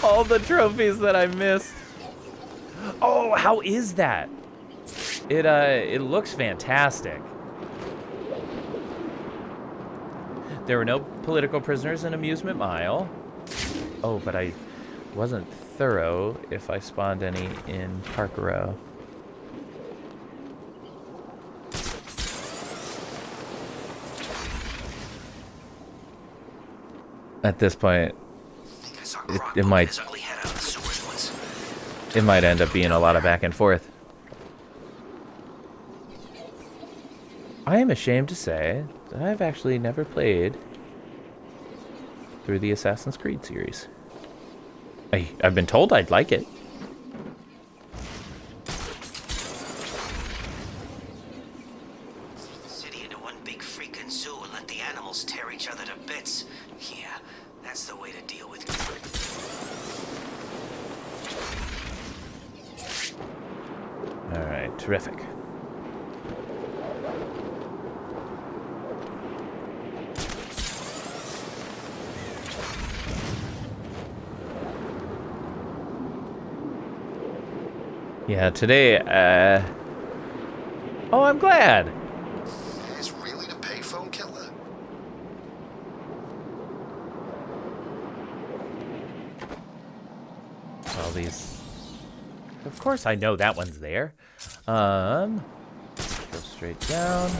All the trophies that I missed. Oh, how is that? It looks fantastic. There were no political prisoners in Amusement Mile. Oh, but I wasn't thorough if I spawned any in Park Row. At this point, it might end up being a lot of back and forth. I am ashamed to say that I've actually never played through the Assassin's Creed series. I've been told I'd like it. The city into one big freaking zoo and let the animals tear each other to bits. Yeah, that's the way to deal with it. Alright, terrific. Yeah, today, oh, I'm glad! Is really the payphone killer? All these... Of course I know that one's there. Go straight down.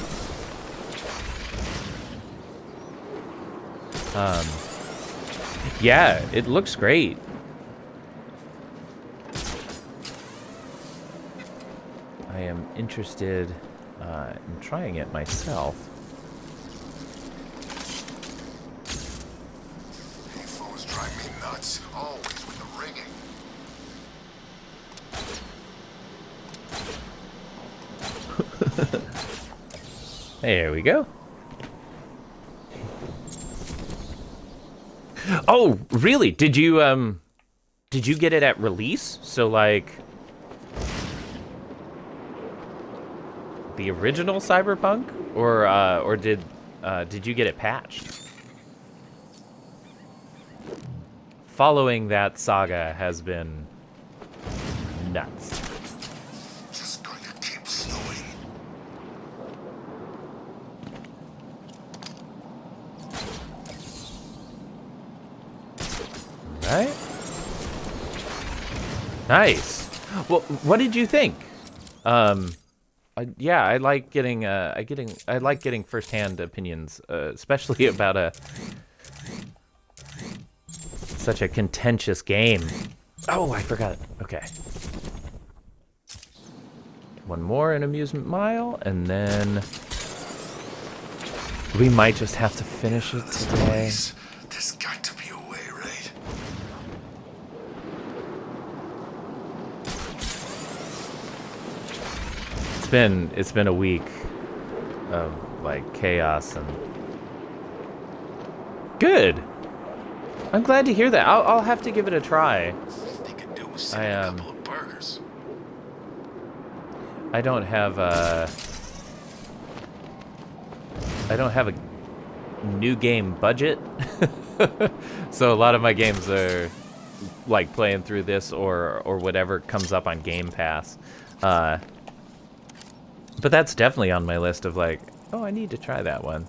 Yeah, it looks great. I am interested in trying it myself. Payphones drive me nuts, always with the ringing. There we go. Oh, really? Did you get it at release? So like the original Cyberpunk, or did you get it patched? Following that saga has been nuts. Just going to keep snowing. Right? Nice. Well, what did you think? Yeah, I like getting I like getting firsthand opinions, especially about such a contentious game. Oh, I forgot. Okay. One more in Amusement Mile, and then we might just have to finish it today. There's got to be a way, right? It's been a week of like chaos and good. I'm glad to hear that. I'll have to give it a try. They could do with sending a couple of burgers. I don't have a new game budget. So a lot of my games are like playing through this or whatever comes up on Game Pass. But that's definitely on my list of like, oh, I need to try that one.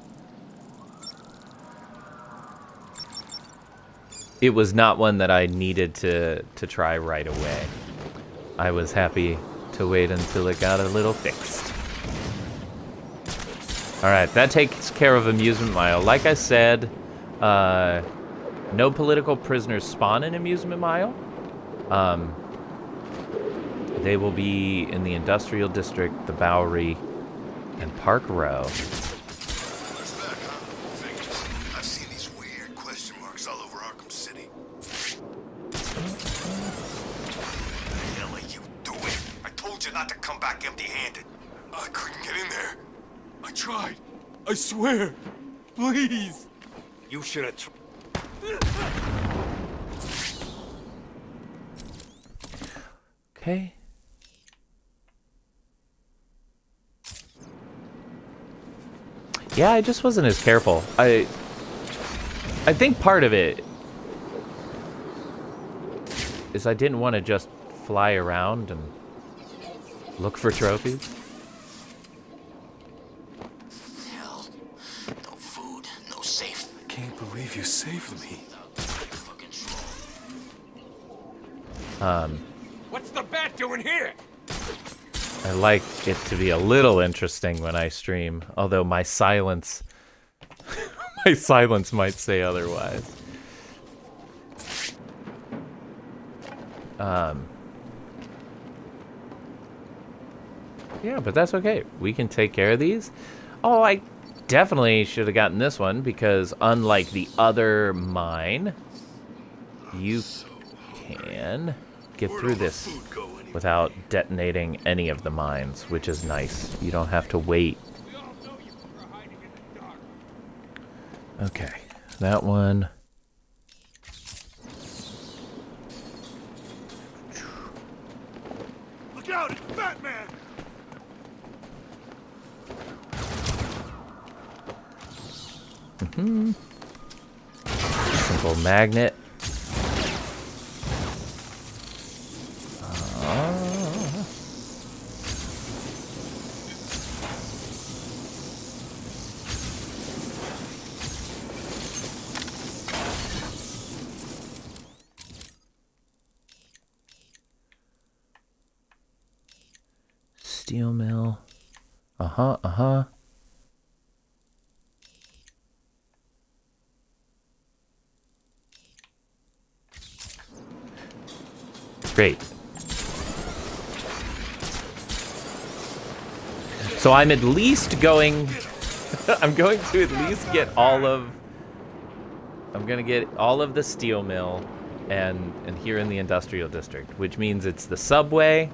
It was not one that I needed to try right away. I was happy to wait until it got a little fixed. Alright, that takes care of Amusement Mile. Like I said, no political prisoners spawn in Amusement Mile. They will be in the Industrial District, the Bowery, and Park Row. I've seen these weird question marks all over Arkham City. What the hell are you doing? I told you not to come back empty-handed. I couldn't get in there. I tried. I swear. Please. You should have tried. Okay. Yeah, I just wasn't as careful. I think part of it is I didn't want to just fly around and look for trophies. Hell, no food, no safe. I can't believe you saved me. What's the bat doing here? I like it to be a little interesting when I stream, although my silence might say otherwise. Yeah, but that's okay. We can take care of these. Oh, I definitely should have gotten this one because unlike the other mine, you can get through this without detonating any of the mines, which is nice. You don't have to wait. Okay, that one. Look out, it's Batman! Simple magnet. Steel mill. Uh-huh. Great. So I'm at least going... I'm going to at least get all of... I'm going to get all of the steel mill and here in the Industrial District, which means it's the subway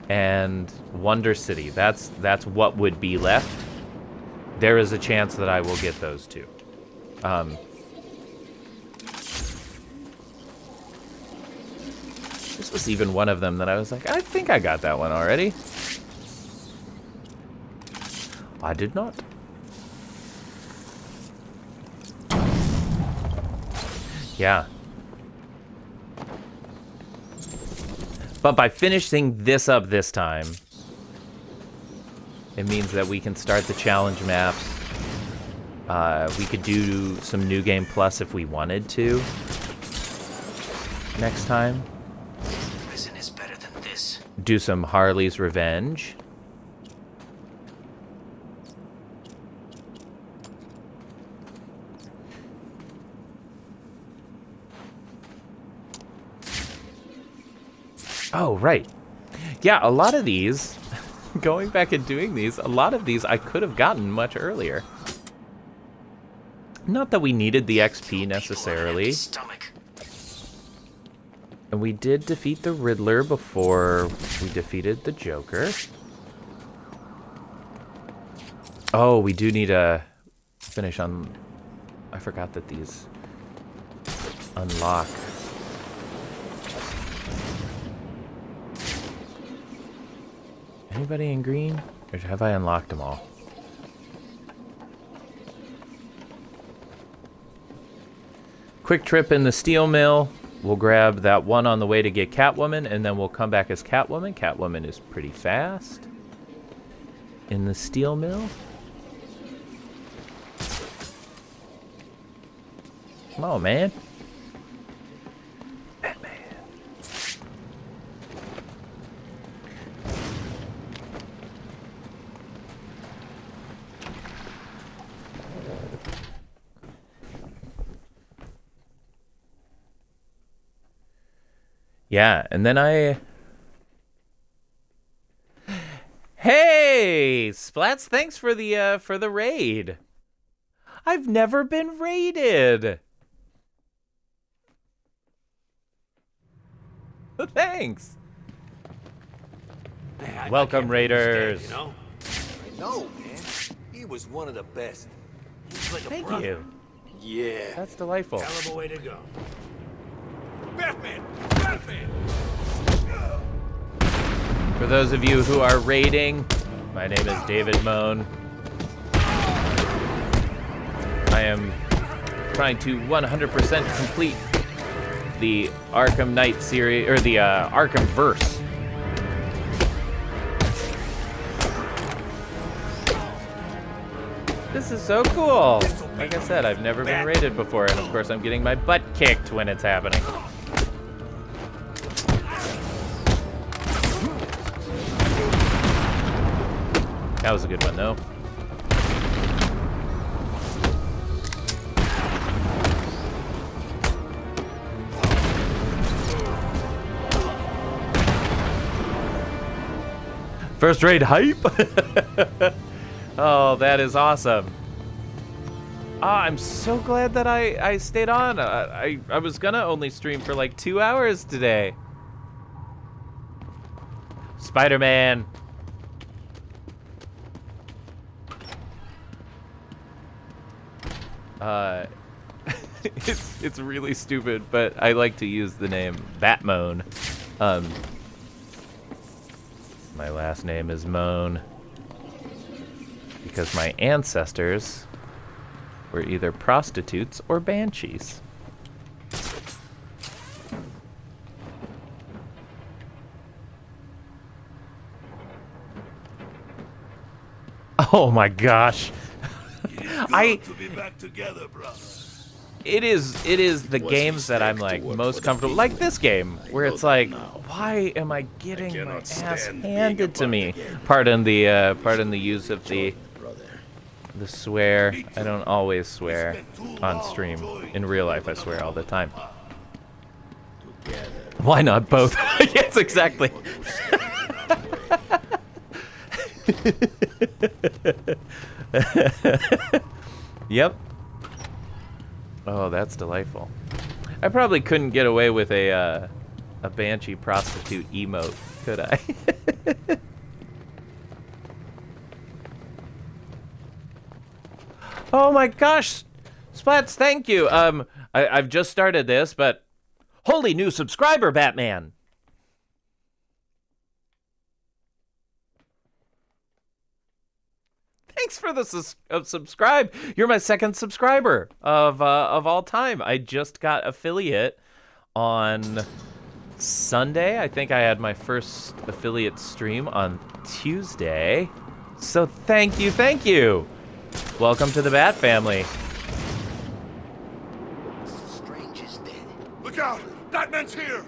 and Wonder City. That's what would be left. There is a chance that I will get those two. This was even one of them that I was like, I think I got that one already. I did not. Yeah. But by finishing this up this time, it means that we can start the challenge maps. We could do some New Game Plus if we wanted to next time. Prison is better than this. Do some Harley's Revenge. Oh, right. Yeah, a lot of these, going back and doing these, a lot of these I could have gotten much earlier. Not that we needed the XP necessarily. And we did defeat the Riddler before we defeated the Joker. Oh, we do need to finish on... I forgot that these unlock. Anybody in green? Or have I unlocked them all? Quick trip in the steel mill. We'll grab that one on the way to get Catwoman, and then we'll come back as Catwoman. Catwoman is pretty fast. In the steel mill. Come on, man. Batman. Yeah, and then Hey, Splats, thanks for the raid. I've never been raided. Thanks. Welcome, Raiders. Dead, you know? I know, man. He was one of the best. He was like a Thank brother. you. Yeah. That's delightful. Hell of a way to go. Batman! Batman! For those of you who are raiding, my name is Bat-Moan. I am trying to 100% complete the Arkham Knight series, or the Arkham verse. This is so cool. Like I said, I've never been raided before, and of course I'm getting my butt kicked when it's happening. That was a good one, though. First raid hype? Oh, that is awesome. I'm so glad that I stayed on. I was gonna only stream for like 2 hours today. Spider-Man. It's really stupid, but I like to use the name Bat-Moan. My last name is Moan because my ancestors were either prostitutes or banshees. Oh my gosh. To be back together, brother. It is the games that I'm like most comfortable, like this game, where it's like, why am I getting my ass handed to me? Pardon the use of the swear. I don't always swear on stream. In real life, I swear all the time. Why not both? Yes, exactly. Yep. Oh, that's delightful. I probably couldn't get away with a banshee prostitute emote, could I? Oh my gosh, Splats, thank you. I've just started this, but holy new subscriber, Batman. Thanks for the subscribe. You're my second subscriber of all time. I just got affiliate on Sunday. I think I had my first affiliate stream on Tuesday. So thank you, thank you. Welcome to the Bat family. Strange is dead. Look out! Batman's here!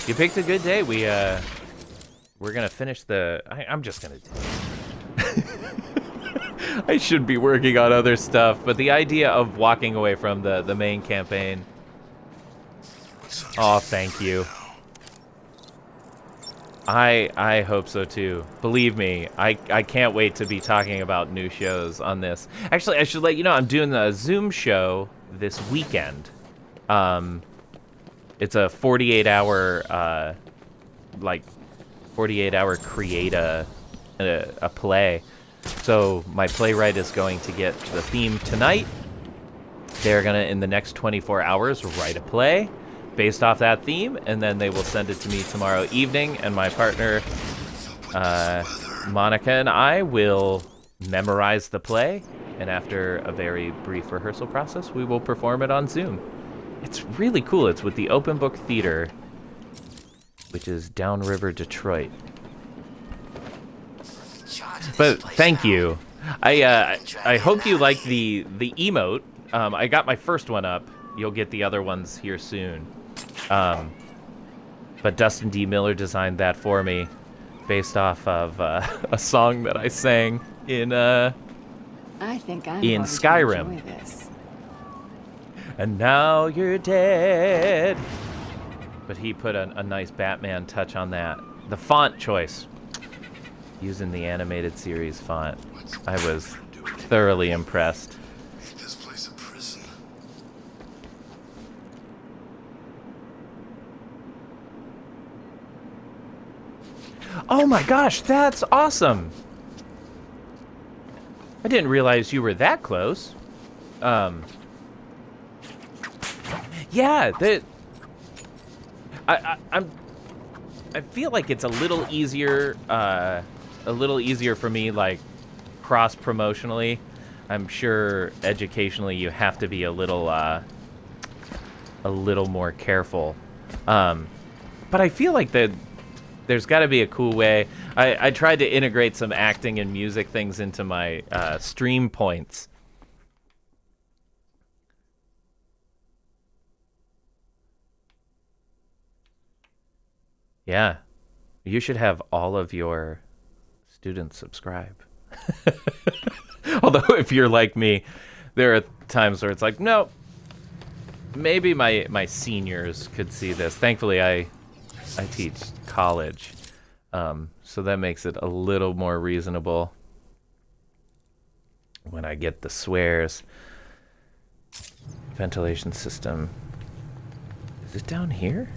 You picked a good day. We're gonna finish the. I'm just gonna. I should be working on other stuff, but the idea of walking away from the main campaign. Oh, thank you. I hope so too. Believe me, I can't wait to be talking about new shows on this. Actually, I should let you know I'm doing a Zoom show this weekend. It's a 48-hour like 48-hour create a play. So my playwright is going to get the theme tonight, they're gonna, in the next 24 hours, write a play based off that theme, and then they will send it to me tomorrow evening, and my partner, Monica, and I will memorize the play, and after a very brief rehearsal process, we will perform it on Zoom. It's really cool. It's with the Open Book Theater, which is downriver Detroit. But thank you. I hope you like the emote. I got my first one up. You'll get the other ones here soon. But Dustin D. Miller designed that for me, based off of a song that I sang in I think I'm in going Skyrim. To enjoy this. And now you're dead. But he put a nice Batman touch on that. The font choice, using the animated series font, I was thoroughly impressed. This place a prison. Oh my gosh, that's awesome! I didn't realize you were that close. Yeah, I feel like it's a little easier for me, like, cross-promotionally. I'm sure educationally you have to be a little more careful. But I feel like there's got to be a cool way. I tried to integrate some acting and music things into my stream points. Yeah, you should have all of your students subscribe. Although if you're like me, there are times where it's like, no, maybe my seniors could see this. Thankfully, I teach college, so that makes it a little more reasonable when I get the swears. Ventilation system. Is it down here?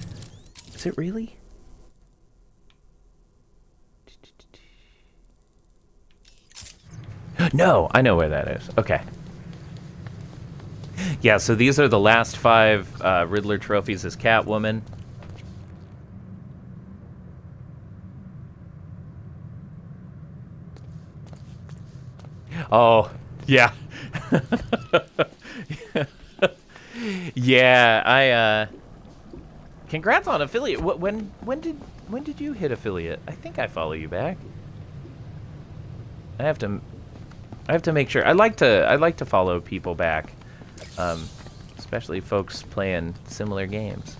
Is it really? No, I know where that is. Okay. Yeah, so these are the last 5 Riddler trophies as Catwoman. Oh, yeah. Yeah, congrats on affiliate. When did you hit affiliate? I think I follow you back. I have to make sure. I like to follow people back, especially folks playing similar games.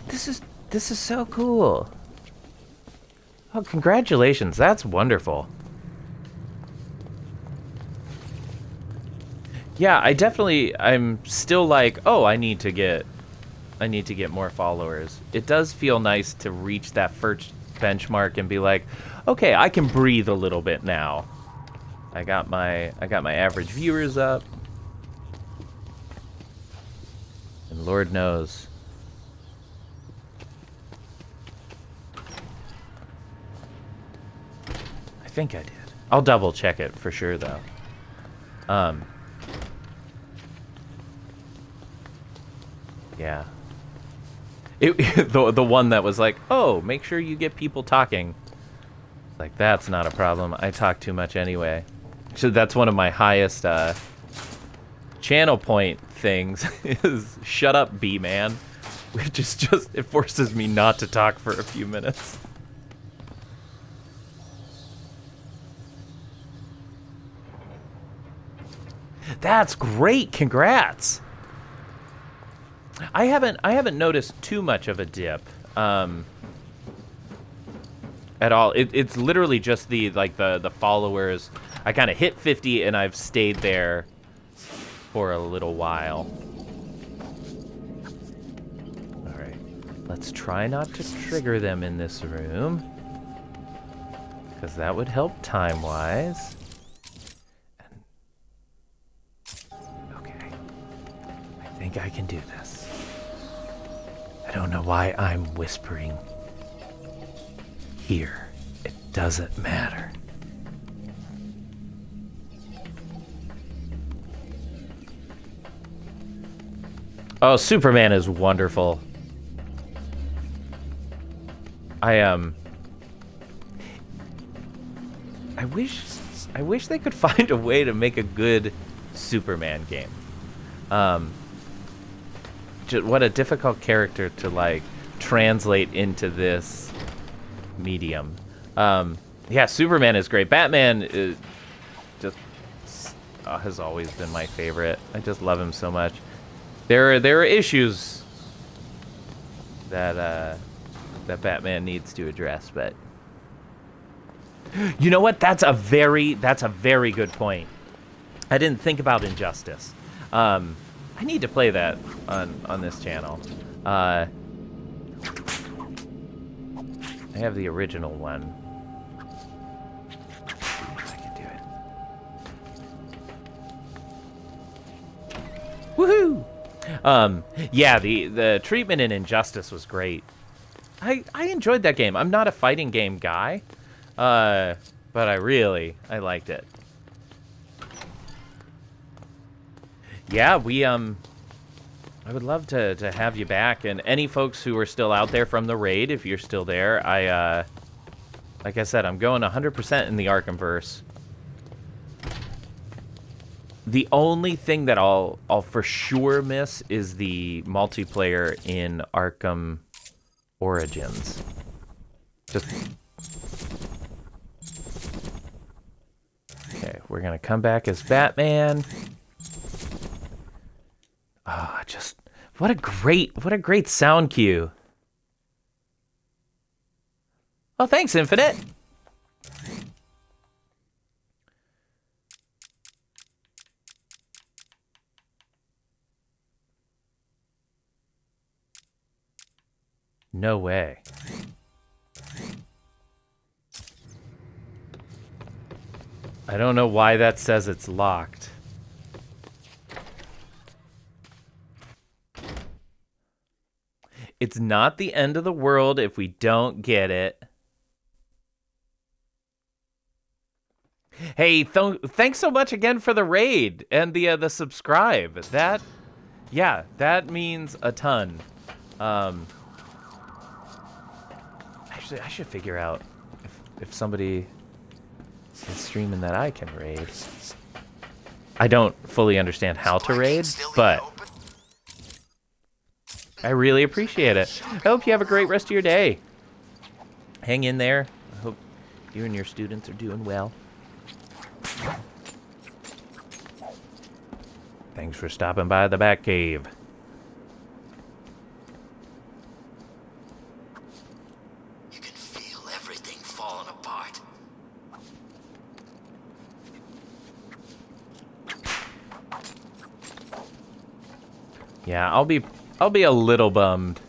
This is so cool. Oh, congratulations! That's wonderful. Yeah, I'm still like, oh, I need to get more followers. It does feel nice to reach that first benchmark and be like, okay, I can breathe a little bit now. I got my average viewers up. And Lord knows. I think I did. I'll double check it for sure though. Yeah. The one that was like, oh, make sure you get people talking. Like, that's not a problem. I talk too much anyway. So that's one of my highest channel point things is shut up, B-man. Which is just, it forces me not to talk for a few minutes. That's great. Congrats. I haven't noticed too much of a dip at all. It's literally just the followers. I kind of hit 50 and I've stayed there for a little while. All right, let's try not to trigger them in this room, because that would help time-wise. Okay, I think I can do this. I don't know why I'm whispering. Here, it doesn't matter. Oh, Superman is wonderful. I wish they could find a way to make a good Superman game. What a difficult character to like translate into this medium. Yeah, Superman is great. Batman is just has always been my favorite. I just love him so much. There are issues that that Batman needs to address, but you know what? That's a very good point. I didn't think about Injustice. I need to play that on this channel. I have the original one. Let's see if I can do it. Woohoo! Yeah, the treatment in Injustice was great. I enjoyed that game. I'm not a fighting game guy, but I liked it. Yeah, I would love to have you back, and any folks who are still out there from the raid, if you're still there, like I said, I'm going 100% in the Arkhamverse. The only thing that I'll for sure miss is the multiplayer in Arkham Origins. Okay, we're gonna come back as Batman. Ah, what a great sound cue. Oh, thanks, Infinite. No way. I don't know why that says it's locked. It's not the end of the world if we don't get it. Hey, thanks so much again for the raid and the subscribe. That means a ton. Actually, I should figure out if somebody is streaming that I can raid. I don't fully understand how to raid, but I really appreciate it. I hope you have a great rest of your day. Hang in there. I hope you and your students are doing well. Thanks for stopping by the Batcave. You can feel everything falling apart. Yeah, I'll be a little bummed.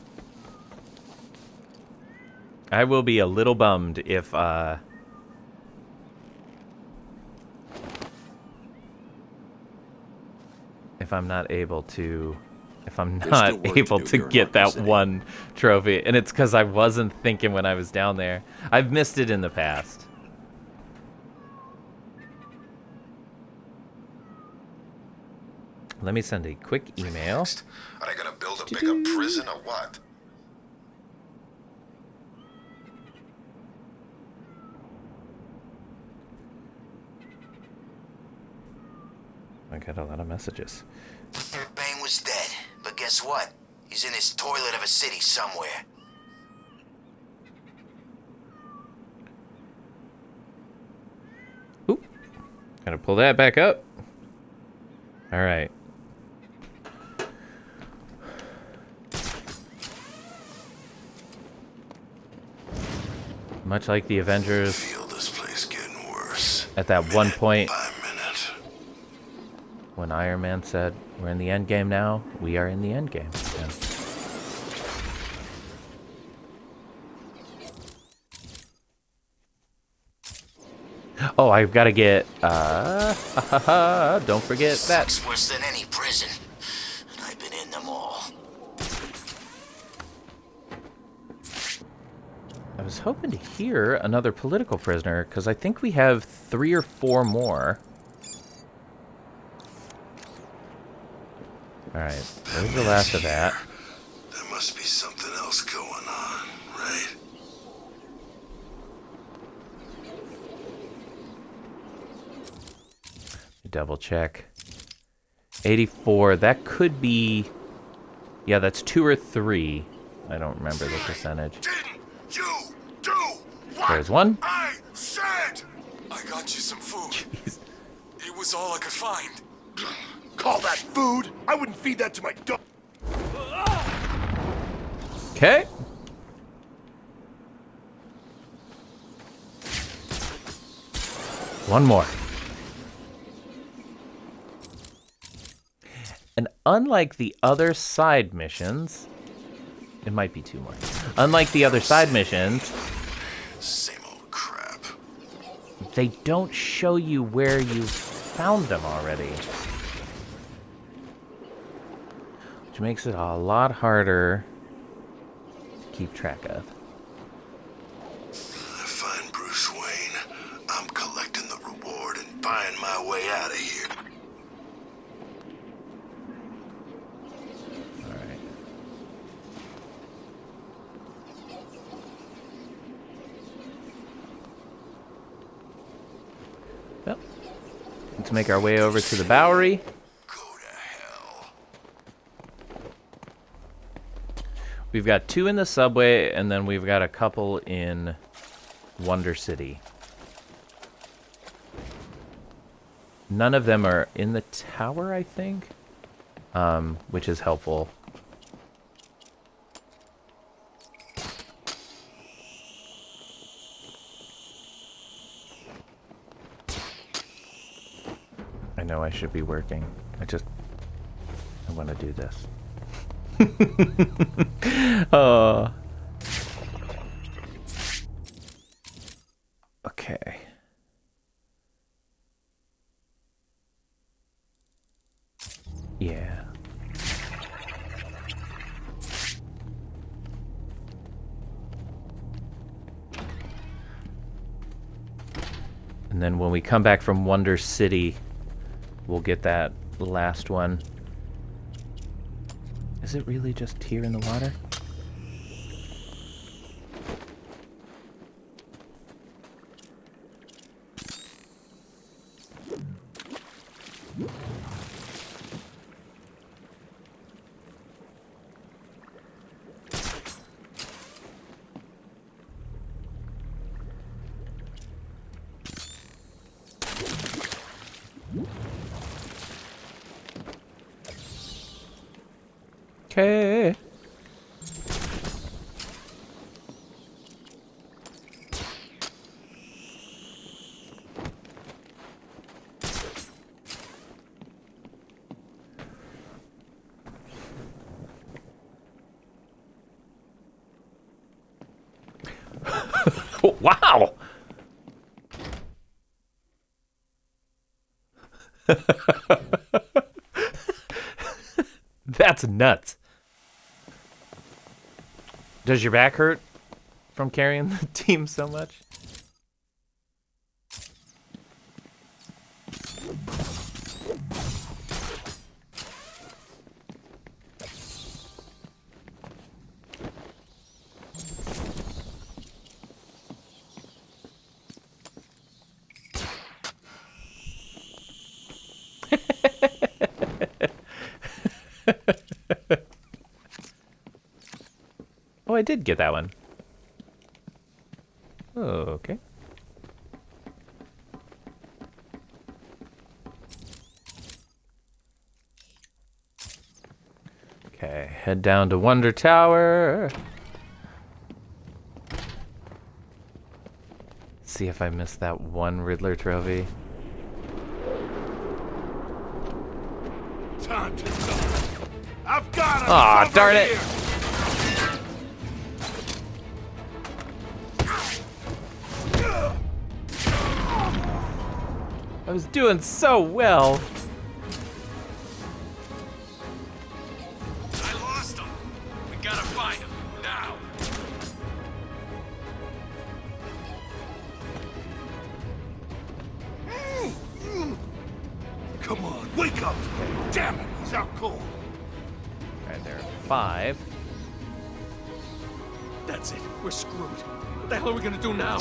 I will be a little bummed if I'm not able to get that one trophy, and it's because I wasn't thinking when I was down there. I've missed it in the past. Let me send a quick email. Are they gonna build a bigger prison or what? I got a lot of messages. Bane was dead, but guess what? He's in his toilet of a city somewhere. Oop. Gotta pull that back up. All right. Much like the Avengers, Feel this place getting worse. at that one point by minute. when Iron Man said, "We're in the end game now," we are in the end game. Yeah. Oh, I've got to get, don't forget that. It's worse than any prison, and I've been in them all. I was hoping to hear another political prisoner, because I think we have 3 or 4 more. Alright, there's the last of that. There must be something else going on, right? Double check. 84, that could be... Yeah, that's 2 or 3. I don't remember the percentage. You do what There's one. I said! I got you some food. Jeez. It was all I could find. Call that food? I wouldn't feed that to my dog. Okay. One more. And unlike the other side missions, it might be 2 more. Unlike the other side missions, same old crap. They don't show you where you found them already. Which makes it a lot harder to keep track of. I find Bruce Wayne. I'm collecting the reward and buying my way out of here. Well, let's make our way over to the Bowery. We've got 2 in the subway, and then we've got a couple in Wonder City. None of them are in the tower, I think, which is helpful. I know I should be working. I want to do this. Okay. Yeah. And then when we come back from Wonder City, we'll get that last one. Is it really just here in the water? Okay. Wow. That's nuts. Does your back hurt from carrying the team so much? Oh, I did get that one. Oh, okay. Okay, head down to Wonder Tower. See if I missed that one Riddler trophy. Time to go. I've got him. Aw, darn it. I was doing so well. I lost him. We gotta find him now. Come on, wake up. Damn it, he's out cold. 5. That's it. We're screwed. What the hell are we gonna do now?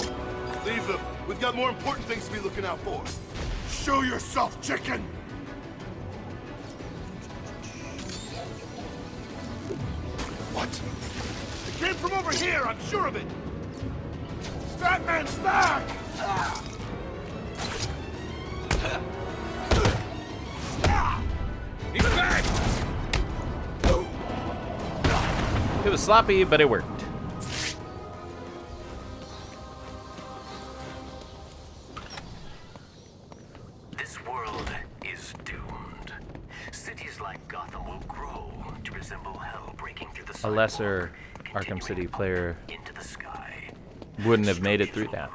Leave them. We've got more important things to be looking out for. Show yourself, chicken! What? It came from over here, I'm sure of it! Batman's back! He's back! It was sloppy, but it worked. This world is doomed. Cities like Gotham will grow to resemble hell breaking through the A lesser Arkham City player wouldn't have made it through that.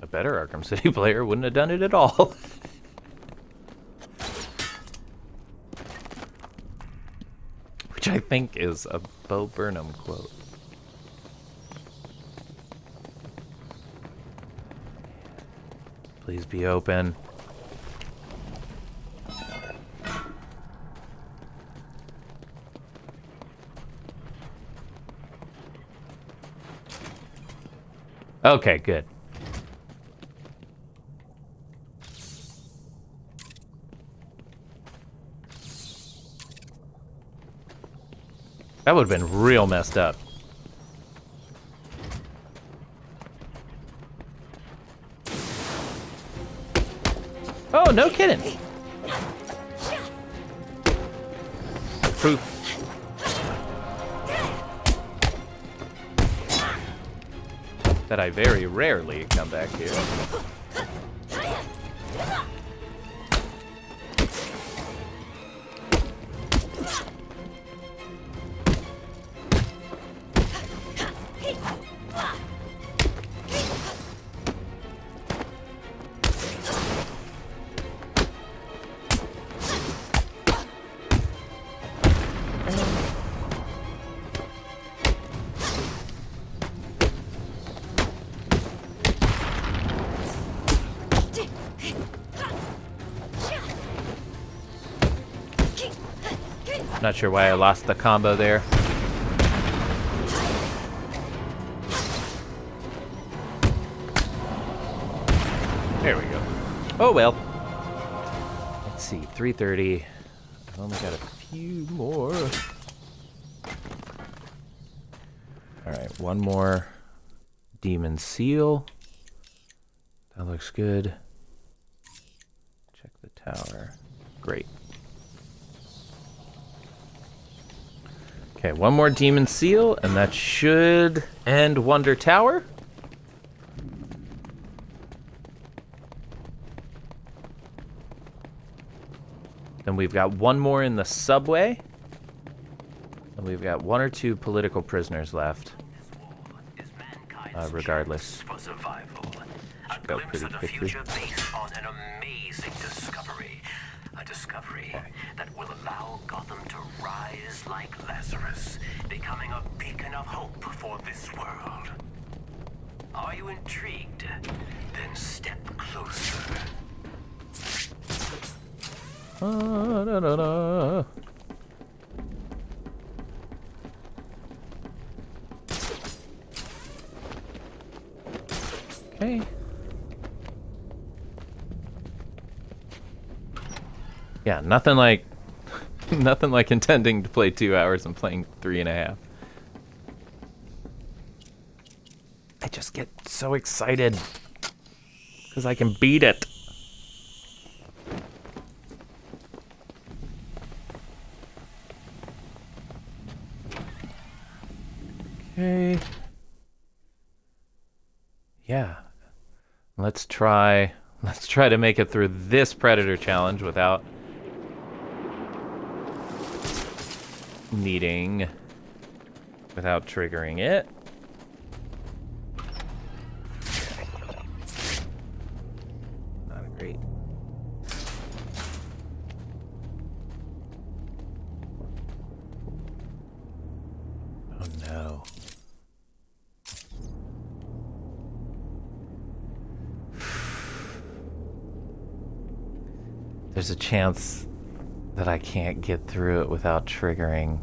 A better Arkham City player wouldn't have done it at all. Which I think is a Bo Burnham quote. Please be open. Okay, good. That would have been real messed up. Oh, no kidding. Proof. That I very rarely come back here. Not sure why I lost the combo there. There we go. Oh well. Let's see, 3:30. I've only got a few more. Alright, one more Demon Seal. That looks good. Check the tower. Great. Okay, one more Demon Seal, and that should end Wonder Tower. Then we've got one more in the subway. And we've got one or two political prisoners left. Regardless. Should go pretty quickly. Based on an amazing discovery. A discovery that will allow Gotham to rise like Lazarus, becoming a beacon of hope for this world. Are you intrigued? Then step closer. Okay. Yeah, nothing like intending to play 2 hours and playing 3.5. I just get so excited because I can beat it. Okay. Yeah. Let's try to make it through this Predator challenge without triggering it. Not great. Oh no. There's a chance that I can't get through it without triggering.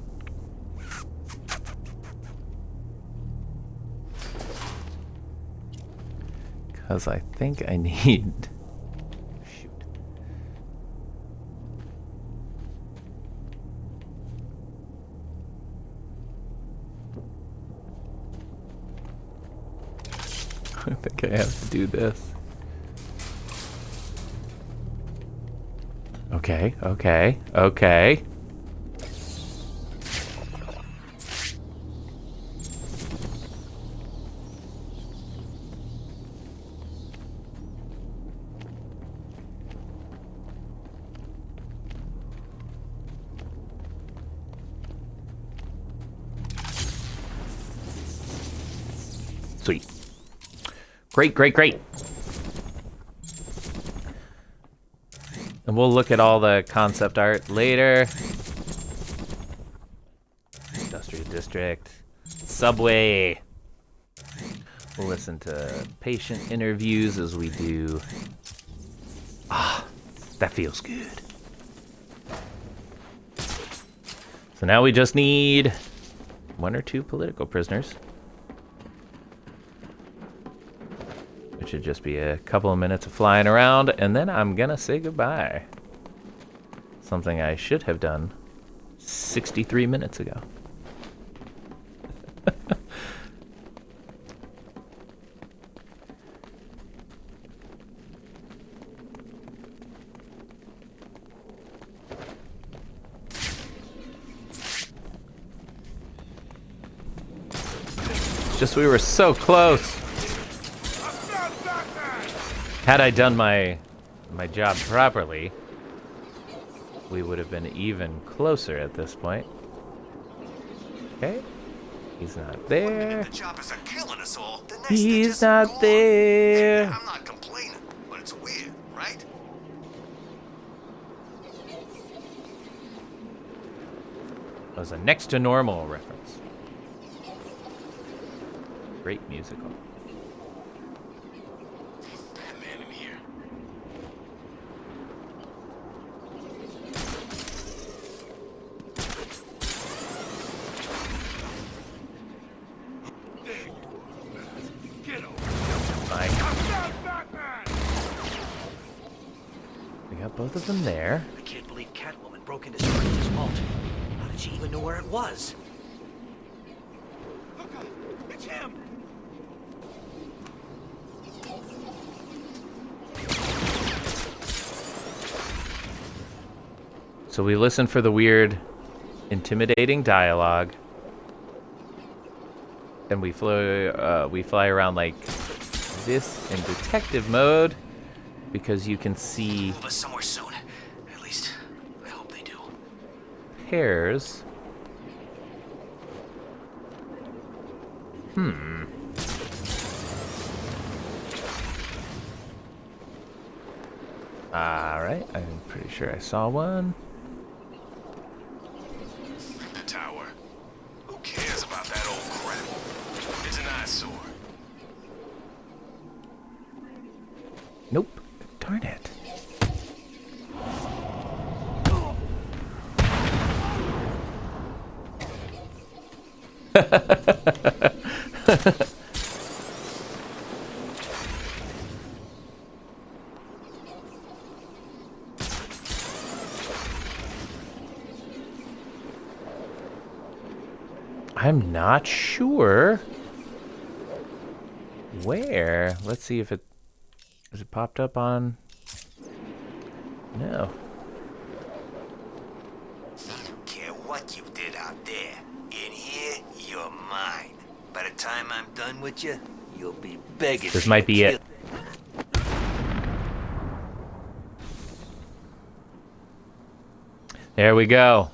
Because I think I need... Shoot. I think I have to do this. Okay, okay, okay. Sweet. Great, great, great. And we'll look at all the concept art later. Industrial District. Subway. We'll listen to patient interviews as we do. Ah, that feels good. So now we just need 1 or 2 political prisoners. It should just be a couple of minutes of flying around, and then I'm gonna say goodbye. Something I should have done 63 minutes ago. It's just we were so close. Had I done my job properly, we would have been even closer at this point. Okay. He's not there. The choppers are killing us all. He's not there. I'm not complaining, but it's weird, right? That was a next to normal reference. Great musical. Both of them there. I can't believe Catwoman broke into Strange's vault. How did she even know where it was? Look up! It's him! So we listen for the weird, intimidating dialogue, and we fly around like this in detective mode. Because you can see Move us somewhere soon. At least, I hope they do. Pairs. Alright, I'm pretty sure I saw one. The tower. Who cares about that old crap? It's an eyesore. Nope. Darn it. I'm not sure where. Let's see if it is it popped up on. No. I don't care what you did out there. In here, you're mine. By the time I'm done with you, you'll be begging. This might be it. There we go.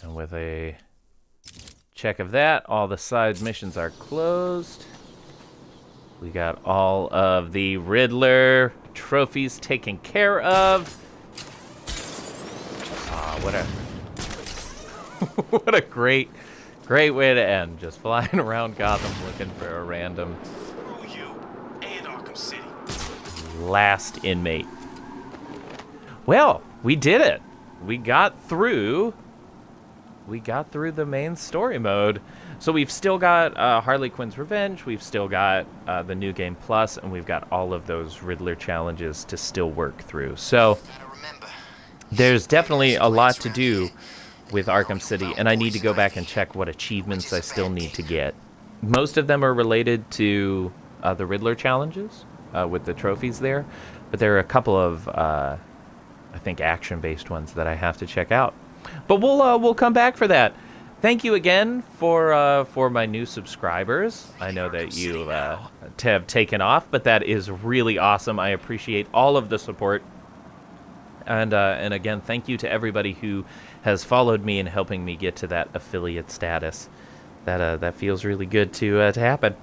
And with a check of that, all the side missions are closed. We got all of the Riddler trophies taken care of. Ah, what a what a great way to end. Just flying around Gotham looking for a random You and Arkham City. last inmate. Well, we did it. We got through the main story mode. So we've still got Harley Quinn's Revenge, we've still got the New Game Plus, and we've got all of those Riddler challenges to still work through. So there's definitely a lot to do with Arkham City, and I need to go back and check what achievements I still need to get. Most of them are related to the Riddler challenges with the trophies there, but there are a couple of, I think, action-based ones that I have to check out. But we'll come back for that. Thank you again for my new subscribers. I know that you have taken off, but that is really awesome. I appreciate all of the support. And again, thank you to everybody who has followed me in helping me get to that affiliate status. That feels really good to happen.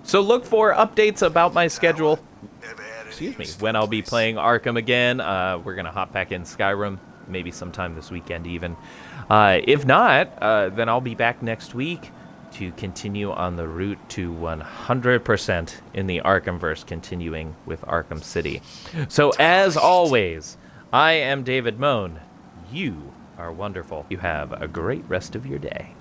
So look for updates about my schedule. Excuse me, when I'll be playing Arkham again. We're gonna hop back in Skyrim, maybe sometime this weekend even. If not, then I'll be back next week to continue on the route to 100% in the Arkhamverse, continuing with Arkham City. So as always, I am David Moan. You are wonderful. You have a great rest of your day.